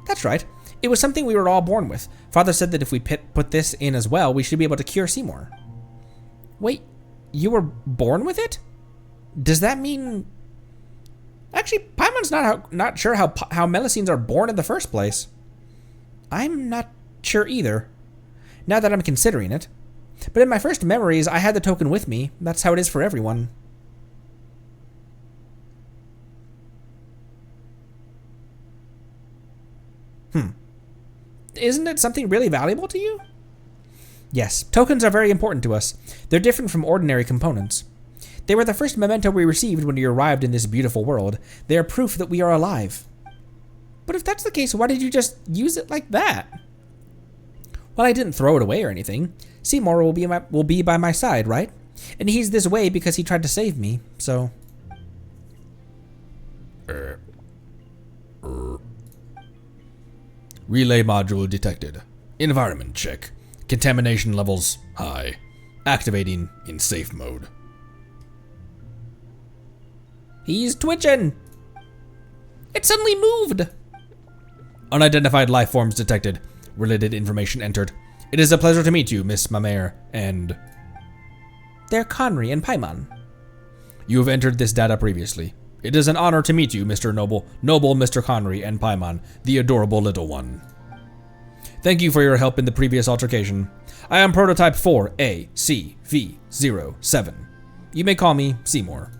That's right. It was something we were all born with. Father said that if we put this in as well, we should be able to cure Seymour. Wait, you were born with it? Does that mean Actually, Paimon's not sure how Melusines are born in the first place. I'm not sure either, now that I'm considering it. But in my first memories, I had the token with me. That's how it is for everyone. Isn't it something really valuable to you? Yes, tokens are very important to us. They're different from ordinary components. They were the first memento we received when we arrived in this beautiful world. They are proof that we are alive. But if that's the case, why did you just use it like that? Well, I didn't throw it away or anything. Seymour will be by my side, right? And he's this way because he tried to save me, so... Relay module detected. Environment check. Contamination levels high. Activating in safe mode. He's twitching! It suddenly moved! Unidentified life forms detected. Related information entered. It is a pleasure to meet you, Miss Mamere, and... They're Conry and Paimon. You have entered this data previously. It is an honor to meet you, Mr. Noble Mr. Conry and Paimon, the adorable little one. Thank you for your help in the previous altercation. I am prototype 4ACV07. You may call me Seymour.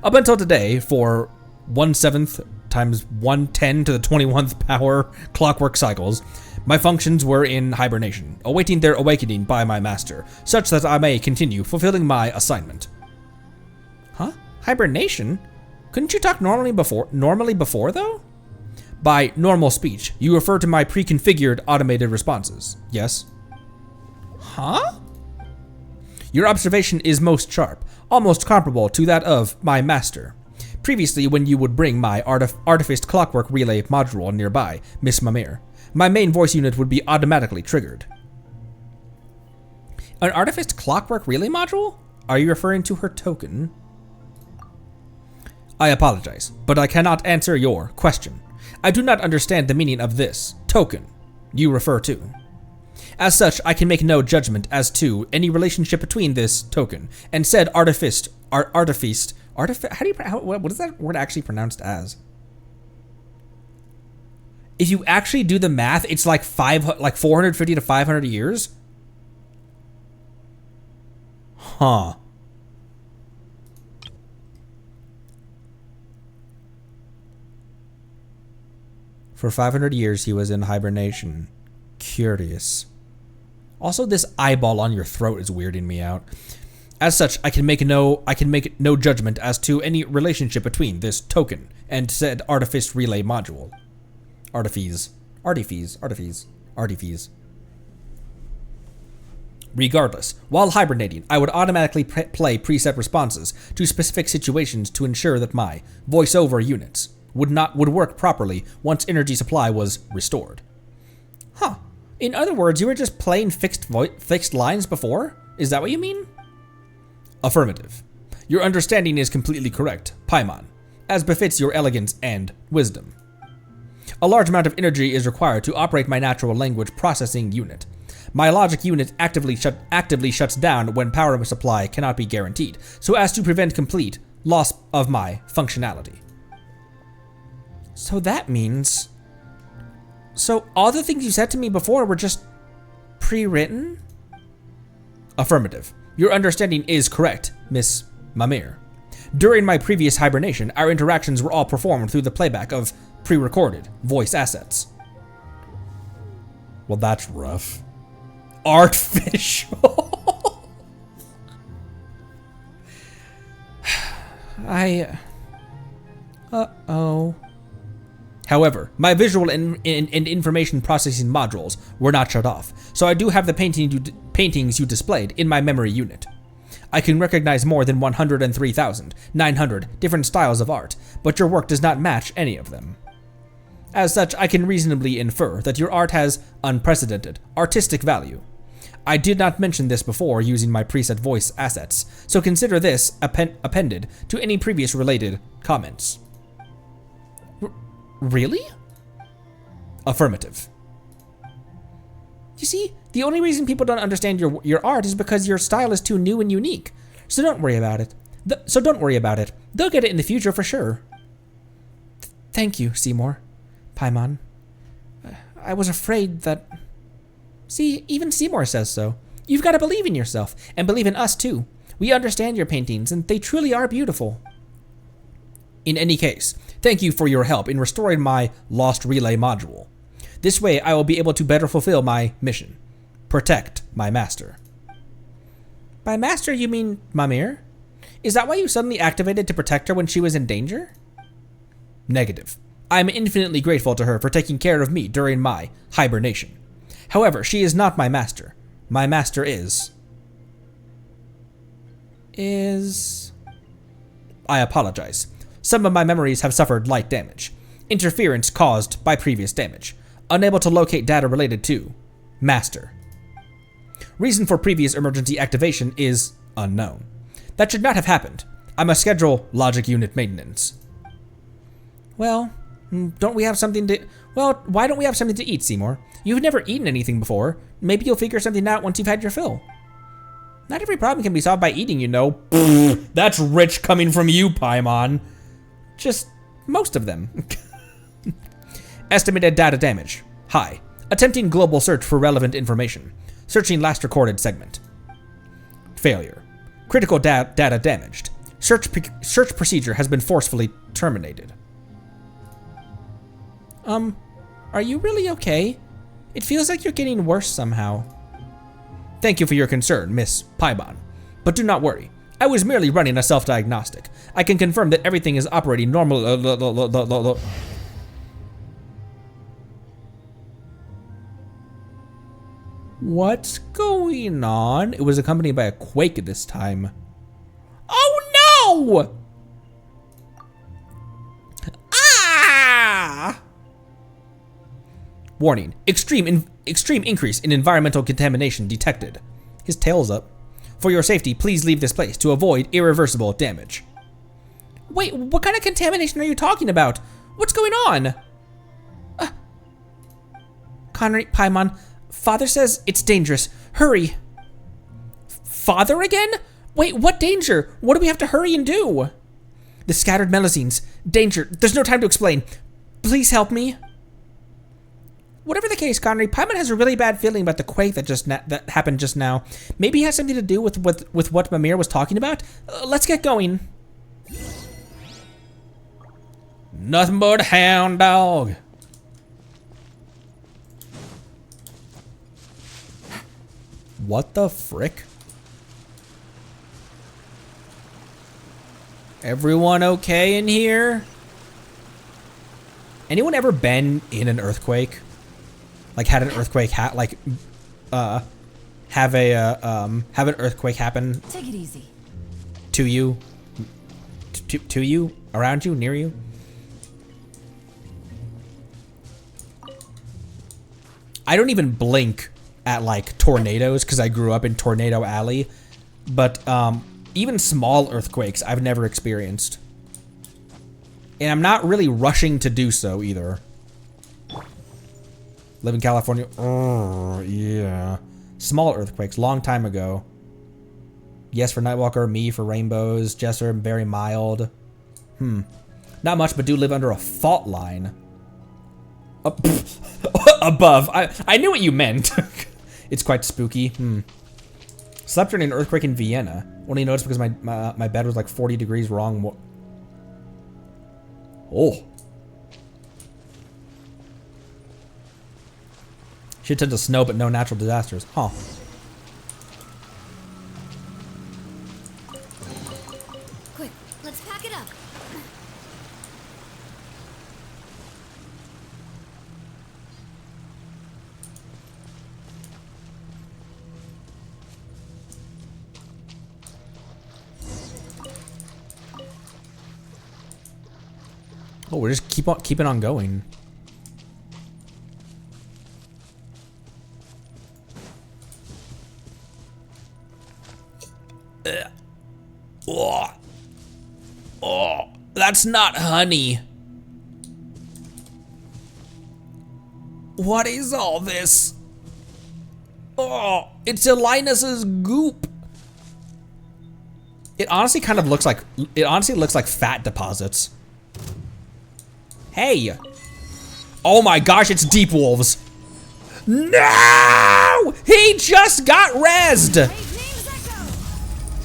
Up until today, for 1/7 times 110 to the 21th power clockwork cycles, my functions were in hibernation, awaiting their awakening by my master, such that I may continue fulfilling my assignment. Huh? Hibernation? Couldn't you talk normally before though? By normal speech, you refer to my pre-configured automated responses, yes? Huh? Your observation is most sharp, almost comparable to that of my master. Previously, when you would bring my artificed clockwork relay module nearby, Miss Mamere, my main voice unit would be automatically triggered. An artificed clockwork relay module? Are you referring to her token? I apologize, but I cannot answer your question. I do not understand the meaning of this token you refer to. As such, I can make no judgment as to any relationship between this token and said what is that word actually pronounced as? If you actually do the math, it's like 450 to 500 years? Huh. For 500 years, he was in hibernation. Curious. Also, this eyeball on your throat is weirding me out. As such, I can make no judgment as to any relationship between this token and said artifice relay module. Artifice. Regardless, while hibernating, I would automatically play preset responses to specific situations to ensure that my voiceover units would work properly once energy supply was restored. Huh. In other words, you were just playing fixed lines before? Is that what you mean? Affirmative. Your understanding is completely correct, Paimon, as befits your elegance and wisdom. A large amount of energy is required to operate my natural language processing unit. My logic unit actively shuts down when power supply cannot be guaranteed, so as to prevent complete loss of my functionality. So that means... So all the things you said to me before were just pre-written? Affirmative. Your understanding is correct, Miss Mamere. During my previous hibernation, our interactions were all performed through the playback of pre-recorded voice assets. Well, that's rough. Artificial. Uh-oh. However, my visual and information processing modules were not shut off, so I do have the paintings you displayed in my memory unit. I can recognize more than 103,900 different styles of art, but your work does not match any of them. As such, I can reasonably infer that your art has unprecedented artistic value. I did not mention this before using my preset voice assets, so consider this appended to any previous related comments. Really? Affirmative. You see, the only reason people don't understand your art is because your style is too new and unique. So don't worry about it. They'll get it in the future for sure. Thank you, Seymour. Paimon. I was afraid that... See, even Seymour says so. You've got to believe in yourself, and believe in us too. We understand your paintings, and they truly are beautiful. In any case, thank you for your help in restoring my lost relay module. This way, I will be able to better fulfill my mission. Protect my master. By master, you mean Mamere? Is that why you suddenly activated to protect her when she was in danger? Negative. I am infinitely grateful to her for taking care of me during my hibernation. However, she is not my master. My master is... I apologize. Some of my memories have suffered light damage. Interference caused by previous damage. Unable to locate data related to Master. Reason for previous emergency activation is unknown. That should not have happened. I must schedule logic unit maintenance. Well, don't we have something to... Well, why don't we have something to eat, Seymour? You've never eaten anything before. Maybe you'll figure something out once you've had your fill. Not every problem can be solved by eating, you know. That's rich coming from you, Paimon. Just most of them. Estimated data damage. High. Attempting global search for relevant information. Searching last recorded segment. Failure. Critical data damaged. Search procedure has been forcefully terminated. Are you really okay? It feels like you're getting worse somehow. Thank you for your concern, Miss Paimon. But do not worry. I was merely running a self-diagnostic. I can confirm that everything is operating normal. What's going on? It was accompanied by a quake this time. Oh no! Ah! Warning. Extreme increase in environmental contamination detected. His tail's up. For your safety, please leave this place to avoid irreversible damage. Wait, what kind of contamination are you talking about? What's going on? Connery, Paimon, Father says it's dangerous. Hurry. Father again? Wait, what danger? What do we have to hurry and do? The scattered Melusines. Danger. There's no time to explain. Please help me. Whatever the case, Connery, Paimon has a really bad feeling about the quake that happened just now. Maybe it has something to do with what Mamere was talking about. Let's get going. Nothing but a hound dog. What the frick? Everyone okay in here? Anyone ever been in an earthquake? Like had an earthquake have an earthquake happen Take it easy. to you, to you, around you, near you? I don't even blink at like tornadoes because I grew up in Tornado Alley, but even small earthquakes I've never experienced, and I'm not really rushing to do so either. Live in California. Oh, yeah. Small earthquakes, long time ago. Yes for Nightwalker, me for rainbows, Jesser, very mild. Not much, but do live under a fault line. Above. I knew what you meant. It's quite spooky. Slept during an earthquake in Vienna. Only noticed because my bed was like 40 degrees wrong. Oh. Shit tons of snow, but no natural disasters. Huh. Quick, let's pack it up. Oh, we're just keeping on going. Oh, that's not honey. What is all this? Oh, it's Elynas's goop. It honestly looks like fat deposits. Hey! Oh my gosh, it's Deep Wolves. No! He just got rezzed!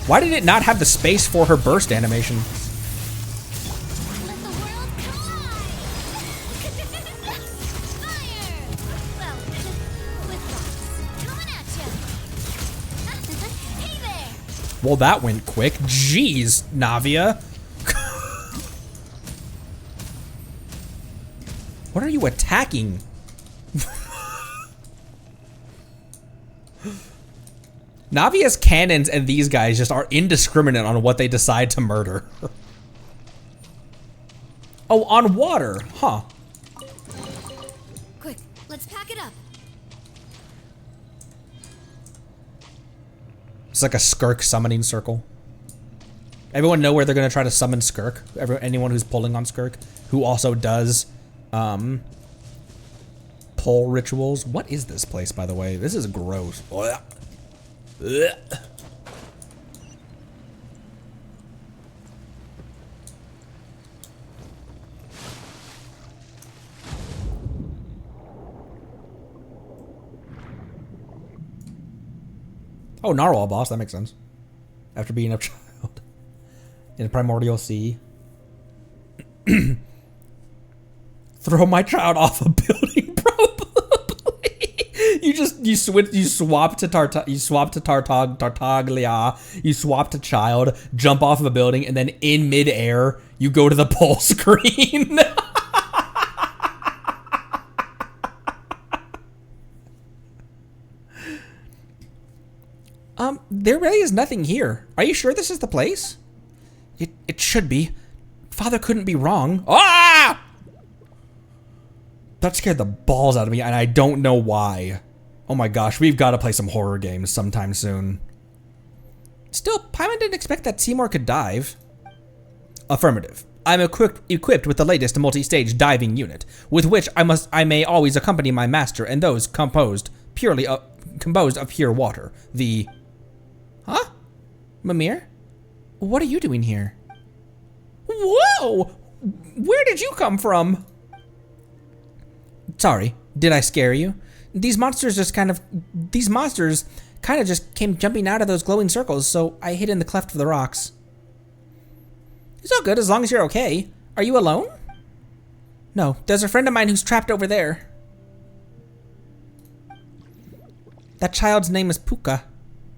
Why did it not have the space for her burst animation? Let the world collide! Fire! Well, with rocks. Coming at you. Hey there! Well, that went quick. Jeez, Navia. What are you attacking? Navia's cannons and these guys just are indiscriminate on what they decide to murder. Oh, on water, huh? Quick, let's pack it up. It's like a Skirk summoning circle. Everyone know where they're gonna try to summon Skirk? Anyone who's pulling on Skirk, who also does pull rituals. What is this place, by the way? This is gross. Ugh. Oh, Narwhal boss, that makes sense. After being a child in Primordial Sea. Throw my child off a building, probably. you swap to Tartaglia, you swap to child, jump off of a building, and then in midair, you go to the pull screen. There really is nothing here. Are you sure this is the place? It should be. Father couldn't be wrong. Ah! That scared the balls out of me, and I don't know why. Oh my gosh, we've got to play some horror games sometime soon. Still, Paimon didn't expect that Seymour could dive. Affirmative. I'm equipped with the latest multi-stage diving unit, with which I may always accompany my master and those composed of pure water. The... Huh? Mamere? What are you doing here? Whoa! Where did you come from? Sorry, did I scare you? These monsters kind of just came jumping out of those glowing circles, so I hid in the cleft of the rocks. It's all good as long as you're okay. Are you alone? No, there's a friend of mine who's trapped over there. That child's name is Puka.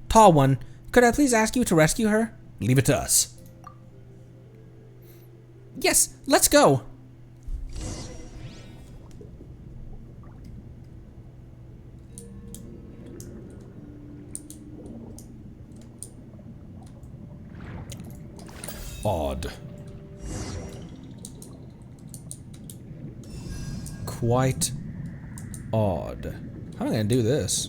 Tall one. Could I please ask you to rescue her? Leave it to us. Yes, let's go. Odd. Quite odd. How am I gonna do this?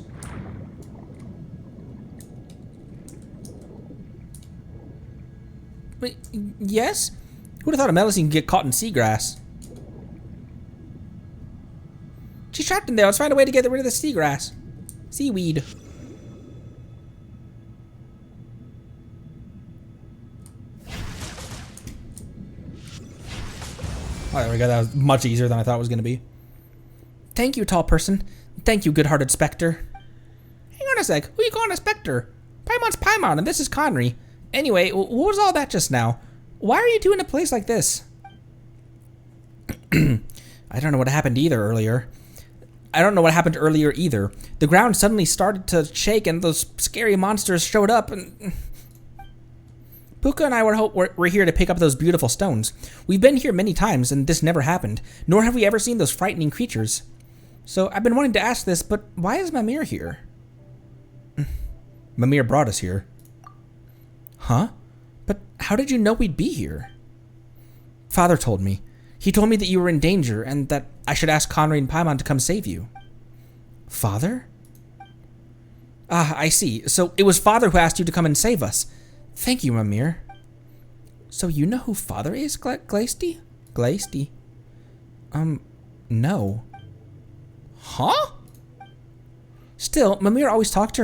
Wait, yes? Who'd have thought a Melusine could get caught in seagrass? She's trapped in there. Let's find a way to get rid of the seagrass. Seaweed. Oh, there we go. That was much easier than I thought it was going to be. Thank you, tall person. Thank you, good-hearted Spectre. Hang on a sec. Who you calling a Spectre? Paimon's Paimon, and this is Conry. Anyway, what was all that just now? Why are you doing a place like this? I don't know what happened earlier. The ground suddenly started to shake and those scary monsters showed up and... Puka and I were here to pick up those beautiful stones. We've been here many times and this never happened, nor have we ever seen those frightening creatures. So I've been wanting to ask this, but why is Mamere here? Mamere brought us here. Huh? But how did you know we'd be here? Father told me. He told me that you were in danger and that I should ask Conry and Paimon to come save you. Father? Ah, I see. So it was Father who asked you to come and save us. Thank you, Mamere. So you know who Father is, Glaisty? Glaisty? No. Huh? Still, Mamere always talks to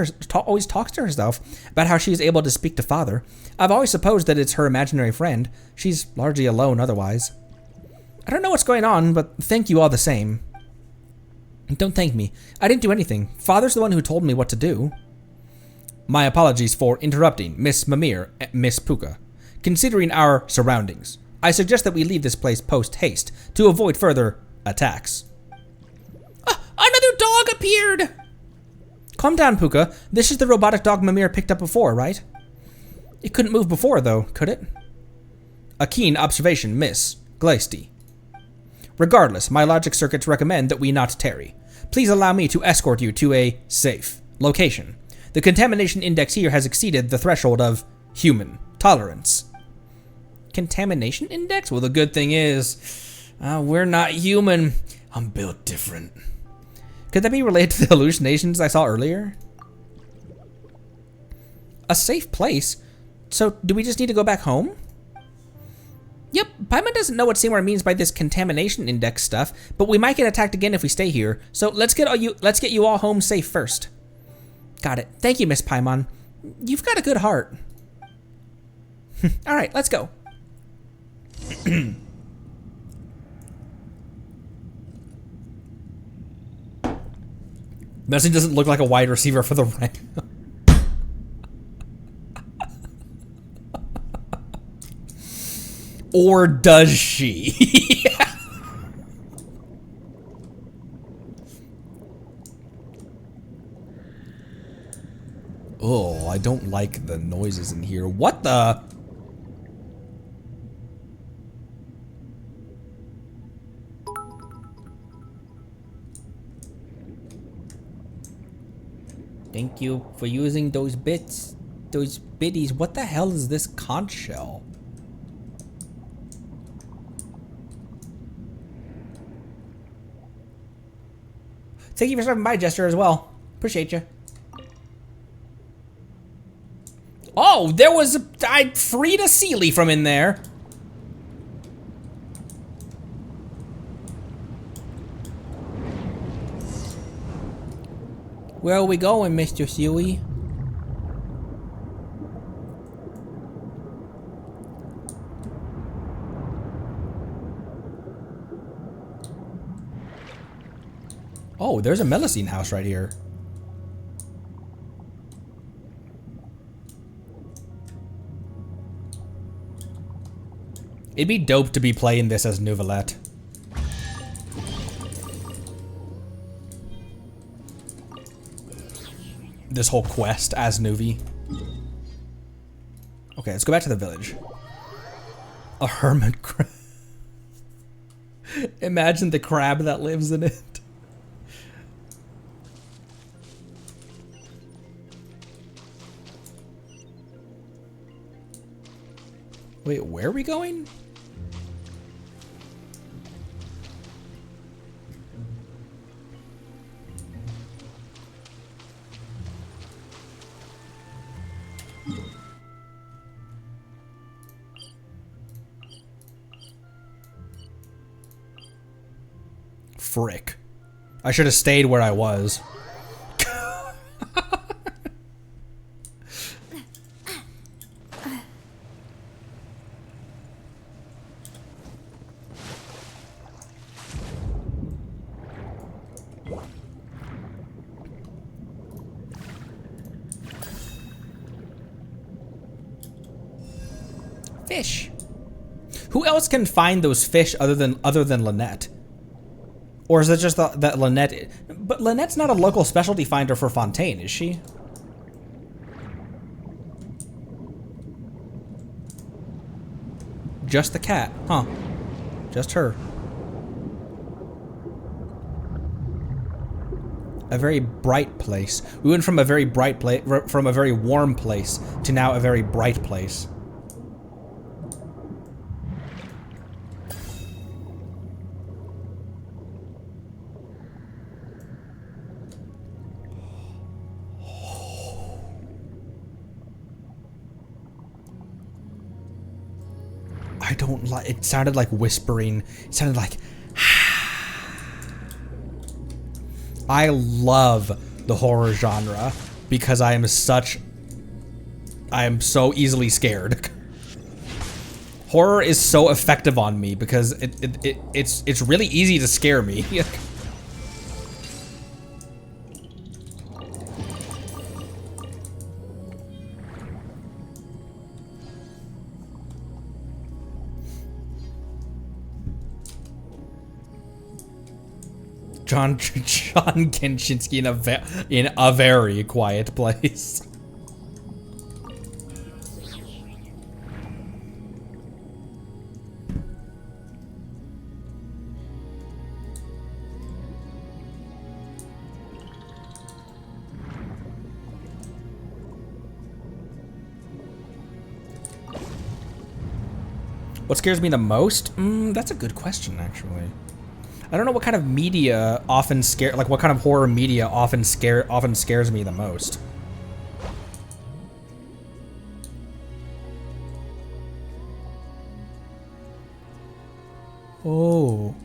herself about how she is able to speak to Father. I've always supposed that it's her imaginary friend. She's largely alone otherwise. I don't know what's going on, but thank you all the same. Don't thank me. I didn't do anything. Father's the one who told me what to do. My apologies for interrupting, Miss Mamere, Miss Puka. Considering our surroundings, I suggest that we leave this place post-haste to avoid further attacks. Another dog appeared! Calm down, Puka. This is the robotic dog Mamere picked up before, right? It couldn't move before, though, could it? A keen observation, Miss Gleisty. Regardless, my logic circuits recommend that we not tarry. Please allow me to escort you to a safe location. The contamination index here has exceeded the threshold of human tolerance. Contamination index? Well, the good thing is, we're not human. I'm built different. Could that be related to the hallucinations I saw earlier? A safe place? So, do we just need to go back home? Yep, Paimon doesn't know what Seymour means by this contamination index stuff, but we might get attacked again if we stay here. So let's get you all home safe first. Got it. Thank you, Miss Paimon. You've got a good heart. All right, let's go. Messi doesn't look like a wide receiver for the rank. Or does she? Oh, I don't like the noises in here. What the? Thank you for using those bits. Those biddies. What the hell is this conch shell? Thank you for stopping by, Jester, as well. Appreciate you. Oh, there was I freed a Sealy from in there. Where are we going, Mr. Sealy? Oh, there's a Melusine house right here. It'd be dope to be playing this as Neuvillette. This whole quest as Nuvi. Okay, let's go back to the village. A hermit crab. Imagine the crab that lives in it. Wait, where are we going? Frick. I should have stayed where I was. Fish. Who else can find those fish other than Lynette? Or is it just that Lynette? But Lynette's not a local specialty finder for Fontaine, is she? Just the cat, huh? Just her. A very bright place. We went from a very bright place, from a very warm place, to now a very bright place. I don't like, it sounded like whispering. It sounded like, I love the horror genre because I am so easily scared. Horror is so effective on me because it's really easy to scare me. John Kenshinsky in a very quiet place. What scares me the most? That's a good question, actually. I don't know what kind of media often what kind of horror media often scares me the most. Oh.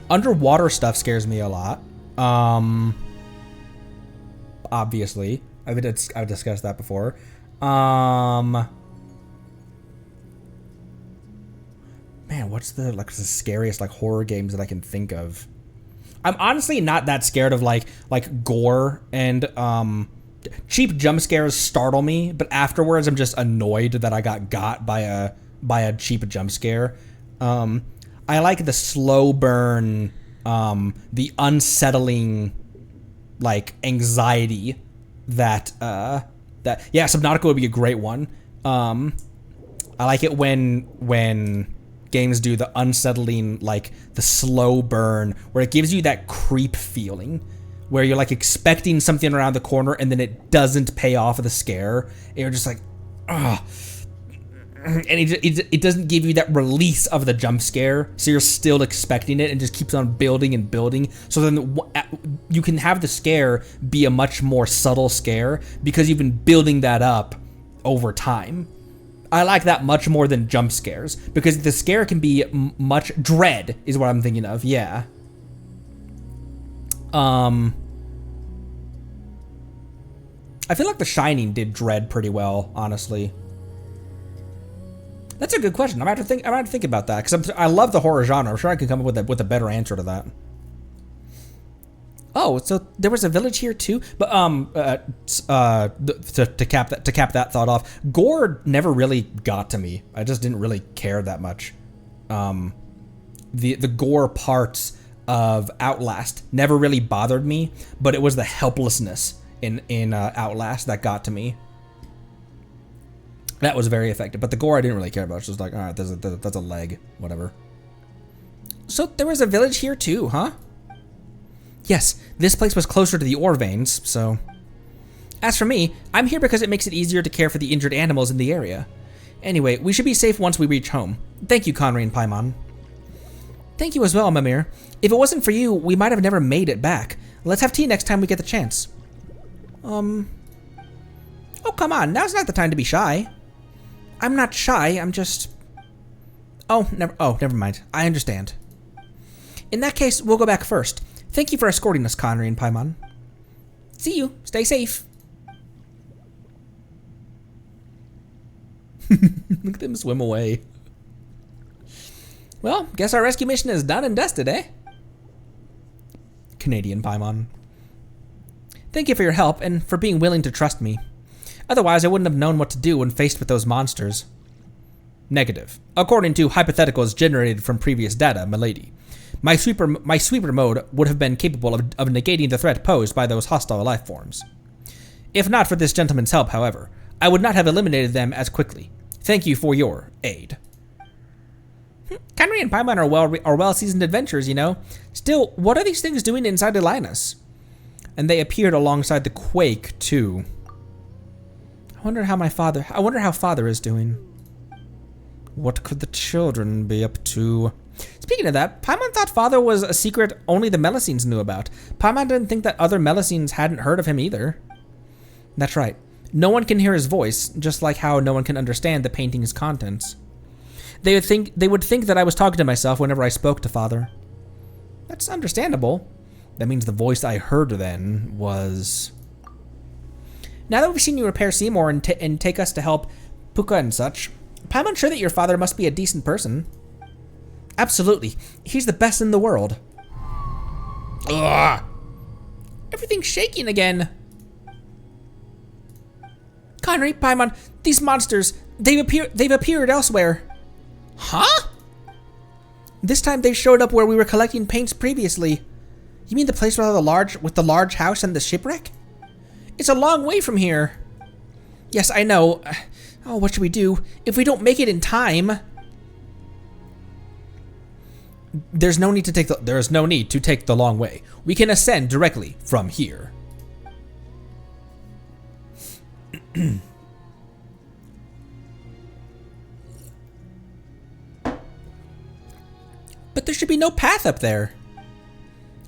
Underwater stuff scares me a lot. Obviously. I've discussed that before. Man, what's the scariest horror games that I can think of? I'm honestly not that scared of like gore and cheap jump scares startle me, but afterwards I'm just annoyed that I got by a cheap jump scare. I like the slow burn, the unsettling anxiety that yeah, Subnautica would be a great one. I like it when games do the unsettling, the slow burn, where it gives you that creep feeling, where you're expecting something around the corner and then it doesn't pay off of the scare. And you're just ugh. And it doesn't give you that release of the jump scare, so you're still expecting it and just keeps on building and building. So then you can have the scare be a much more subtle scare because you've been building that up over time. I like that much more than jump scares because the scare can be much dread is what I'm thinking of. Yeah. I feel like The Shining did dread pretty well, honestly. That's a good question. I'm gonna have to think about that because I love the horror genre. I'm sure I can come up with a better answer to that. Oh, so there was a village here too, but to cap that thought off, gore never really got to me. I just didn't really care that much. The gore parts of Outlast never really bothered me, but it was the helplessness in Outlast that got to me. That was very effective, but the gore I didn't really care about. It's just all right, that's a leg, whatever. So there was a village here too, huh? Yes, this place was closer to the ore veins, so... As for me, I'm here because it makes it easier to care for the injured animals in the area. Anyway, we should be safe once we reach home. Thank you, Conry and Paimon. Thank you as well, Mamere. If it wasn't for you, we might have never made it back. Let's have tea next time we get the chance. Oh, come on, now's not the time to be shy. I'm not shy, I'm just... never mind. I understand. In that case, we'll go back first. Thank you for escorting us, Conry and Paimon. See you. Stay safe. Look at them swim away. Well, guess our rescue mission is done and dusted, eh? Canadian Paimon. Thank you for your help and for being willing to trust me. Otherwise, I wouldn't have known what to do when faced with those monsters. Negative. According to hypotheticals generated from previous data, milady. My sweeper mode would have been capable of negating the threat posed by those hostile life forms. If not for this gentleman's help, however, I would not have eliminated them as quickly. Thank you for your aid. Conry and Paimon are well-seasoned adventurers, you know. Still, what are these things doing inside Elynas? And they appeared alongside the quake, too. I wonder how father is doing. What could the children be up to? Speaking of that, Paimon thought father was a secret only the Melusines knew about. Paimon didn't think that other Melusines hadn't heard of him either. That's right. No one can hear his voice, just like how no one can understand the painting's contents. They would think that I was talking to myself whenever I spoke to father. That's understandable. That means the voice I heard then was... Now that we've seen you repair Seymour and take us to help Puka and such, I'm sure that your father must be a decent person. Absolutely. He's the best in the world. Ugh. Everything's shaking again. Connery, Paimon, these monsters, they've appeared elsewhere. Huh? This time they showed up where we were collecting paints previously. You mean the place with the large house and the shipwreck? It's a long way from here. Yes, I know. Oh, what should we do if we don't make it in time? There's no need to take the long way. We can ascend directly from here. But there should be no path up there.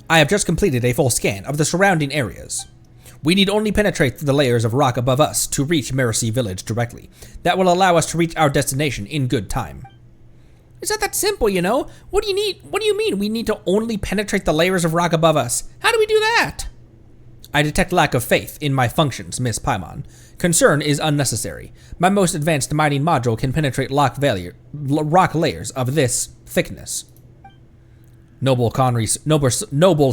I have just completed a full scan of the surrounding areas. We need only penetrate through the layers of rock above us to reach Merusea village directly. That will allow us to reach our destination in good time. It's not that simple, you know? What do you mean we need to only penetrate the layers of rock above us? How do we do that? I detect lack of faith in my functions, Miss Paimon. Concern is unnecessary. My most advanced mining module can penetrate rock layers of this thickness. Noble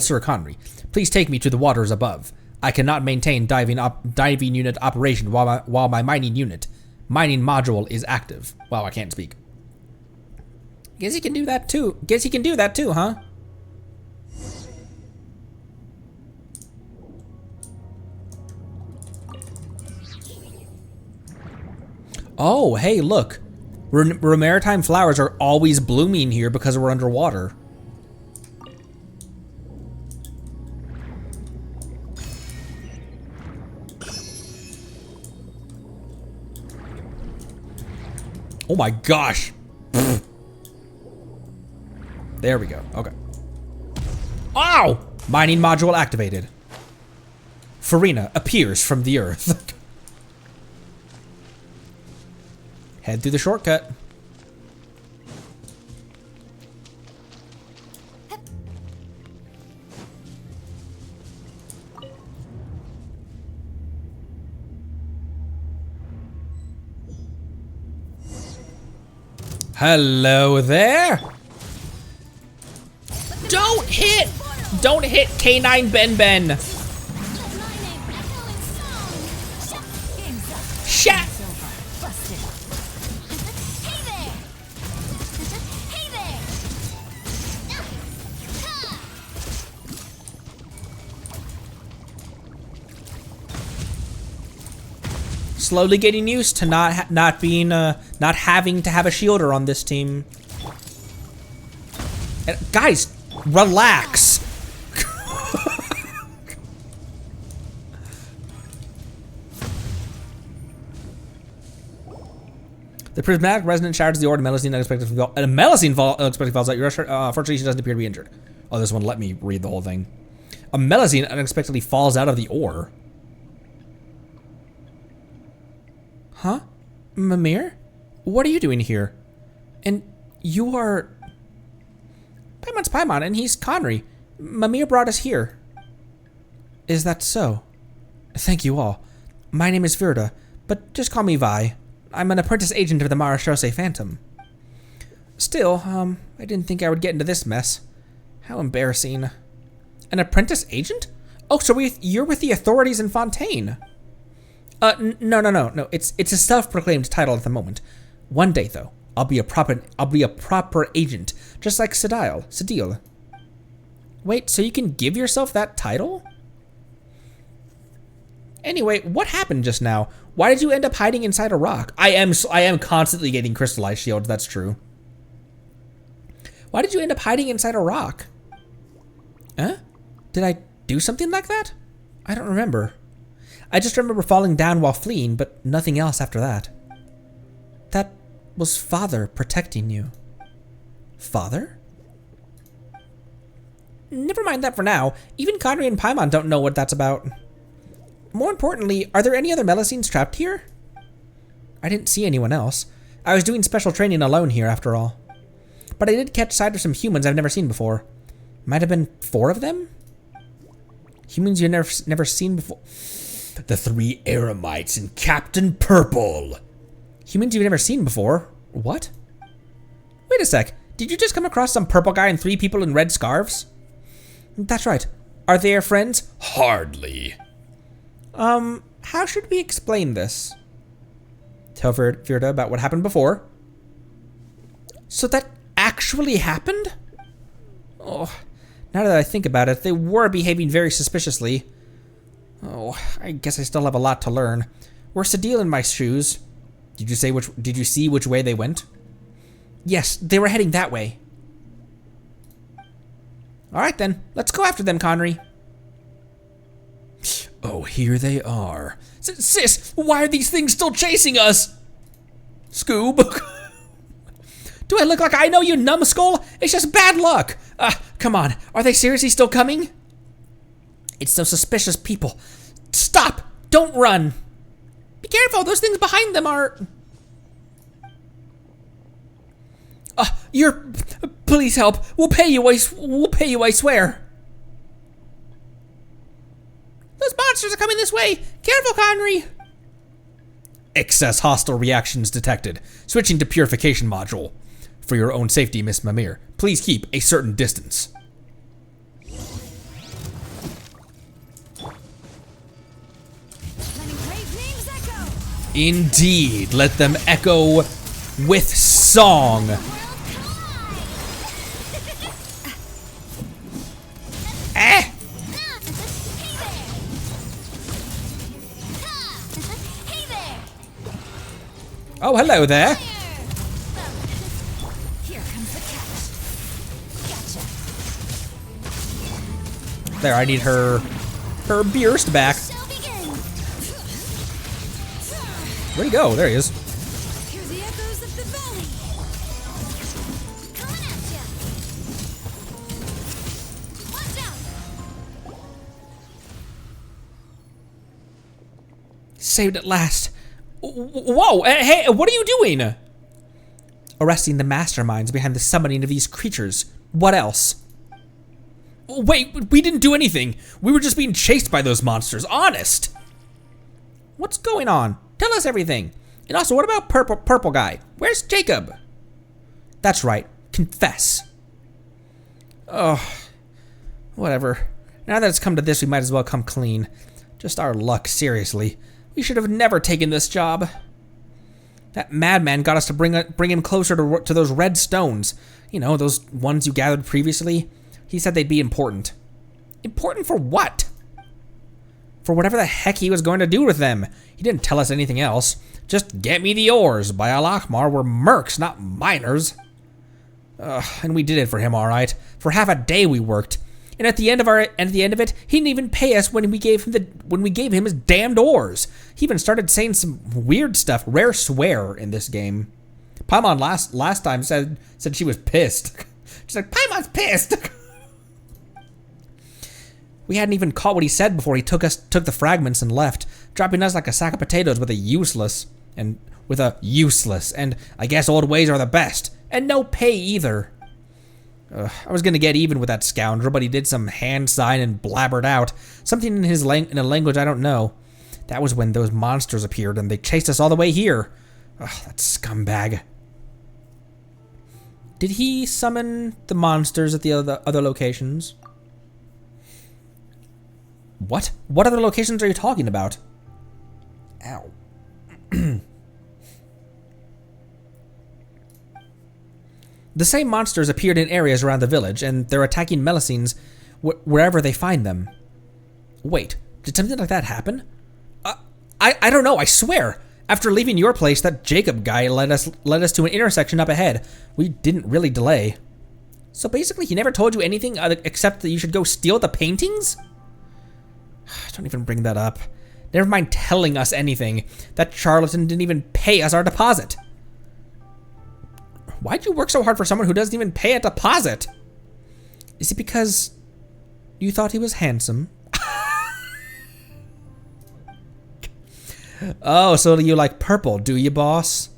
Sir Connery, please take me to the waters above. I cannot maintain diving unit operation while my mining module is active. Wow, I can't speak. Guess he can do that too. Huh? Oh, hey, look. Maritime flowers are always blooming here because we're underwater. Oh my gosh. There we go. Okay. Ow! Mining module activated. Farina appears from the earth. Head through the shortcut. Hello there. Don't hit K9 Ben. Shit. Slowly getting used to not having to have a shielder on this team. And guys, relax. The prismatic resonant showers the order Melusine unexpectedly falls. And Melusine unexpectedly falls out. Unfortunately, she doesn't appear to be injured. Oh, this one let me read the whole thing. A Melusine unexpectedly falls out of the ore. Huh? Mamere? What are you doing here? And you are... Paimon's Paimon, and he's Connery. Mamere brought us here. Is that so? Thank you all. My name is Verda, but just call me Vi. I'm an apprentice agent of the Merusea Phantom. Still, I didn't think I would get into this mess. How embarrassing. An apprentice agent? Oh, so you're with the authorities in Fontaine. No. It's a self-proclaimed title at the moment. One day, though, I'll be a proper agent, just like Sedile. Wait, so you can give yourself that title? Anyway, what happened just now? Why did you end up hiding inside a rock? I am constantly getting crystallized shields, that's true. Why did you end up hiding inside a rock? Huh? Did I do something like that? I don't remember. I just remember falling down while fleeing, but nothing else after that. That was Father protecting you. Father? Never mind that for now. Even Connery and Paimon don't know what that's about. More importantly, are there any other Melusines trapped here? I didn't see anyone else. I was doing special training alone here, after all. But I did catch sight of some humans I've never seen before. Might have been 4 of them? Humans you've never seen before. The 3 Eremites and Captain Purple. Humans you've never seen before. What? Wait a sec. Did you just come across some purple guy and 3 people in red scarves? That's right. Are they your friends? Hardly. How should we explain this? Tell Virta about what happened before. So that actually happened? Oh, now that I think about it, they were behaving very suspiciously. Oh, I guess I still have a lot to learn. Where's the deal in my shoes? Did you see which way they went? Yes, they were heading that way. All right then, let's go after them, Connery. Oh, here they are. Sis, why are these things still chasing us? Scoob. Do I look like I know you, numbskull? It's just bad luck. Come on, are they seriously still coming? It's those suspicious people. Stop! Don't run! Be careful, those things behind them are... Please help. We'll pay you, I swear. Those monsters are coming this way. Careful, Connery. Excess hostile reactions detected. Switching to purification module. For your own safety, Miss Mamere, please keep a certain distance. Indeed, let them echo with song. Oh, hello there. Here comes the catch. Gotcha. There, I need her burst back. Where'd he go? There he is. Hear the echoes of the valley. Coming at ya. Watch out. Saved at last. Whoa, hey, what are you doing? Arresting the masterminds behind the summoning of these creatures. What else? Wait, we didn't do anything. We were just being chased by those monsters, honest. What's going on? Tell us everything. And also, what about purple guy? Where's Jacob? That's right, confess. Oh, whatever. Now that it's come to this, we might as well come clean. Just our luck, seriously. We should have never taken this job. That madman got us to bring him closer to those red stones. You know, those ones you gathered previously. He said they'd be important. Important for what? For whatever the heck he was going to do with them. He didn't tell us anything else. Just get me the ores. By Al-Ahmar, we're mercs, not miners. And we did it for him, all right. For half a day we worked. And at the end of it, he didn't even pay us when we gave him his damned ores. He even started saying some weird stuff, rare swear in this game. Paimon last time said she was pissed. She's like, Paimon's pissed. We hadn't even caught what he said before he took the fragments and left, dropping us like a sack of potatoes with a useless, and I guess old ways are the best, and no pay either. I was gonna get even with that scoundrel, but he did some hand sign and blabbered out something in in a language I don't know. That was when those monsters appeared and they chased us all the way here. That scumbag. Did he summon the monsters at the other locations? What? What other locations are you talking about? Ow. The same monsters appeared in areas around the village, and they're attacking Melusines wherever they find them. Wait, did something like that happen? I don't know, I swear. After leaving your place, that Jacob guy led us to an intersection up ahead. We didn't really delay. So basically, he never told you anything except that you should go steal the paintings? Don't even bring that up. Never mind telling us anything. That charlatan didn't even pay us our deposit. Why'd you work so hard for someone who doesn't even pay a deposit? Is it because you thought he was handsome? Oh, so you like purple, do you, boss?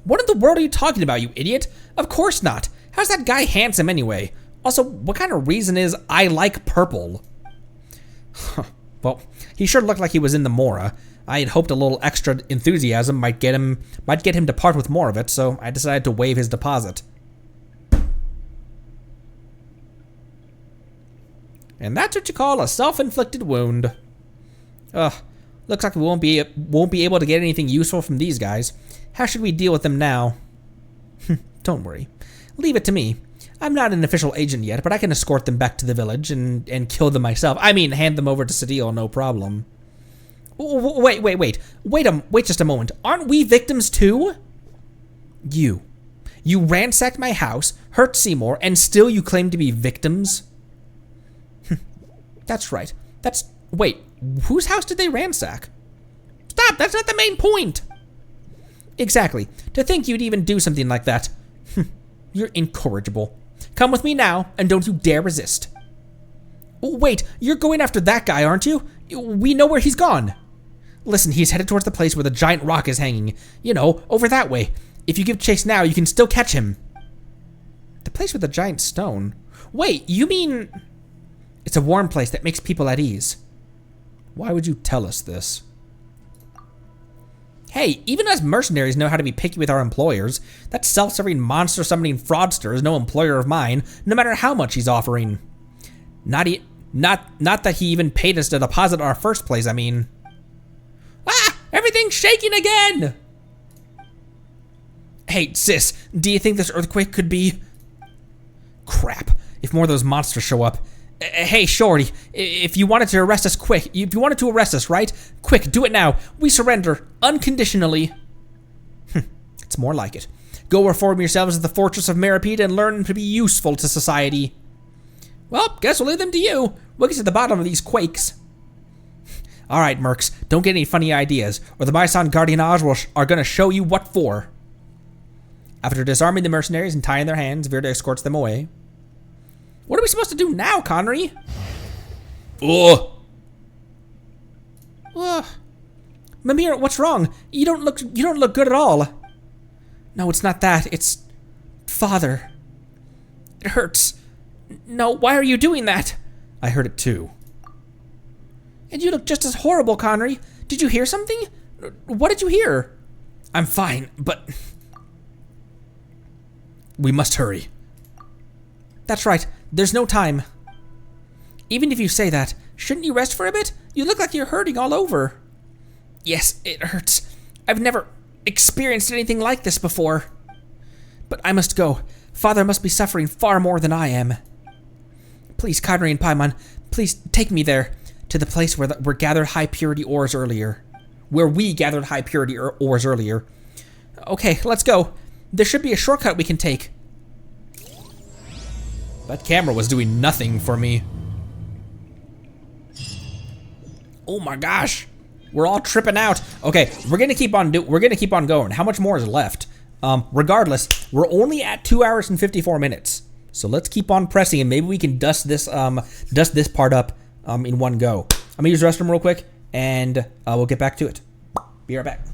What in the world are you talking about, you idiot? Of course not. How's that guy handsome anyway? Also, what kind of reason is I like purple? Well, he sure looked like he was in the Mora. I had hoped a little extra enthusiasm might get him to part with more of it, so I decided to waive his deposit. And that's what you call a self-inflicted wound. Ugh, looks like we won't be able to get anything useful from these guys. How should we deal with them now? Don't worry. Leave it to me. I'm not an official agent yet, but I can escort them back to the village and kill them myself. I mean, hand them over to Cedille, no problem. Wait just a moment. Aren't we victims too? You ransacked my house, hurt Seymour, and still you claim to be victims? That's right. Wait, whose house did they ransack? Stop, that's not the main point. Exactly. To think you'd even do something like that. You're incorrigible. Come with me now, and don't you dare resist. Wait, you're going after that guy, aren't you? We know where he's gone. Listen, he's headed towards the place where the giant rock is hanging. You know, over that way. If you give chase now, you can still catch him. The place with the giant stone? Wait, you mean... It's a warm place that makes people at ease. Why would you tell us this? Hey, even us mercenaries know how to be picky with our employers. That self-serving monster-summoning fraudster is no employer of mine, no matter how much he's offering. Not that he even paid us to deposit our first place, I mean. Ah! Everything's shaking again! Hey, sis, do you think this earthquake could be... Crap, if more of those monsters show up. Hey, Shorty, if you wanted to arrest us, quick. If you wanted to arrest us, right? Quick, do it now. We surrender, unconditionally. It's more like it. Go reform yourselves at the Fortress of Merepede and learn to be useful to society. Well, guess we'll leave them to you. We'll get to the bottom of these quakes. All right, Mercs, don't get any funny ideas, or the Myson Gardiennage are going to show you what for. After disarming the mercenaries and tying their hands, Virda escorts them away. What are we supposed to do now, Connery? Ugh. Mamere, what's wrong? You don't look good at all. No, it's not that. It's... Father. It hurts. No, why are you doing that? I heard it too. And you look just as horrible, Connery. Did you hear something? What did you hear? I'm fine, but... We must hurry. That's right. There's no time. Even if you say that, shouldn't you rest for a bit? You look like you're hurting all over. Yes, it hurts. I've never experienced anything like this before. But I must go. Father must be suffering far more than I am. Please, Connery and Paimon, please take me there, to the place where we gathered high purity ores earlier. Okay, let's go. There should be a shortcut we can take. That camera was doing nothing for me. Oh my gosh. We're all tripping out. Okay, we're gonna keep on going. How much more is left? Regardless, we're only at 2 hours and 54 minutes. So let's keep on pressing and maybe we can dust this part up in one go. I'm gonna use the restroom real quick and we'll get back to it. Be right back.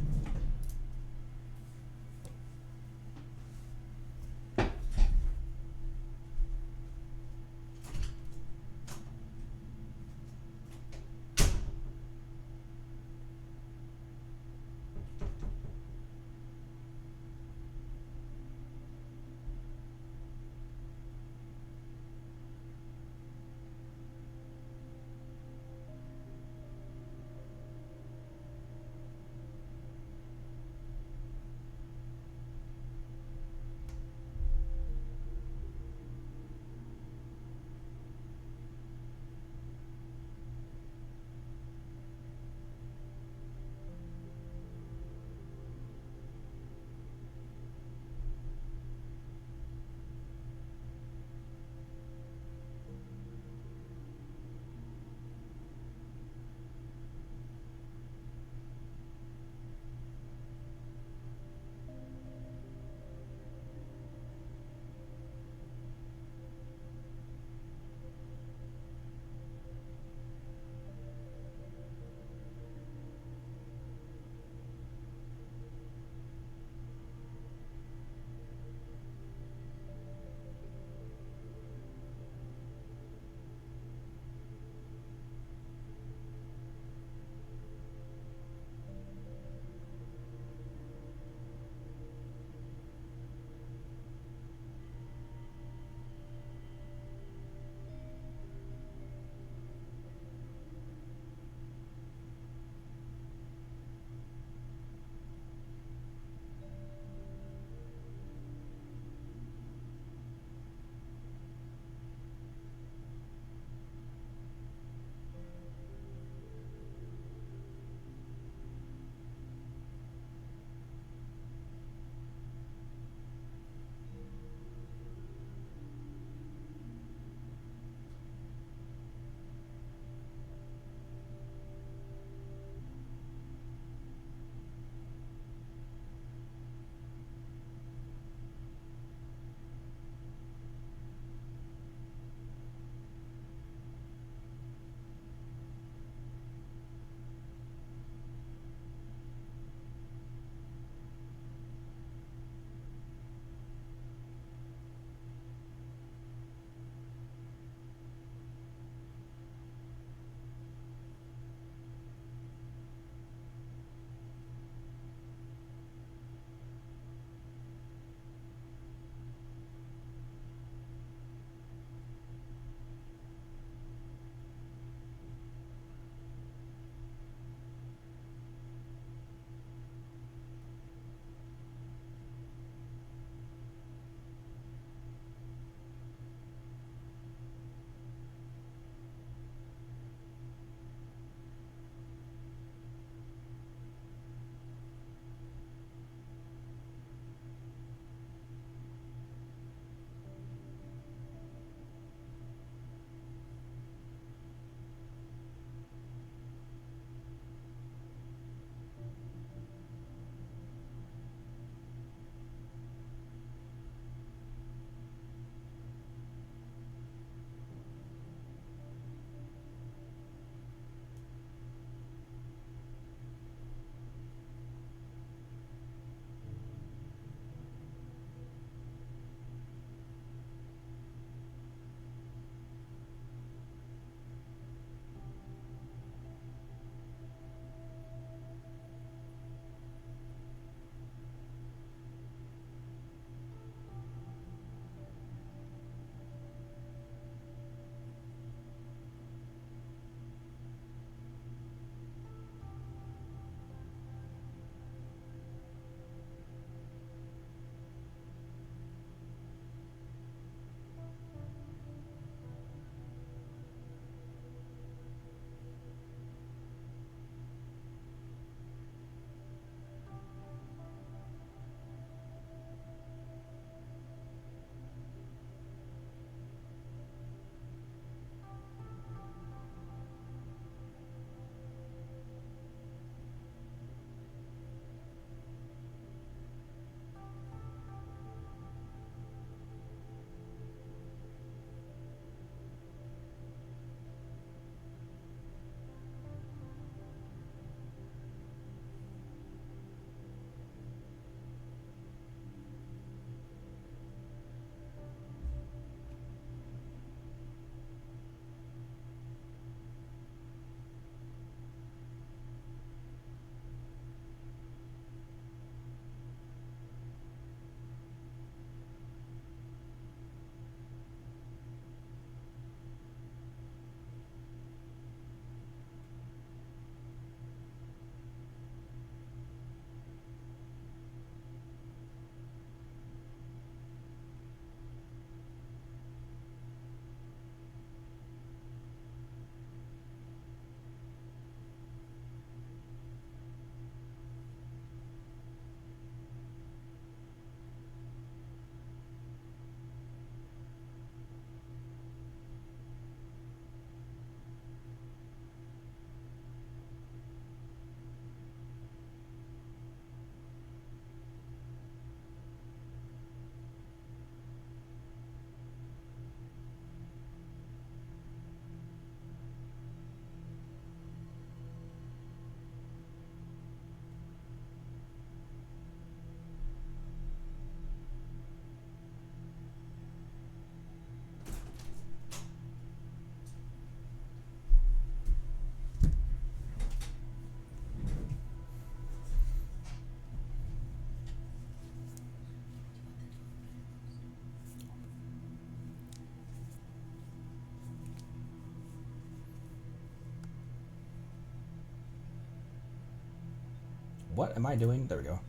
What am I doing? There we go.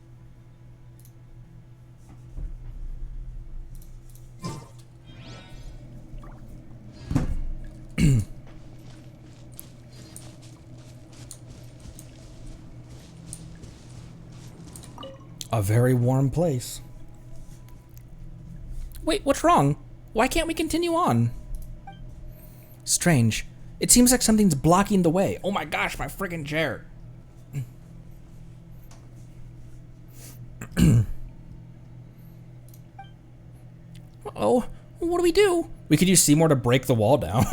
A very warm place. Wait, what's wrong? Why can't we continue on? Strange. It seems like something's blocking the way. Oh my gosh, my friggin' chair. Oh, what do we do? We could use Seymour to break the wall down.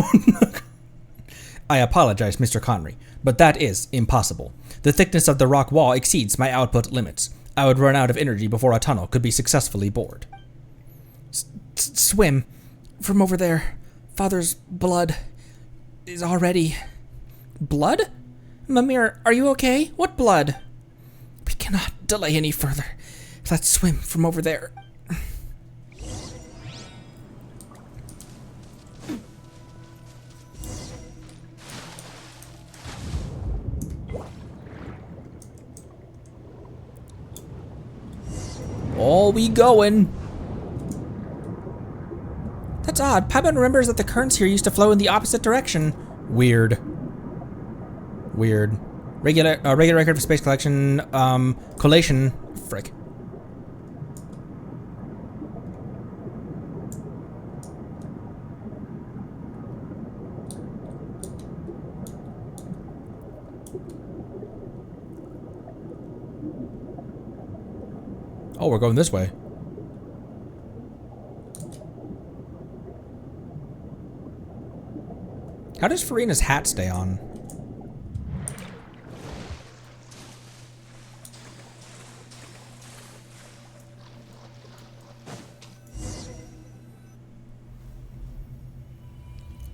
I apologize, Mr. Connery, but that is impossible. The thickness of the rock wall exceeds my output limits. I would run out of energy before a tunnel could be successfully bored. Swim. From over there. Father's blood is already... Blood? Mamere, are you okay? What blood? We cannot delay any further. Let's swim from over there. All we going. That's odd. Paimon remembers that the currents here used to flow in the opposite direction. Weird. Regular record for space collection. Collation. Frick. Oh, we're going this way. How does Farina's hat stay on?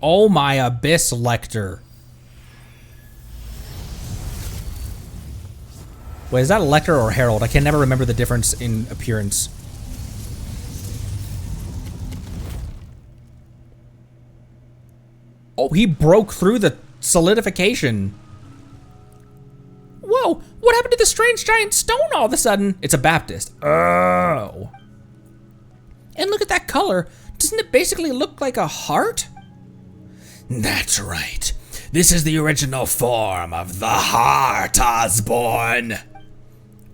Oh my Abyss Lecter. Wait, is that a Lecter or Herald? I can never remember the difference in appearance. Oh, he broke through the solidification. Whoa, what happened to the strange giant stone all of a sudden? It's a Baptist. Oh. And look at that color. Doesn't it basically look like a heart? That's right. This is the original form of the heart, Osborne.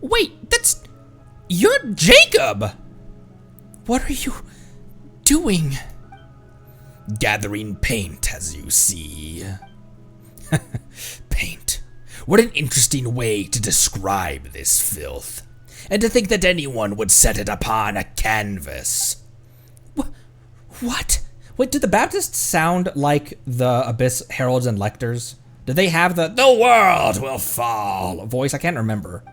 Wait, that's... You're Jacob! What are you doing? Gathering paint, as you see. Paint. What an interesting way to describe this filth. And to think that anyone would set it upon a canvas. What? Wait, do the Baptists sound like the Abyss Heralds and Lectors? Do they have the world will fall voice? I can't remember.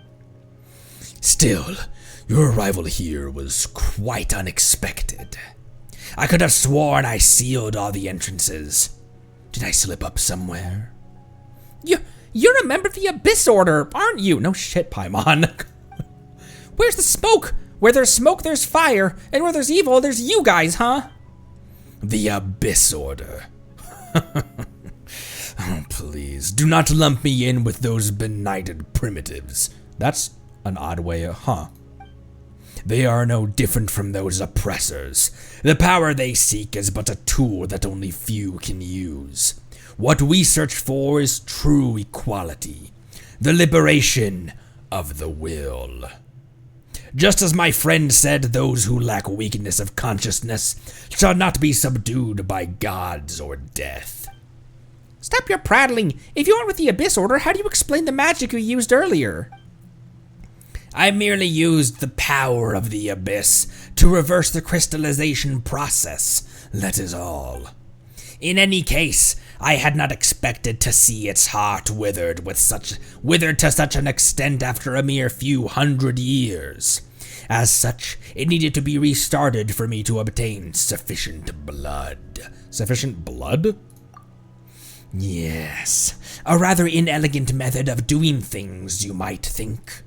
Still, your arrival here was quite unexpected. I could have sworn I sealed all the entrances. Did I slip up somewhere? You're a member of the Abyss Order, aren't you? No shit, Paimon. Where's the smoke? Where there's smoke, there's fire. And where there's evil, there's you guys, huh? The Abyss Order. Oh, please, do not lump me in with those benighted primitives. That's an odd way of, They are no different from those oppressors. The power they seek is but a tool that only few can use. What we search for is true equality, the liberation of the will. Just as my friend said, those who lack weakness of consciousness shall not be subdued by gods or death. Stop your prattling. If you aren't with the Abyss Order, how do you explain the magic you used earlier? I merely used the power of the Abyss to reverse the crystallization process, that is all. In any case, I had not expected to see its heart withered to such an extent after a mere few hundred years. As such, it needed to be restarted for me to obtain sufficient blood. Sufficient blood? Yes, a rather inelegant method of doing things, you might think.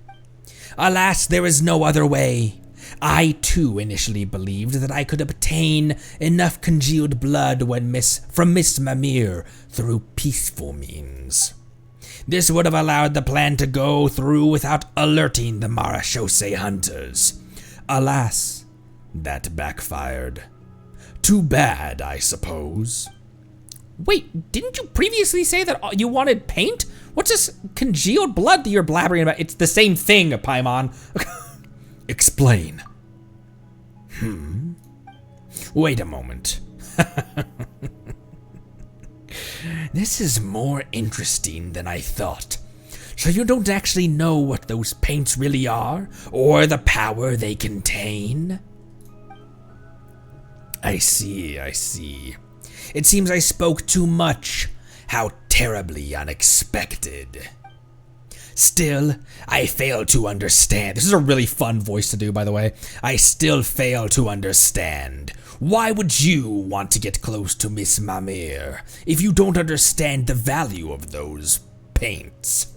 Alas, there is no other way. I, too, initially believed that I could obtain enough congealed blood from Miss Mamere through peaceful means. This would have allowed the plan to go through without alerting the Merusea hunters. Alas, that backfired. Too bad, I suppose. Wait, didn't you previously say that you wanted paint? What's this congealed blood that you're blabbering about? It's the same thing, Paimon. Explain. Wait a moment. This is more interesting than I thought. So you don't actually know what those paints really are, or the power they contain? I see. It seems I spoke too much. How terribly unexpected. Still, I fail to understand. This is a really fun voice to do, by the way. I still fail to understand. Why would you want to get close to Miss Mamere if you don't understand the value of those paints?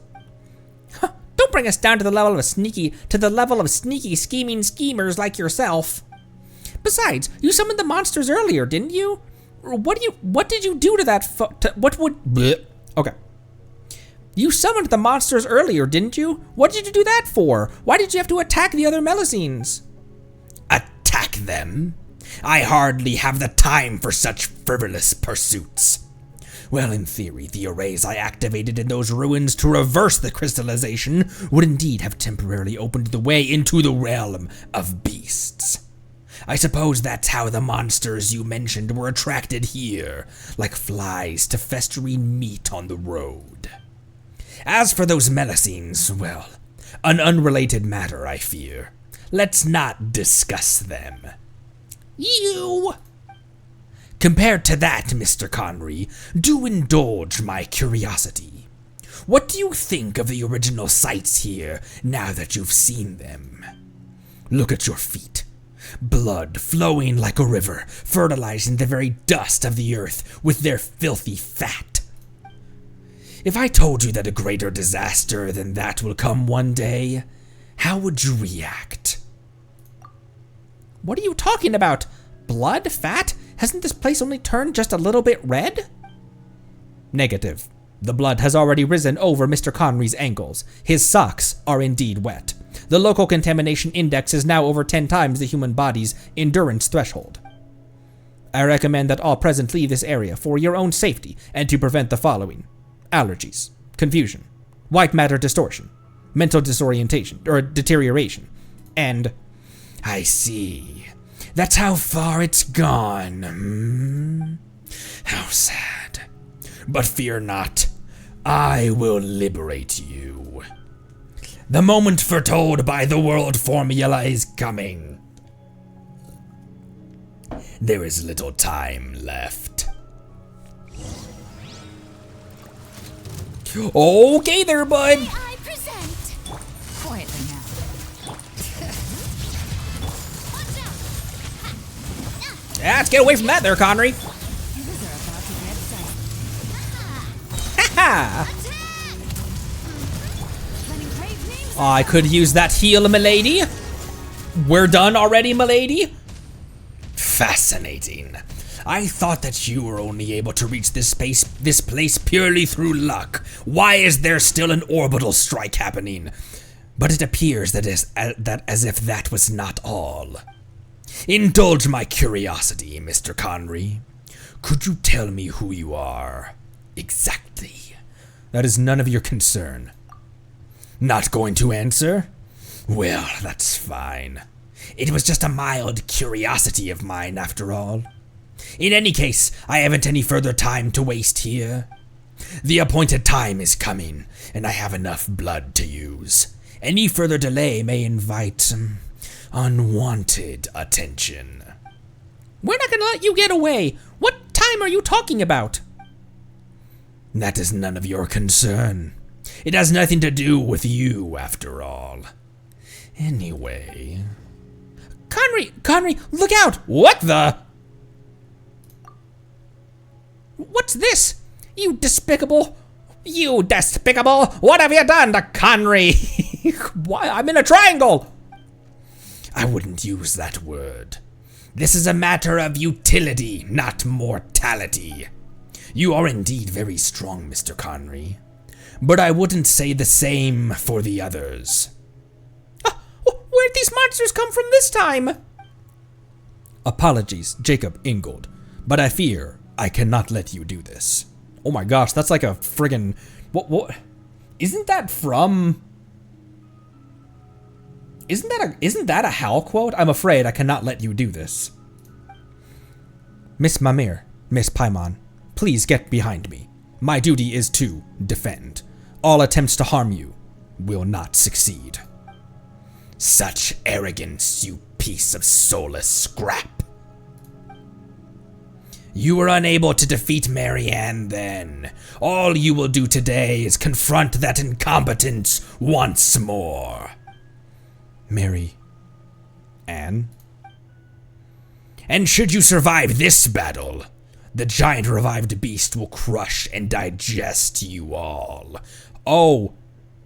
Don't bring us down to the level of sneaky scheming schemers like yourself. Besides, you summoned the monsters earlier, didn't you? What did you do to that Okay. You summoned the monsters earlier, didn't you? What did you do that for? Why did you have to attack the other Melusines? Attack them? I hardly have the time for such frivolous pursuits. Well, in theory, the arrays I activated in those ruins to reverse the crystallization would indeed have temporarily opened the way into the realm of beasts. I suppose that's how the monsters you mentioned were attracted here, like flies to festering meat on the road. As for those Melusines, well, an unrelated matter, I fear. Let's not discuss them. You! Compared to that, Mr. Conry, do indulge my curiosity. What do you think of the original sights here now that you've seen them? Look at your feet. Blood flowing like a river, fertilizing the very dust of the earth with their filthy fat. If I told you that a greater disaster than that will come one day, how would you react? What are you talking about? Blood? Fat? Hasn't this place only turned just a little bit red? Negative. The blood has already risen over Mr. Conry's ankles. His socks are indeed wet. The local contamination index is now over 10 times the human body's endurance threshold. I recommend that all present leave this area for your own safety and to prevent the following: allergies, confusion, white matter distortion, mental disorientation or deterioration, and... I see. That's how far it's gone. How sad. But fear not. I will liberate you. The moment foretold by the world formula is coming. There is little time left. Okay there, bud. I present. Quietly now. Watch out. Yeah, let's get away from that there, Conry. Things are about to get dicey. Ha! Letting brave names I could use that heal, milady. We're done already, milady? Fascinating. I thought that you were only able to reach this place purely through luck. Why is there still an orbital strike happening? But it appears that as if that was not all. Indulge my curiosity, Mr. Conry. Could you tell me who you are? Exactly. That is none of your concern. Not going to answer? Well, that's fine. It was just a mild curiosity of mine, after all. In any case, I haven't any further time to waste here. The appointed time is coming, and I have enough blood to use. Any further delay may invite unwanted attention. We're not gonna let you get away. What time are you talking about? That is none of your concern. It has nothing to do with you, after all. Anyway... Conry, look out! What the? What's this? You despicable, what have you done to Conry? Why, I'm in a triangle. I wouldn't use that word. This is a matter of utility, not mortality. You are indeed very strong, Mr. Conry. but I wouldn't say the same for the others. Where'd these monsters come from this time? Apologies, Jacob Ingold, but I fear I cannot let you do this. Oh my gosh, that's like a friggin' what? Isn't that from? Isn't that a Hal quote? I'm afraid I cannot let you do this. Miss Mamere, Miss Paimon, please get behind me. My duty is to defend. All attempts to harm you will not succeed. Such arrogance, you piece of soulless scrap. You were unable to defeat Marianne then. All you will do today is confront that incompetence once more. Mary Anne? And should you survive this battle, the giant revived beast will crush and digest you all. Oh,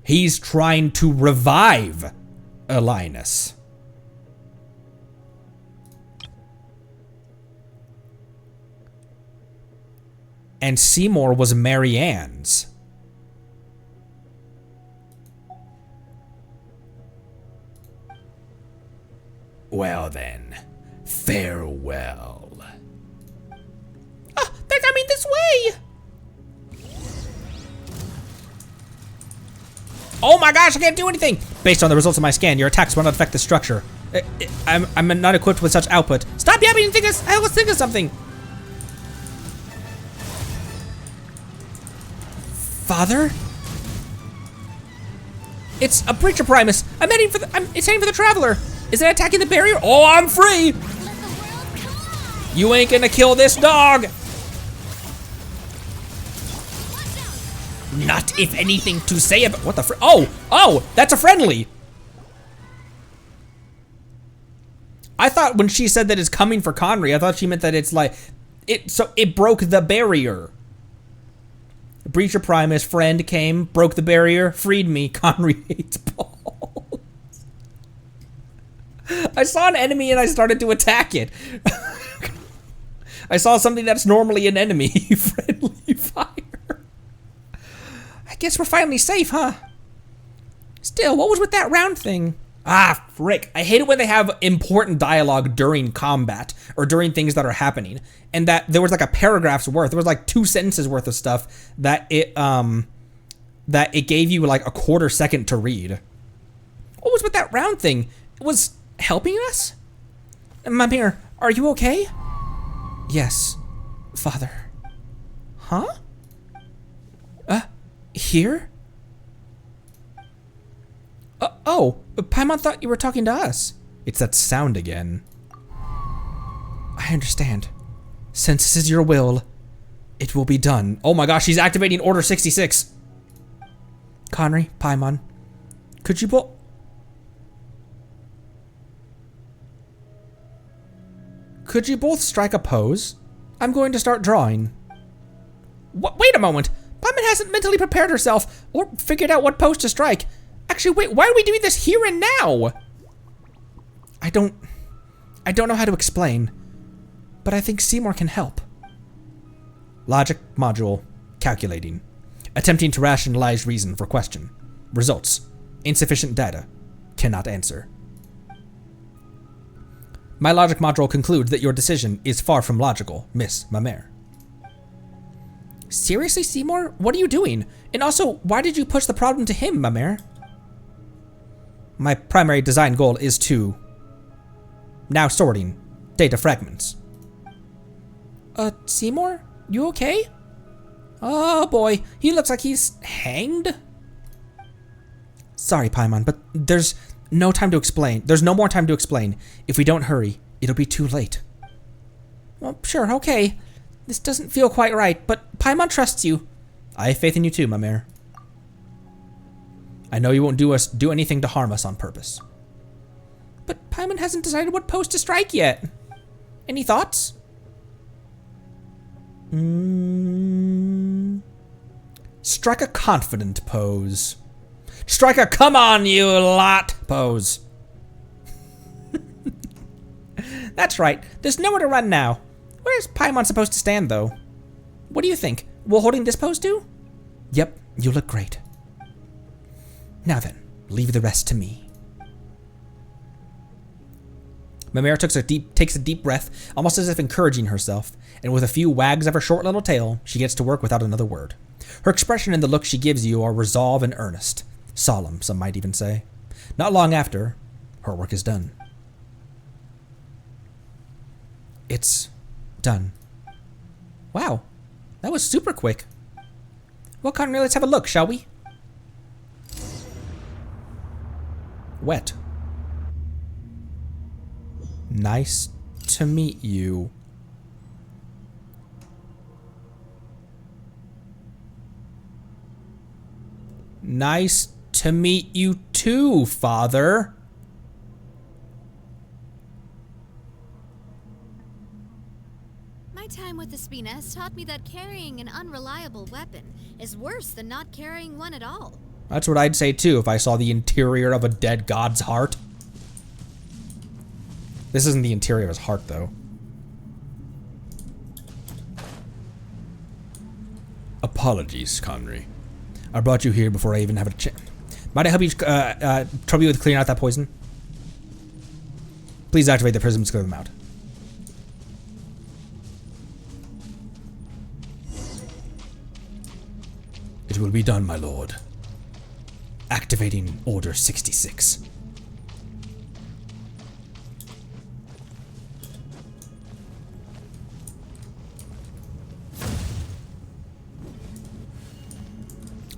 he's trying to revive Elynas. And Seymour was Marianne's. Well then, farewell. They're coming this way! Oh my gosh, I can't do anything! Based on the results of my scan, your attacks will not affect the structure. I'm not equipped with such output. Stop yapping and I was thinking of something! Father? It's a Breacher Primus. It's heading for the Traveler. Is it attacking the barrier? Oh, I'm free! You ain't gonna kill this dog! Not if anything to say about— what the Oh, that's a friendly! I thought when she said that it's coming for Conry, I thought she meant that it's like, it broke the barrier. Breacher Primus friend came, broke the barrier, freed me. Conry hates balls. I saw an enemy and I started to attack it. I saw something that's normally an enemy. Friendly fire. I guess we're finally safe, huh? Still, what was with that round thing? Ah, frick. I hate it when they have important dialogue during combat or during things that are happening. And that there was like a paragraph's worth. There was like 2 sentences worth of stuff that it gave you like a quarter second to read. What was with that round thing? It was helping us? Mamere, are you okay? Yes, Father. Huh? Here? Paimon thought you were talking to us. It's that sound again. I understand. Since this is your will, it will be done. Oh my gosh, she's activating Order 66. Conry, Paimon, could you both strike a pose? I'm going to start drawing. Wait a moment. Paimon hasn't mentally prepared herself or figured out what pose to strike. Actually, wait, why are we doing this here and now? I don't know how to explain, but I think Seymour can help. Logic module, calculating. Attempting to rationalize reason for question. Results, insufficient data, cannot answer. My logic module concludes that your decision is far from logical, Miss Mamere. Seriously, Seymour? What are you doing? And also, why did you push the problem to him, Mamere? My primary design goal is to... now sorting data fragments. Seymour? You okay? Oh boy, he looks like he's hanged. Sorry, Paimon, but there's no time to explain. There's no more time to explain. If we don't hurry, it'll be too late. Well, sure, okay. This doesn't feel quite right, but Paimon trusts you. I have faith in you too, Mamere. I know you won't do anything to harm us on purpose. But Paimon hasn't decided what pose to strike yet. Any thoughts? Strike a confident pose. Strike a come on you lot pose. That's right. There's nowhere to run now. Where's Paimon supposed to stand though? What do you think? Will holding this pose do? Yep, you look great. Now then, leave the rest to me. Mamere takes a deep breath, almost as if encouraging herself, and with a few wags of her short little tail, she gets to work without another word. Her expression and the look she gives you are resolve and earnest. Solemn, some might even say. Not long after, her work is done. It's done. Wow, that was super quick. Well, Connery, let's have a look, shall we? Wet. Nice to meet you. Nice to meet you too, Father. My time with the Spina has taught me that carrying an unreliable weapon is worse than not carrying one at all. That's what I'd say too if I saw the interior of a dead god's heart. This isn't the interior of his heart, though. Apologies, Connery. I brought you here before I even have a chance. Might I help you trouble you with clearing out that poison? Please activate the prisms to clear them out. It will be done, my lord. Activating Order 66.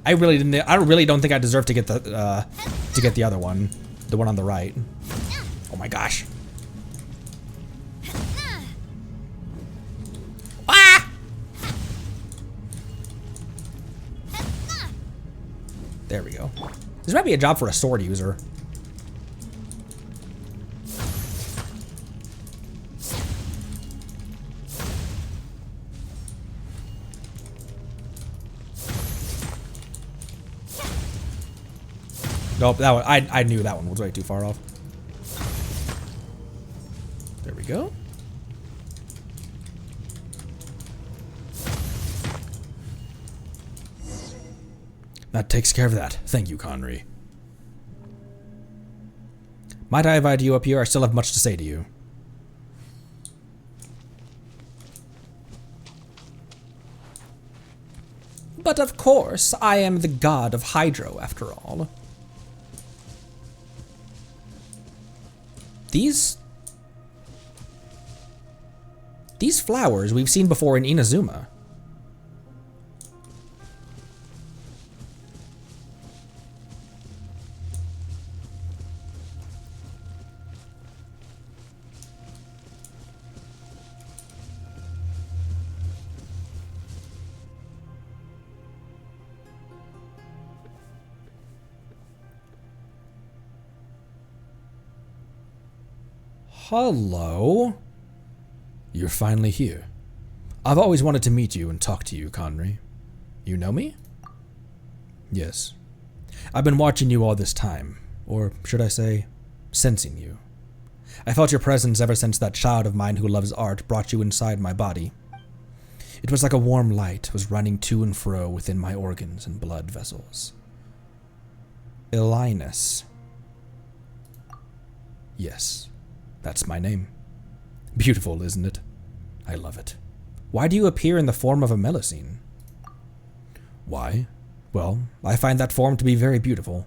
I really don't think I deserve to get the other one, the one on the right. Oh my gosh. Ah! There we go. This might be a job for a sword user. Nope, that one, I knew that one was way too far off. There we go. That takes care of that. Thank you, Connery. Might I invite you up here? I still have much to say to you. But of course, I am the god of Hydro, after all. These flowers we've seen before in Inazuma. Hello? You're finally here. I've always wanted to meet you and talk to you, Connery. You know me? Yes. I've been watching you all this time, or should I say, sensing you. I felt your presence ever since that child of mine who loves art brought you inside my body. It was like a warm light was running to and fro within my organs and blood vessels. Elynas. Yes. That's my name. Beautiful, isn't it? I love it. Why do you appear in the form of a Melusine? Why? Well, I find that form to be very beautiful.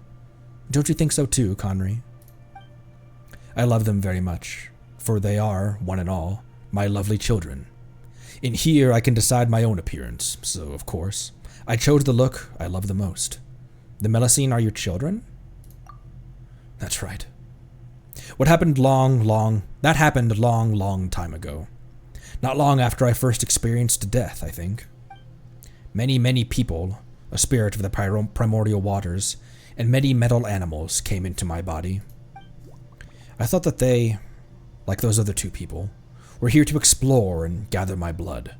Don't you think so too, Connery? I love them very much, for they are, one and all, my lovely children. In here I can decide my own appearance, so, of course, I chose the look I love the most. The Melusine are your children? That's right. That happened long time ago. Not long after I first experienced death, I think. Many people, a spirit of the primordial waters, and many metal animals came into my body. I thought that they, like those other two people, were here to explore and gather my blood.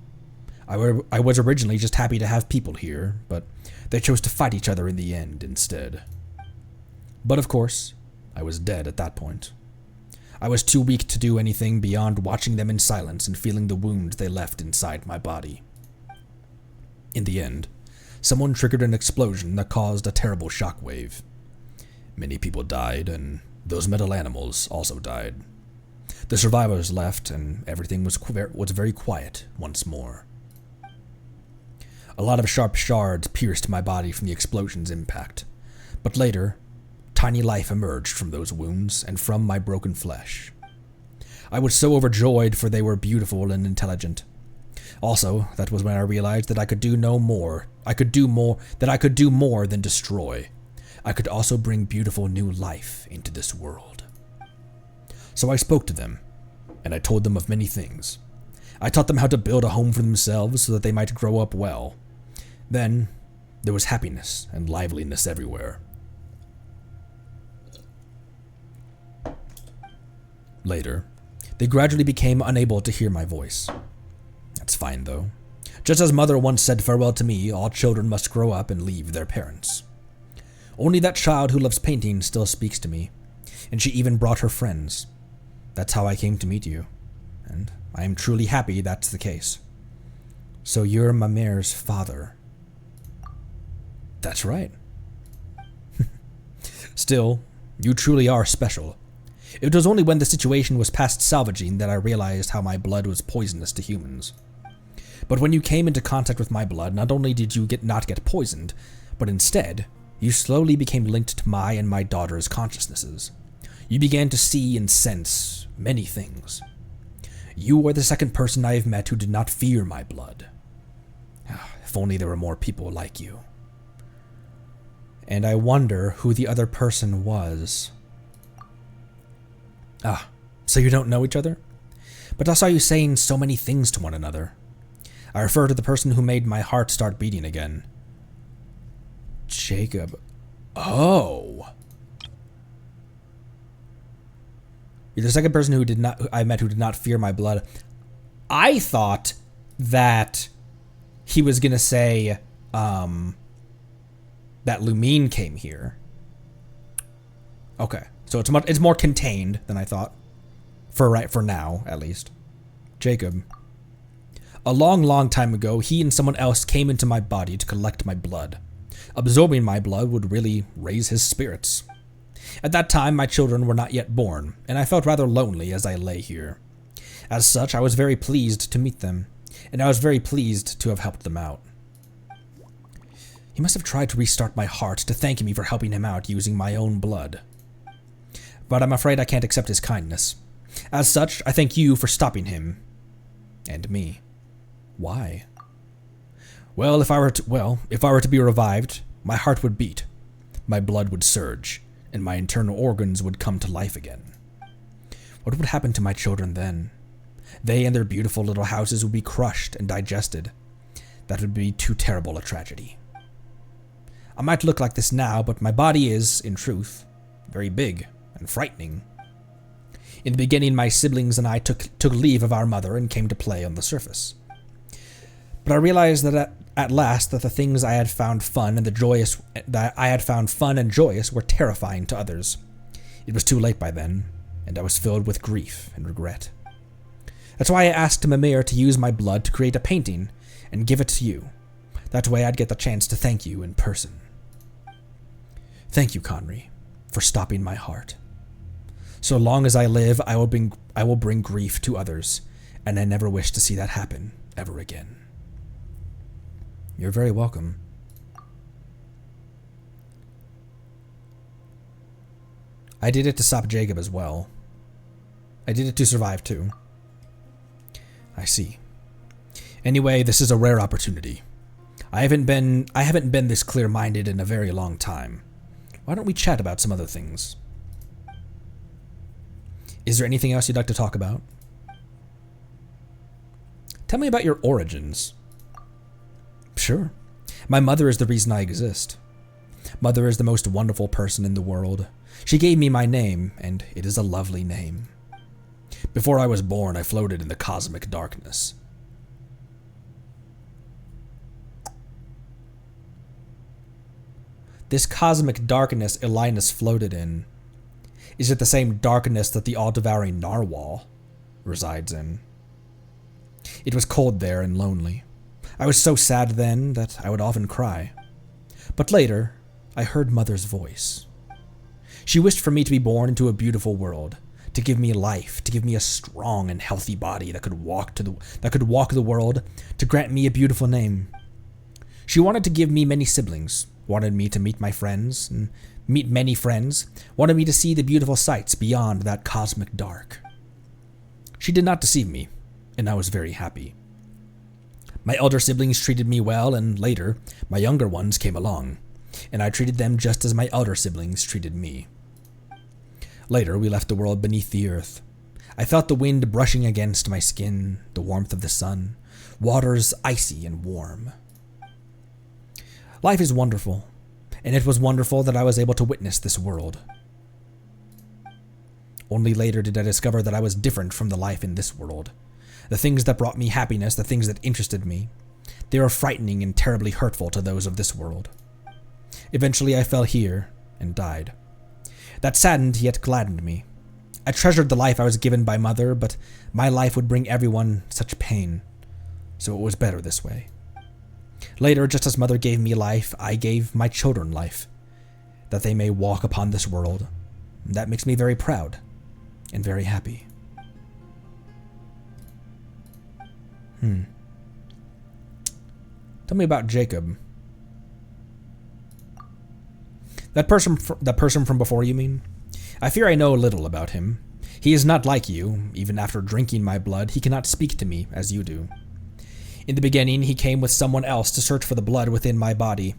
I was originally just happy to have people here, but they chose to fight each other in the end instead. But of course, I was dead at that point. I was too weak to do anything beyond watching them in silence and feeling the wounds they left inside my body. In the end, someone triggered an explosion that caused a terrible shockwave. Many people died, and those metal animals also died. The survivors left, and everything was very quiet once more. A lot of sharp shards pierced my body from the explosion's impact, but later, tiny life emerged from those wounds and from my broken flesh. I was so overjoyed, for they were beautiful and intelligent. Also, that was when I realized that I could do more than destroy. I could also bring beautiful new life into this world. So I spoke to them, and I told them of many things. I taught them how to build a home for themselves so that they might grow up well. Then, there was happiness and liveliness everywhere. Later, they gradually became unable to hear my voice. That's fine, though. Just as Mother once said farewell to me, all children must grow up and leave their parents. Only that child who loves painting still speaks to me, and she even brought her friends. That's how I came to meet you, and I am truly happy that's the case. So you're Mamere's father. That's right. Still, you truly are special. It was only when the situation was past salvaging that I realized how my blood was poisonous to humans. But when you came into contact with my blood, not only did you not get poisoned, but instead, you slowly became linked to my and my daughter's consciousnesses. You began to see and sense many things. You are the second person I have met who did not fear my blood. If only there were more people like you. And I wonder who the other person was. So you don't know each other? But I saw you saying so many things to one another. I refer to the person who made my heart start beating again. Jacob. Oh. You're the second person who I met who did not fear my blood. I thought that he was gonna say, that Lumine came here. Okay, so it's more contained than I thought. For now, at least. Jacob. A long time ago, he and someone else came into my body to collect my blood. Absorbing my blood would really raise his spirits. At that time, my children were not yet born, and I felt rather lonely as I lay here. As such, I was very pleased to meet them, and I was very pleased to have helped them out. He must have tried to restart my heart to thank me for helping him out using my own blood. But I'm afraid I can't accept his kindness. As such, I thank you for stopping him. And me. Why? Well, if I were to be revived, my heart would beat, my blood would surge, and my internal organs would come to life again. What would happen to my children then? They and their beautiful little houses would be crushed and digested. That would be too terrible a tragedy. I might look like this now, but my body is, in truth, very big and frightening. In the beginning, my siblings and I took leave of our mother and came to play on the surface. But I realized that at last that the things I had found fun and joyous were terrifying to others. It was too late by then, and I was filled with grief and regret. That's why I asked Mamere to use my blood to create a painting and give it to you. That way I'd get the chance to thank you in person. Thank you, Conry, for stopping my heart. So long as I live, I will bring grief to others, and I never wish to see that happen ever again. You're very welcome. I did it to stop Jacob as well. I did it to survive too. I see. Anyway, this is a rare opportunity. I haven't been this clear-minded in a very long time. Why don't we chat about some other things? Is there anything else you'd like to talk about? Tell me about your origins. Sure. My mother is the reason I exist. Mother is the most wonderful person in the world. She gave me my name, and it is a lovely name. Before I was born, I floated in the cosmic darkness. This cosmic darkness Elynas floated in, is it the same darkness that the all-devouring narwhal resides in? It was cold there and lonely. I was so sad then that I would often cry. But later, I heard Mother's voice. She wished for me to be born into a beautiful world, to give me life, to give me a strong and healthy body that could walk the world, to grant me a beautiful name. She wanted to give me many siblings, wanted me to meet many friends, wanted me to see the beautiful sights beyond that cosmic dark. She did not deceive me, and I was very happy. My elder siblings treated me well, and later, my younger ones came along, and I treated them just as my elder siblings treated me. Later, we left the world beneath the earth. I felt the wind brushing against my skin, the warmth of the sun, waters icy and warm. Life is wonderful, and it was wonderful that I was able to witness this world. Only later did I discover that I was different from the life in this world. The things that brought me happiness, the things that interested me, they were frightening and terribly hurtful to those of this world. Eventually I fell here and died. That saddened yet gladdened me. I treasured the life I was given by Mother, but my life would bring everyone such pain, so it was better this way. Later, just as Mother gave me life, I gave my children life, that they may walk upon this world. That makes me very proud and very happy. Tell me about Jacob. That person from before, you mean? I fear I know little about him. He is not like you. Even after drinking my blood, he cannot speak to me as you do. In the beginning, he came with someone else to search for the blood within my body.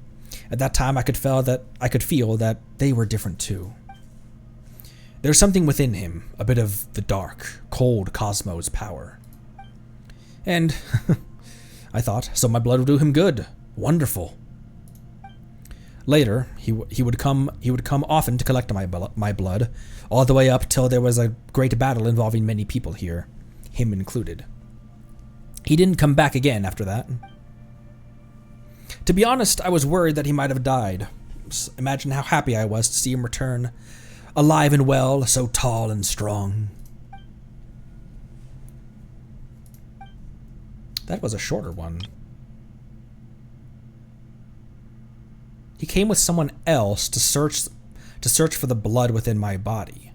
At that time, I could feel that they were different too. There's something within him, a bit of the dark, cold cosmos power. And I thought, so my blood would do him good. Wonderful. Later, he would come often to collect my blood, all the way up till there was a great battle involving many people here, him included. He didn't come back again after that. To be honest, I was worried that he might have died. Imagine how happy I was to see him return, alive and well, so tall and strong. That was a shorter one. He came with someone else to search for the blood within my body.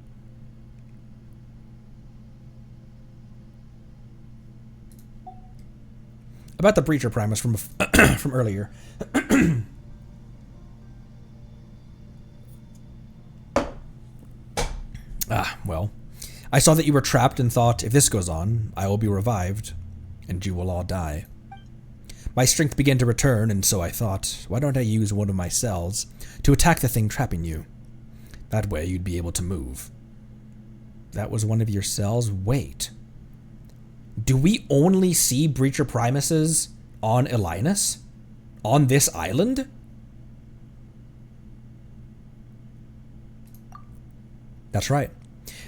About the Breacher Primus from from earlier. Well, I saw that you were trapped and thought, if this goes on, I will be revived, and you will all die. My strength began to return, and so I thought, why don't I use one of my cells to attack the thing trapping you? That way you'd be able to move. That was one of your cells? Wait. Do we only see Breacher Primuses on Elynas? On this island? That's right.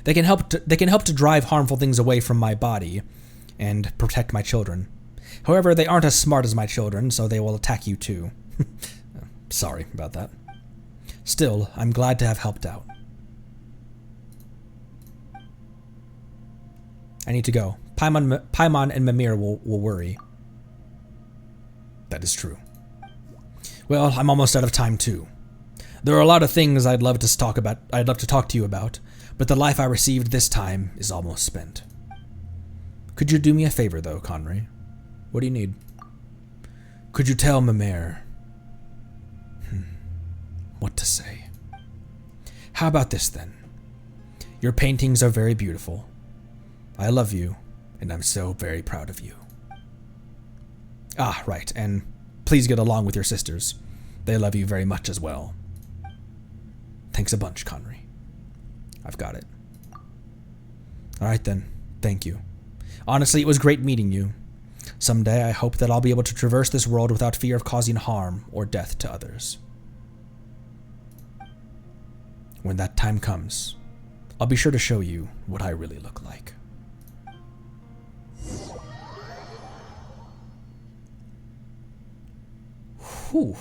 They can help to drive harmful things away from my body and protect my children. However, they aren't as smart as my children, so they will attack you too. Sorry about that. Still, I'm glad to have helped out. I need to go. Paimon and Mamere will worry. That is true. Well, I'm almost out of time too. There are a lot of things I'd love to talk to you about, but the life I received this time is almost spent. Could you do me a favor though, Conry? What do you need? Could you tell Mamere what to say? How about this then? Your paintings are very beautiful. I love you, and I'm so very proud of you. Ah, right, and please get along with your sisters. They love you very much as well. Thanks a bunch, Conry. I've got it. Alright then, thank you. Honestly, it was great meeting you. Someday I hope that I'll be able to traverse this world without fear of causing harm or death to others. When that time comes, I'll be sure to show you what I really look like. Whew.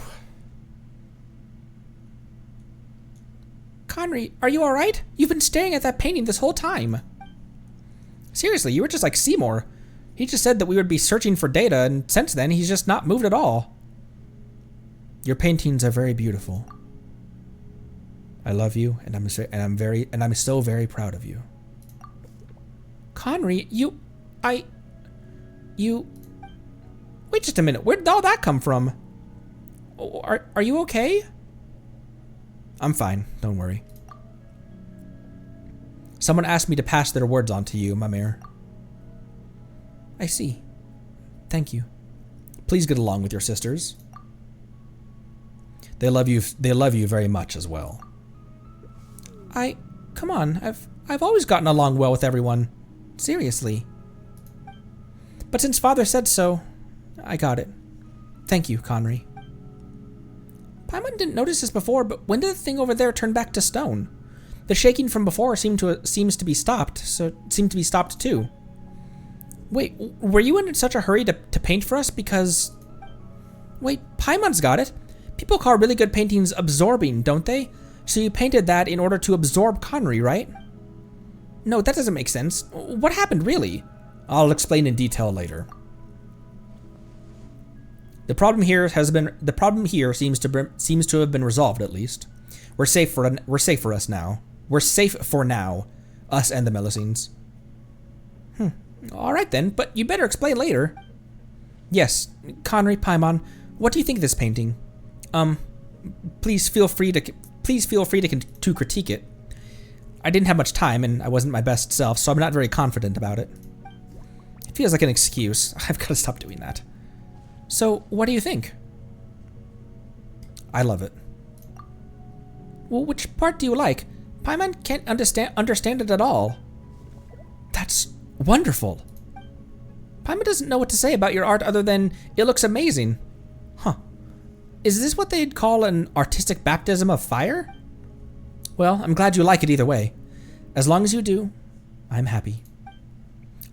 Conry, are you alright? You've been staring at that painting this whole time. Seriously, you were just like Seymour. He just said that we would be searching for data, and since then, he's just not moved at all. Your paintings are very beautiful. I love you, and I'm so very proud of you. Conry, wait just a minute. Where did all that come from? Are you okay? I'm fine, don't worry. Someone asked me to pass their words on to you, Mamere. I see. Thank you. Please get along with your sisters. They love you very much as well. Come on, I've always gotten along well with everyone. Seriously. But since Father said so, I got it. Thank you, Conry. Paimon didn't notice this before, but when did the thing over there turn back to stone? The shaking from before seems to be stopped, so it seemed to be stopped too. Wait, were you in such a hurry to paint for us because... Wait, Paimon's got it. People call really good paintings absorbing, don't they? So you painted that in order to absorb Conry, right? No, that doesn't make sense. What happened, really? I'll explain in detail later. The problem here seems to have been resolved, at least. We're safe for us now. We're safe for now, us and the Melusines. All right then, but you better explain later. Yes, Conry, Paimon, what do you think of this painting? Please feel free to critique it. I didn't have much time and I wasn't my best self, so I'm not very confident about it. It feels like an excuse. I've got to stop doing that. So, what do you think? I love it. Well, which part do you like? Paimon can't understand it at all. That's wonderful. Paimon doesn't know what to say about your art other than it looks amazing. Huh. Is this what they'd call an artistic baptism of fire? Well, I'm glad you like it either way. As long as you do, I'm happy.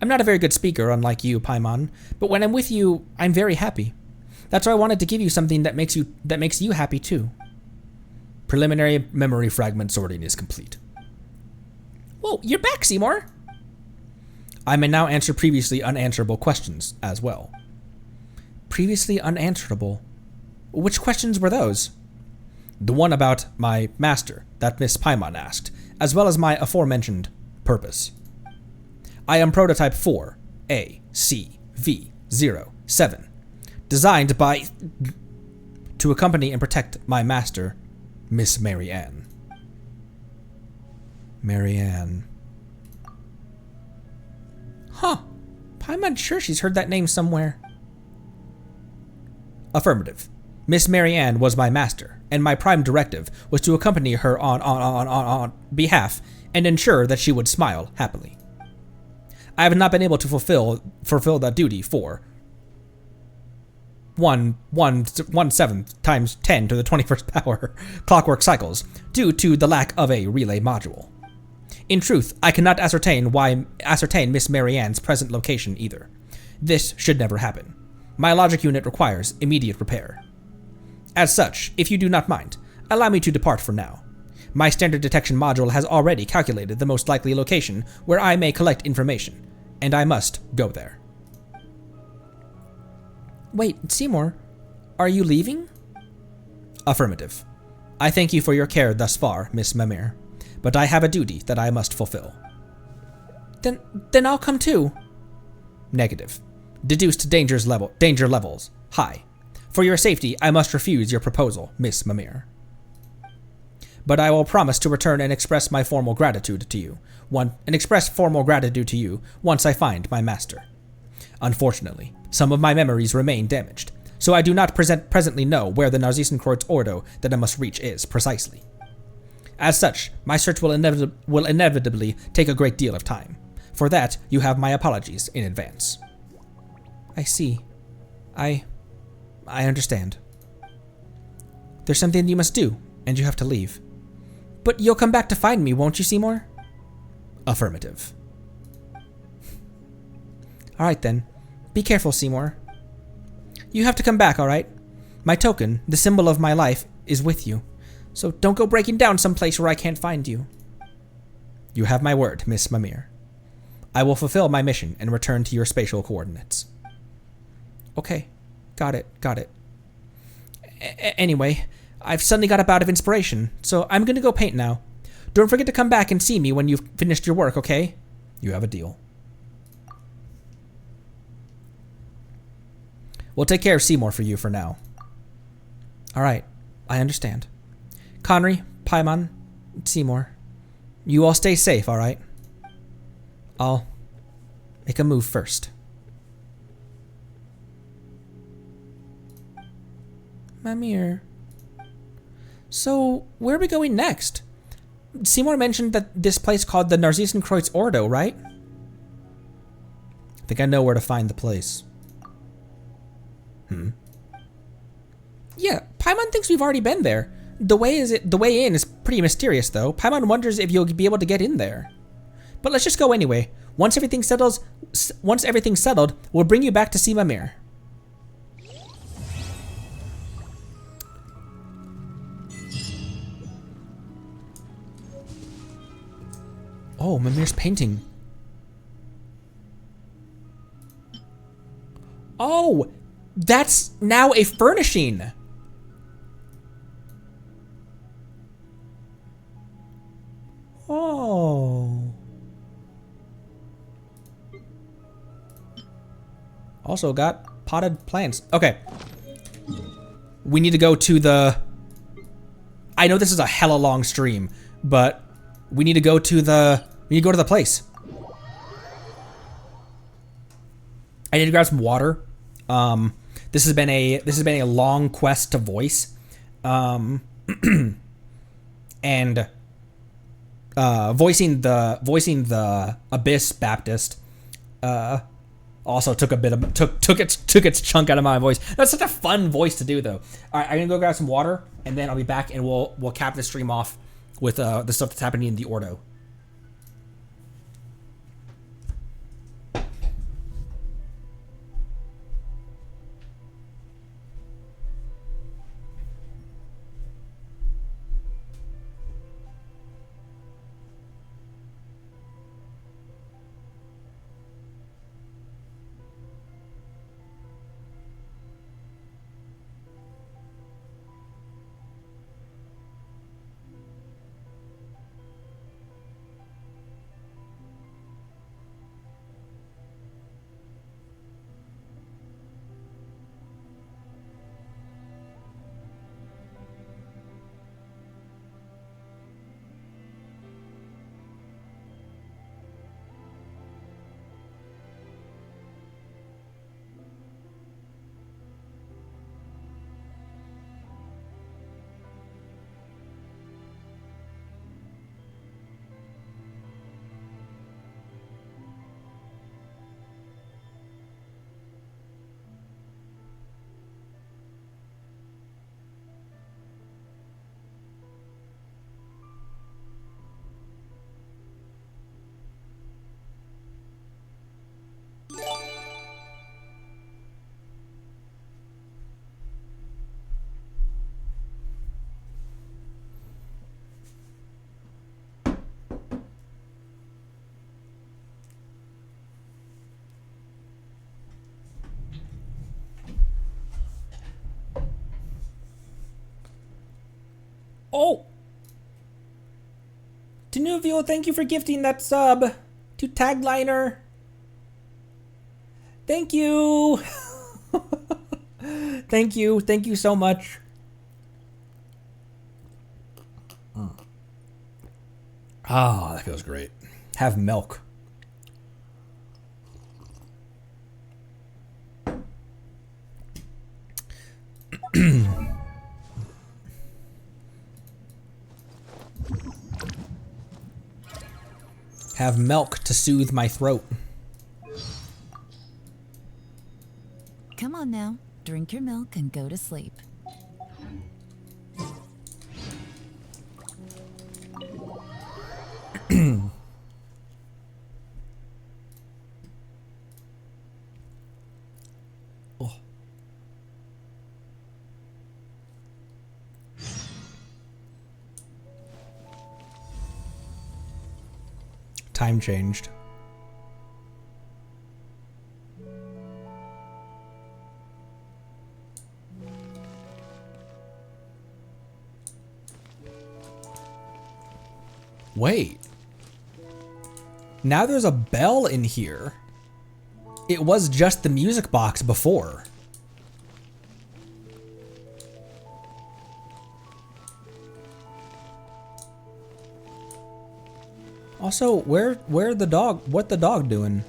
I'm not a very good speaker, unlike you, Paimon, but when I'm with you, I'm very happy. That's why I wanted to give you something that makes you happy too. Preliminary memory fragment sorting is complete. Whoa, you're back, Seymour! I may now answer previously unanswerable questions as well. Previously unanswerable? Which questions were those? The one about my master that Miss Paimon asked, as well as my aforementioned purpose. I am prototype 4, ACV07, designed to accompany and protect my master, Miss Marianne. Marianne. Huh. Paimon's sure she's heard that name somewhere. Affirmative. Miss Marianne was my master, and my prime directive was to accompany her on behalf and ensure that she would smile happily. I have not been able to fulfill that duty for 1/7 times 10 to the 21st power clockwork cycles due to the lack of a relay module. In truth, I cannot ascertain Miss Marianne's present location either. This should never happen. My logic unit requires immediate repair. As such, if you do not mind, allow me to depart for now. My standard detection module has already calculated the most likely location where I may collect information, and I must go there. Wait, Seymour, are you leaving? Affirmative. I thank you for your care thus far, Miss Mamere, but I have a duty that I must fulfill. Then I'll come too. Negative. Deduced danger levels high. For your safety, I must refuse your proposal, Miss Mamere. But I will promise to return and express formal gratitude to you once I find my master. Unfortunately, some of my memories remain damaged, so I do not presently know where the Narzisenkreuz Ordo that I must reach is precisely. As such, my search will inevitably take a great deal of time. For that, you have my apologies in advance. I see. I understand. There's something you must do, and you have to leave. But you'll come back to find me, won't you, Seymour? Affirmative. Alright then. Be careful, Seymour. You have to come back, alright? My token, the symbol of my life, is with you. So don't go breaking down someplace where I can't find you. You have my word, Miss Mamere. I will fulfill my mission and return to your spatial coordinates. Okay. Got it. Anyway, I've suddenly got a bout of inspiration, so I'm gonna go paint now. Don't forget to come back and see me when you've finished your work, okay? You have a deal. We'll take care of Seymour for you for now. Alright, I understand. Connery, Paimon, Seymour, you all stay safe, alright? I'll make a move first. Mamere. So, where are we going next? Seymour mentioned that this place called the Narzisenkreuz Ordo, right? I think I know where to find the place. Yeah, Paimon thinks we've already been there. The way in is pretty mysterious, though. Paimon wonders if you'll be able to get in there. But let's just go anyway. Once everything's settled, we'll bring you back to see Mamere. Oh, Mamere's painting. Oh, that's now a furnishing. Oh. Also got potted plants. Okay. We need to go to the... I know this is a hella long stream, but we need to go to the... We need to go to the place. I need to grab some water. This has been a long quest to voice. And voicing the Abyss Baptist also took its chunk out of my voice. That's such a fun voice to do, though. All right, I'm gonna go grab some water, and then I'll be back, and we'll cap the stream off with the stuff that's happening in the Ordo. Oh! Denuvio, thank you for gifting that sub to Tagliner. Thank you! Thank you so much. Ah, that feels great. Have milk. Have milk to soothe my throat. Come on now, drink your milk and go to sleep. Oh. Time changed. Wait. Now there's a bell in here. It was just the music box before. Also, where the dog? What the dog doing?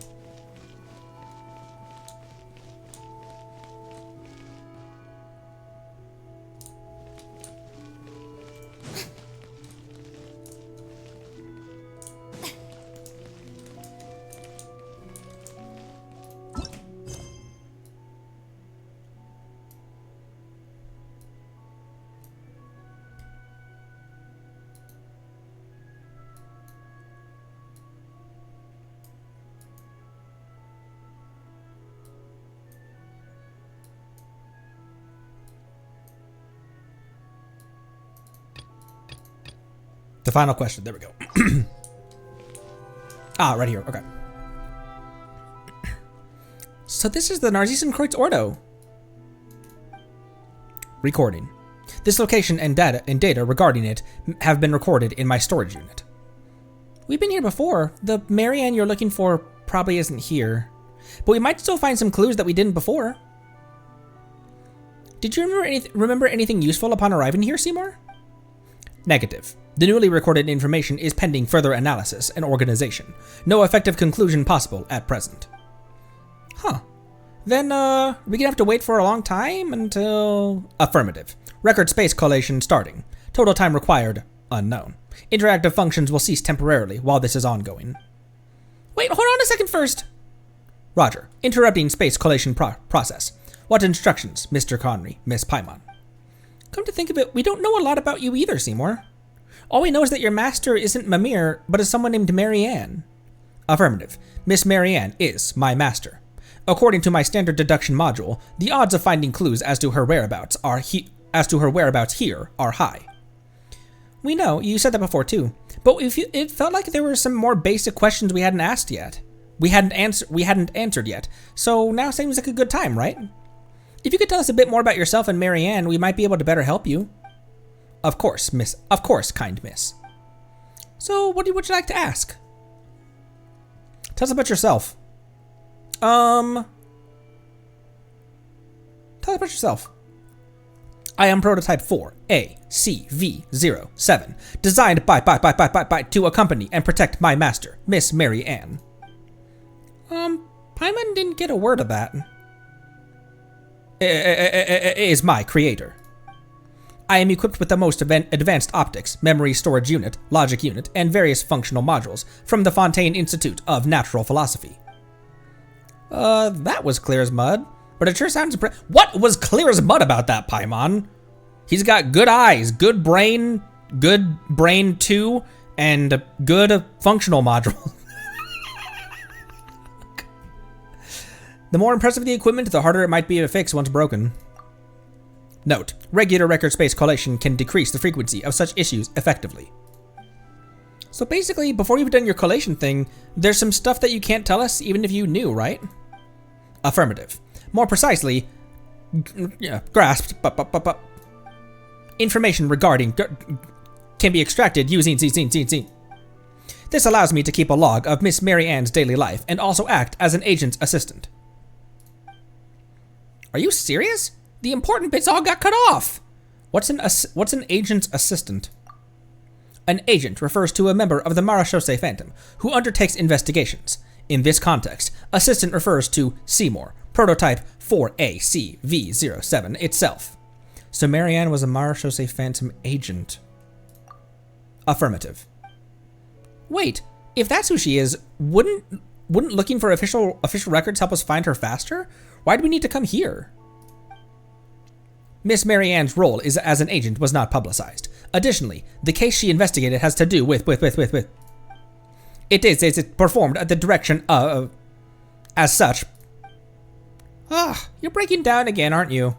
The final question. There we go. Right here. Okay. So this is the Narzisenkreuz Ordo. Recording. This location and data regarding it have been recorded in my storage unit. We've been here before. The Marianne you're looking for probably isn't here, but we might still find some clues that we didn't before. Did you remember anything useful upon arriving here, Seymour? Negative. The newly recorded information is pending further analysis and organization. No effective conclusion possible at present. Huh. Then, we're gonna have to wait for a long time until... Affirmative. Record space collation starting. Total time required, unknown. Interactive functions will cease temporarily while this is ongoing. Wait, hold on a second first. Roger. Interrupting space collation process. What instructions, Mr. Connery, Miss Paimon? Come to think of it, we don't know a lot about you either, Seymour. All we know is that your master isn't Mamere, but is someone named Marianne. Affirmative. Miss Marianne is my master. According to my standard deduction module, the odds of finding clues as to her whereabouts here are high. We know, you said that before too, but it felt like there were some more basic questions we hadn't asked yet. We hadn't answered yet, so now seems like a good time, right? If you could tell us a bit more about yourself and Marianne, we might be able to better help you. Of course, miss. Of course, kind miss. So, what would you like to ask? Tell us about yourself. Tell us about yourself. I am prototype 4, ACV07, designed by to accompany and protect my master, Miss Marianne. Paimon didn't get a word of that. Is my creator. I am equipped with the most advanced optics, memory storage unit, logic unit, and various functional modules from the Fontaine Institute of Natural Philosophy. That was clear as mud, but it sure sounds What was clear as mud about that, Paimon? He's got good eyes, good brain 2, and good functional module. The more impressive the equipment, the harder it might be to fix once broken. Note, regular record space collation can decrease the frequency of such issues effectively. So basically, before you've done your collation thing, there's some stuff that you can't tell us even if you knew, right? Affirmative. More precisely, grasped, information regarding can be extracted using This allows me to keep a log of Miss Marianne's daily life and also act as an agent's assistant. Are you serious? The important bits all got cut off. What's an agent's assistant? An agent refers to a member of the Merusea Phantom who undertakes investigations. In this context, assistant refers to Seymour, prototype 4ACV07 itself. So Marianne was a Merusea Phantom agent. Affirmative. Wait, if that's who she is, wouldn't looking for official records help us find her faster? Why do we need to come here? Miss Marianne's role as an agent was not publicized. Additionally, the case she investigated has to do with. It is performed at the direction of. As such. You're breaking down again, aren't you?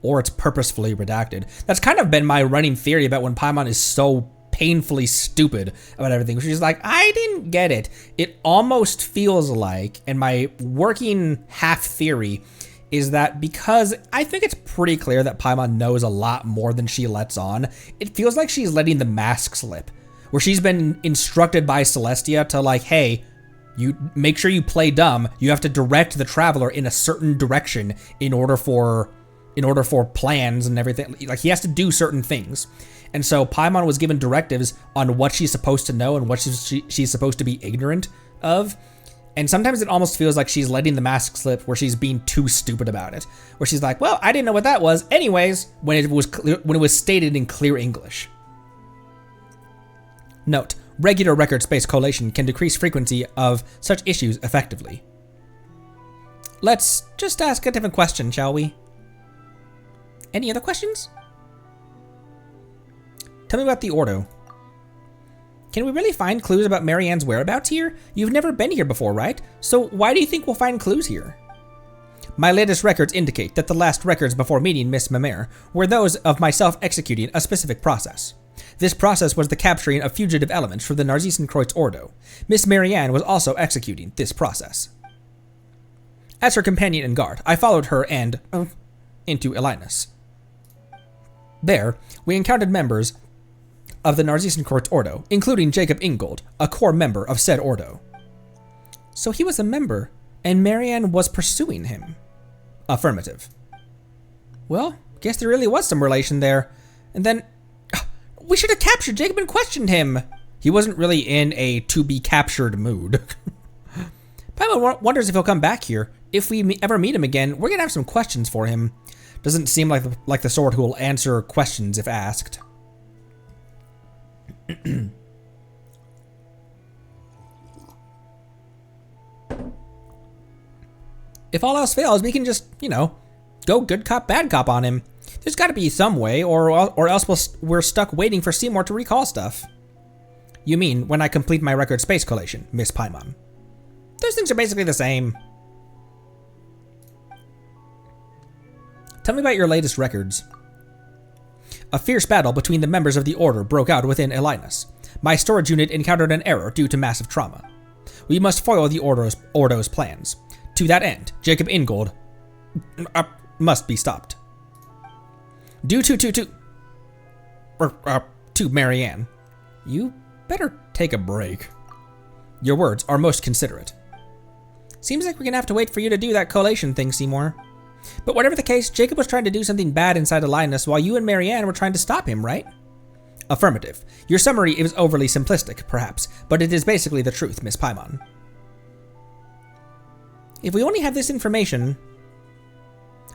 Or it's purposefully redacted. That's kind of been my running theory about when Paimon is so painfully stupid about everything. She's like, I didn't get it. It almost feels like, and my working half theory is that because I think it's pretty clear that Paimon knows a lot more than she lets on, it feels like she's letting the mask slip. where she's been instructed by Celestia to like, hey, you make sure you play dumb. You have to direct the traveler in a certain direction in order for plans and everything. Like he has to do certain things. And so Paimon was given directives on what she's supposed to know and what she's supposed to be ignorant of. And sometimes it almost feels like she's letting the mask slip, where she's being too stupid about it. Where she's like, well, I didn't know what that was anyways, when it was stated in clear English. Note, regular record space collation can decrease frequency of such issues effectively. Let's just ask a different question, shall we? Any other questions? Tell me about the Ordo. Can we really find clues about Marianne's whereabouts here? You've never been here before, right? So why do you think we'll find clues here? My latest records indicate that the last records before meeting Miss Mamere were those of myself executing a specific process. This process was the capturing of fugitive elements from the Narzisenkreuz Ordo. Miss Marianne was also executing this process. As her companion and guard, I followed her and into Elynas. There, we encountered members of the Narzisenkreuz Ordo, including Jacob Ingold, a core member of said Ordo. So he was a member, and Marianne was pursuing him. Affirmative. Well, guess there really was some relation there. And then, we should have captured Jacob and questioned him. He wasn't really in a to-be-captured mood. Paimon wonders if he'll come back here. If we ever meet him again, we're gonna have some questions for him. Doesn't seem like the sort who will answer questions if asked. If all else fails, we can just, go good cop, bad cop on him. There's got to be some way, or else we're stuck waiting for Seymour to recall stuff. You mean when I complete my record space collation, Miss Paimon? Those things are basically the same. Tell me about your latest records. A fierce battle between the members of the Order broke out within Elynas. My storage unit encountered an error due to massive trauma. We must foil the Ordo's plans. To that end, Jacob Ingold must be stopped. Due to Marianne. You better take a break. Your words are most considerate. Seems like we're gonna have to wait for you to do that collation thing, Seymour. But whatever the case, Jacob was trying to do something bad inside Elynas while you and Marianne were trying to stop him, right? Affirmative. Your summary is overly simplistic, perhaps, but it is basically the truth, Miss Paimon. If we only have this information,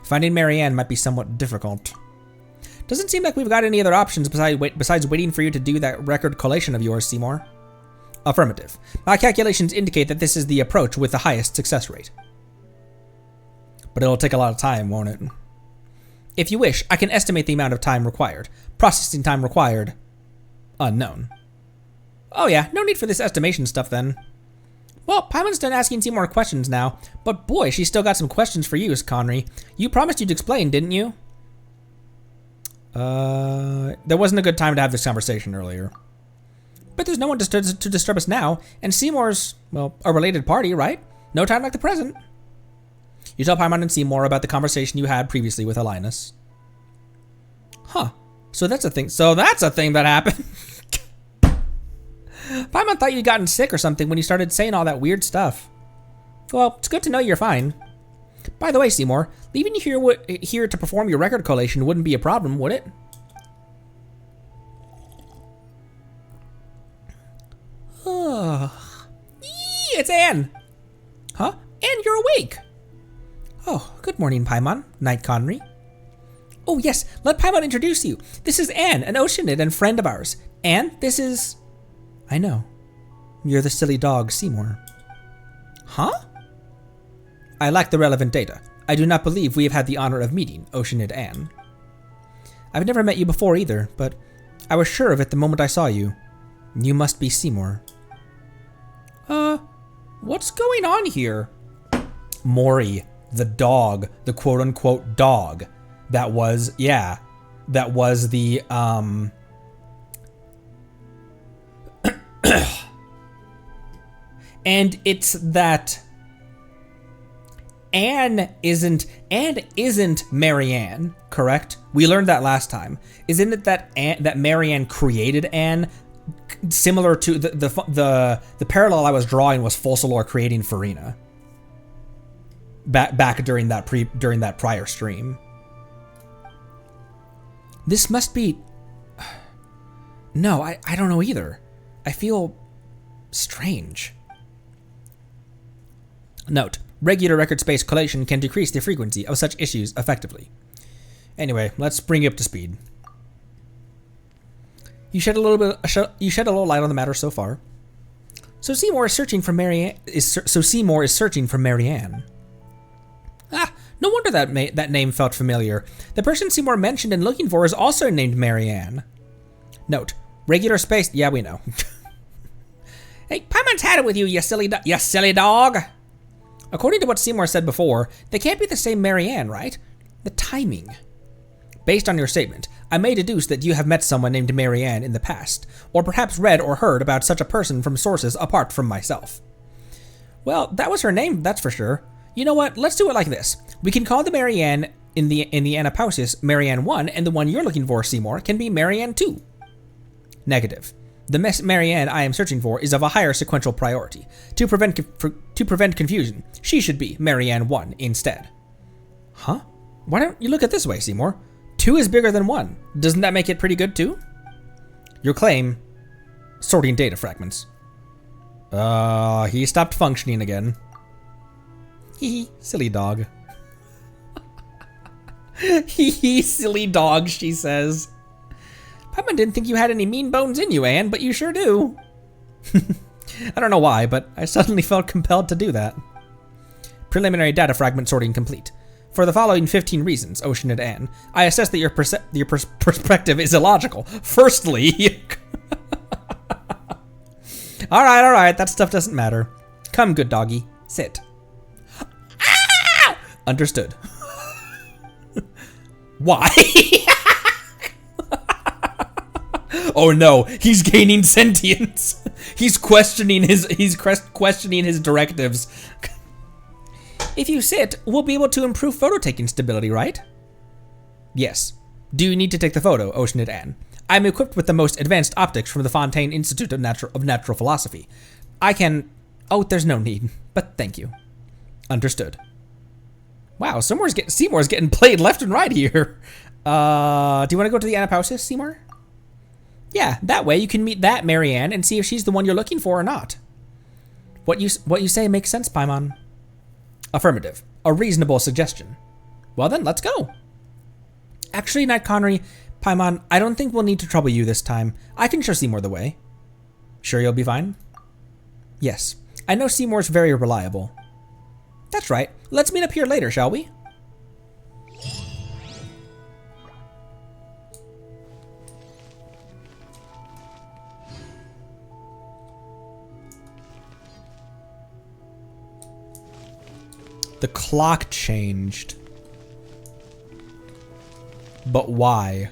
finding Marianne might be somewhat difficult. Doesn't seem like we've got any other options besides waiting for you to do that record collation of yours, Seymour. Affirmative. My calculations indicate that this is the approach with the highest success rate. But it'll take a lot of time, won't it? If you wish, I can estimate the amount of time required. Processing time required, unknown. Oh yeah, no need for this estimation stuff then. Well, Paimon's done asking Seymour questions now, but boy, she's still got some questions for you, Conry. You promised you'd explain, didn't you? There wasn't a good time to have this conversation earlier. But there's no one to disturb us now, and Seymour's, well, a related party, right? No time like the present. You tell Paimon and Seymour about the conversation you had previously with Elynas. Huh. So that's a thing. That happened. Paimon thought you'd gotten sick or something when you started saying all that weird stuff. Well, it's good to know you're fine. By the way, Seymour, leaving you here to perform your record collation wouldn't be a problem, would it? It's Anne. Huh? Anne, you're awake. Oh, good morning, Paimon. Night, Conry. Oh, yes, let Paimon introduce you. This is Anne, an Oceanid and friend of ours. Anne, this is... I know. You're the silly dog, Seymour. Huh? I lack the relevant data. I do not believe we have had the honor of meeting Oceanid Anne. I've never met you before either, but I was sure of it the moment I saw you. You must be Seymour. What's going on here? Maury, the dog, the quote-unquote dog. That was the, and it's that Anne isn't Marianne, correct? We learned that last time. Isn't it that Marianne created Anne similar to the parallel I was drawing was Fossilor creating Farina. Back during that prior stream. This must be... No, I don't know either. I feel strange. Note, regular record space collation can decrease the frequency of such issues effectively. Anyway, let's bring you up to speed. You shed a little light on the matter so far. So Seymour is searching for Marianne. Ah, no wonder that name felt familiar. The person Seymour mentioned and looking for is also named Marianne. Note, regular space. Yeah, we know. Hey, Paimon's had it with you, you silly dog. According to what Seymour said before, they can't be the same Marianne, right? The timing. Based on your statement, I may deduce that you have met someone named Marianne in the past, or perhaps read or heard about such a person from sources apart from myself. Well, that was her name, that's for sure. You know what? Let's do it like this. We can call the Marianne in the Anapausis Marianne 1, and the one you're looking for, Seymour, can be Marianne 2. Negative. The Marianne I am searching for is of a higher sequential priority. To prevent confusion, she should be Marianne 1 instead. Huh? Why don't you look at it this way, Seymour? 2 is bigger than 1. Doesn't that make it pretty good too? Your claim... Sorting data fragments. He stopped functioning again. Hee, silly dog. Hee, silly dog, she says. Paimon didn't think you had any mean bones in you, Anne, but you sure do. I don't know why, but I suddenly felt compelled to do that. Preliminary data fragment sorting complete. For the following 15 reasons, Ocean and Anne, I assess that your perspective is illogical. Firstly... Alright, that stuff doesn't matter. Come, good doggy, sit. Ah! Understood. Why? Oh no, he's gaining sentience. He's questioning his directives. If you sit, we'll be able to improve photo taking stability, right? Yes. Do you need to take the photo, Ocean and Anne? I'm equipped with the most advanced optics from the Fontaine Institute of Natural Philosophy. I can... Oh, there's no need, but thank you. Understood. Wow, Seymour's getting played left and right here. Do you want to go to the Anapausis, Seymour? Yeah, that way you can meet that Marianne and see if she's the one you're looking for or not. What you say makes sense, Paimon. Affirmative. A reasonable suggestion. Well then, let's go. Actually, Knight Connery, Paimon, I don't think we'll need to trouble you this time. I can show Seymour the way. Sure you'll be fine? Yes. I know Seymour's very reliable. That's right. Let's meet up here later, shall we? The clock changed. But why?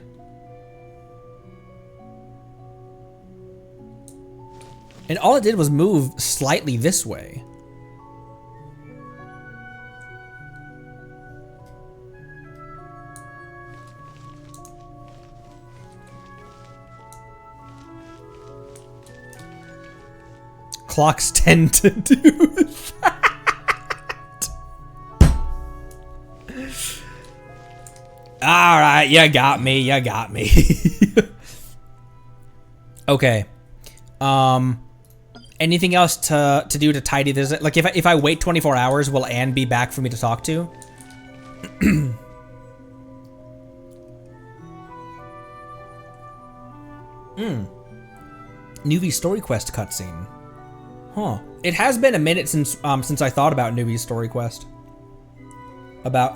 And all it did was move slightly this way. Clocks tend to do that. Alright, you got me, Okay. Anything else to do to tidy this? Like, if I wait 24 hours, will Anne be back for me to talk to? Newbie story quest cutscene. Huh. It has been a minute since I thought about Newbie's story quest. About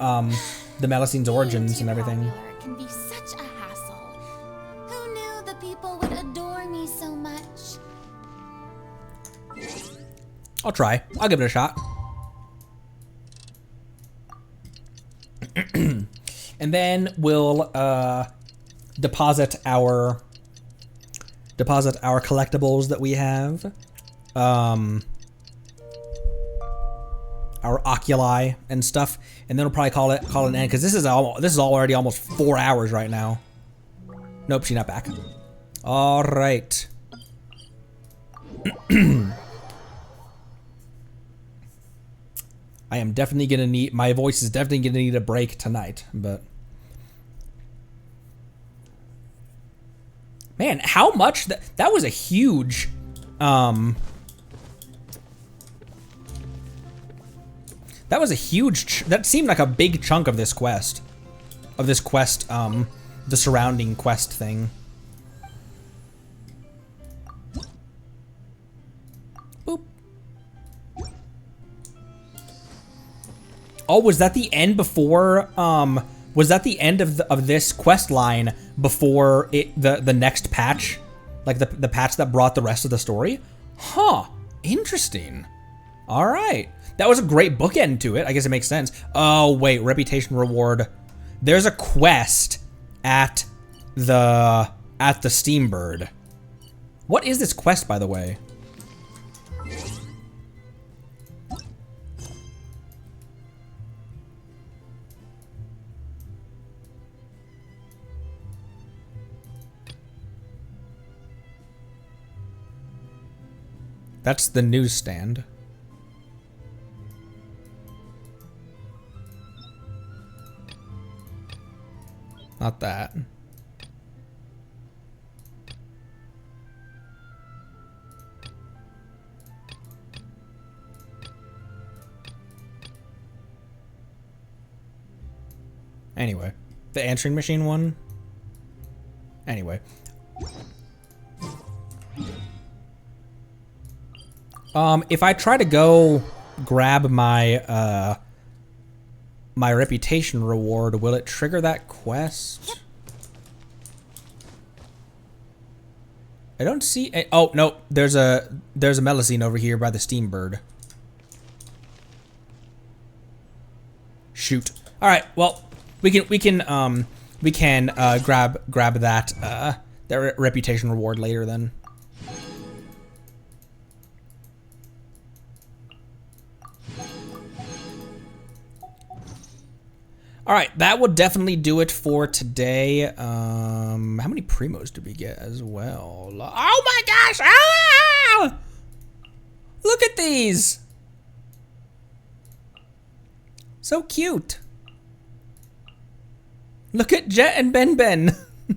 the Melusines' origins and everything. It can be such a hassle. Who knew the people would adore me so much? I'll try. I'll give it a shot. And then we'll deposit our collectibles that we have. Our oculi and stuff, and then we'll probably call it an end, because this is already almost 4 hours right now. Nope, she's not back. All right. I am definitely gonna need, my voice is definitely gonna need a break tonight, but. Man, how much, that was a huge, that was a huge, that seemed like a big chunk of this quest. The surrounding quest thing. Boop. Oh, was that the end before, was that the end of this quest line before the next patch? Like the patch that brought the rest of the story? Huh, interesting. All right. That was a great bookend to it. I guess it makes sense. Oh, wait, reputation reward. There's a quest at the Steambird. What is this quest, by the way? That's the newsstand. Not that. Anyway, the answering machine one. Anyway. If I try to go grab my my reputation reward, will it trigger that quest? I don't see a, oh no, there's a Melusine over here by the Steambird. Shoot. All right, well, we can grab that reputation reward later then. All right, that will definitely do it for today. How many primos did we get as well? Oh my gosh! Ah! Look at these! So cute. Look at Jet and Ben Ben. We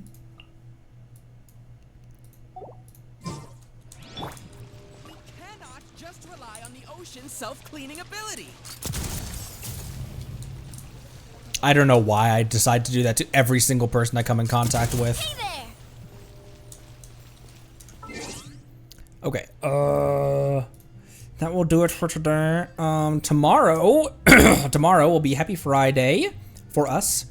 cannot just rely on the ocean's self-cleaning ability. I don't know why I decide to do that to every single person I come in contact with. Hey there! Okay, that will do it for today. Tomorrow, tomorrow will be Happy Friday for us.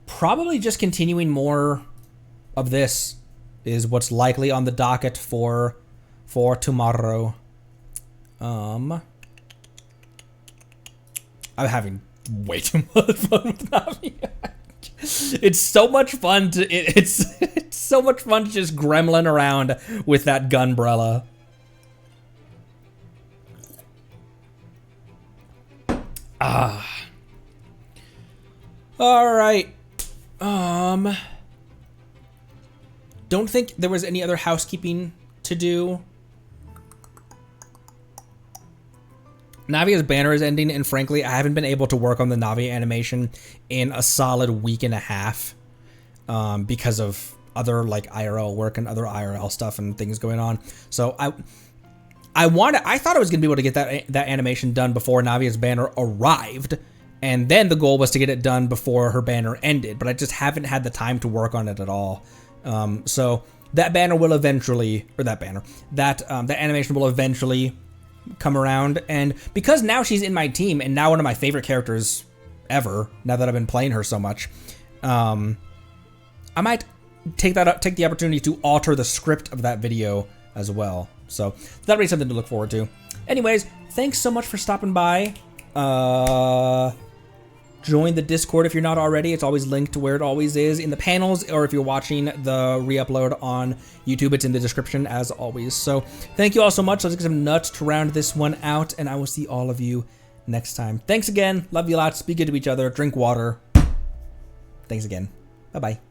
Probably just continuing more of this is what's likely on the docket for tomorrow. I'm having way too much fun with Navi. It's so much fun to it's so much fun to just gremlin around with that gunbrella. Ah. All right. Don't think there was any other housekeeping to do. Navia's banner is ending, and frankly, I haven't been able to work on the Navi animation in a solid week and a half because of other like IRL work and other IRL stuff and things going on. So I thought I was gonna be able to get that animation done before Navia's banner arrived, and then the goal was to get it done before her banner ended. But I just haven't had the time to work on it at all. So that banner will eventually, or that animation will eventually come around, and because now she's in my team and now one of my favorite characters ever, now that I've been playing her so much, I might take the opportunity to alter the script of that video as well. So that'll be something to look forward to. Anyways, thanks so much for stopping by. Join the Discord if you're not already. It's always linked to where it always is in the panels, or if you're watching the re-upload on YouTube, it's in the description as always. So thank you all so much. Let's get some nuts to round this one out, and I will see all of you next time. Thanks again. Love you lots. Be good to each other. Drink water. Thanks again. Bye-bye.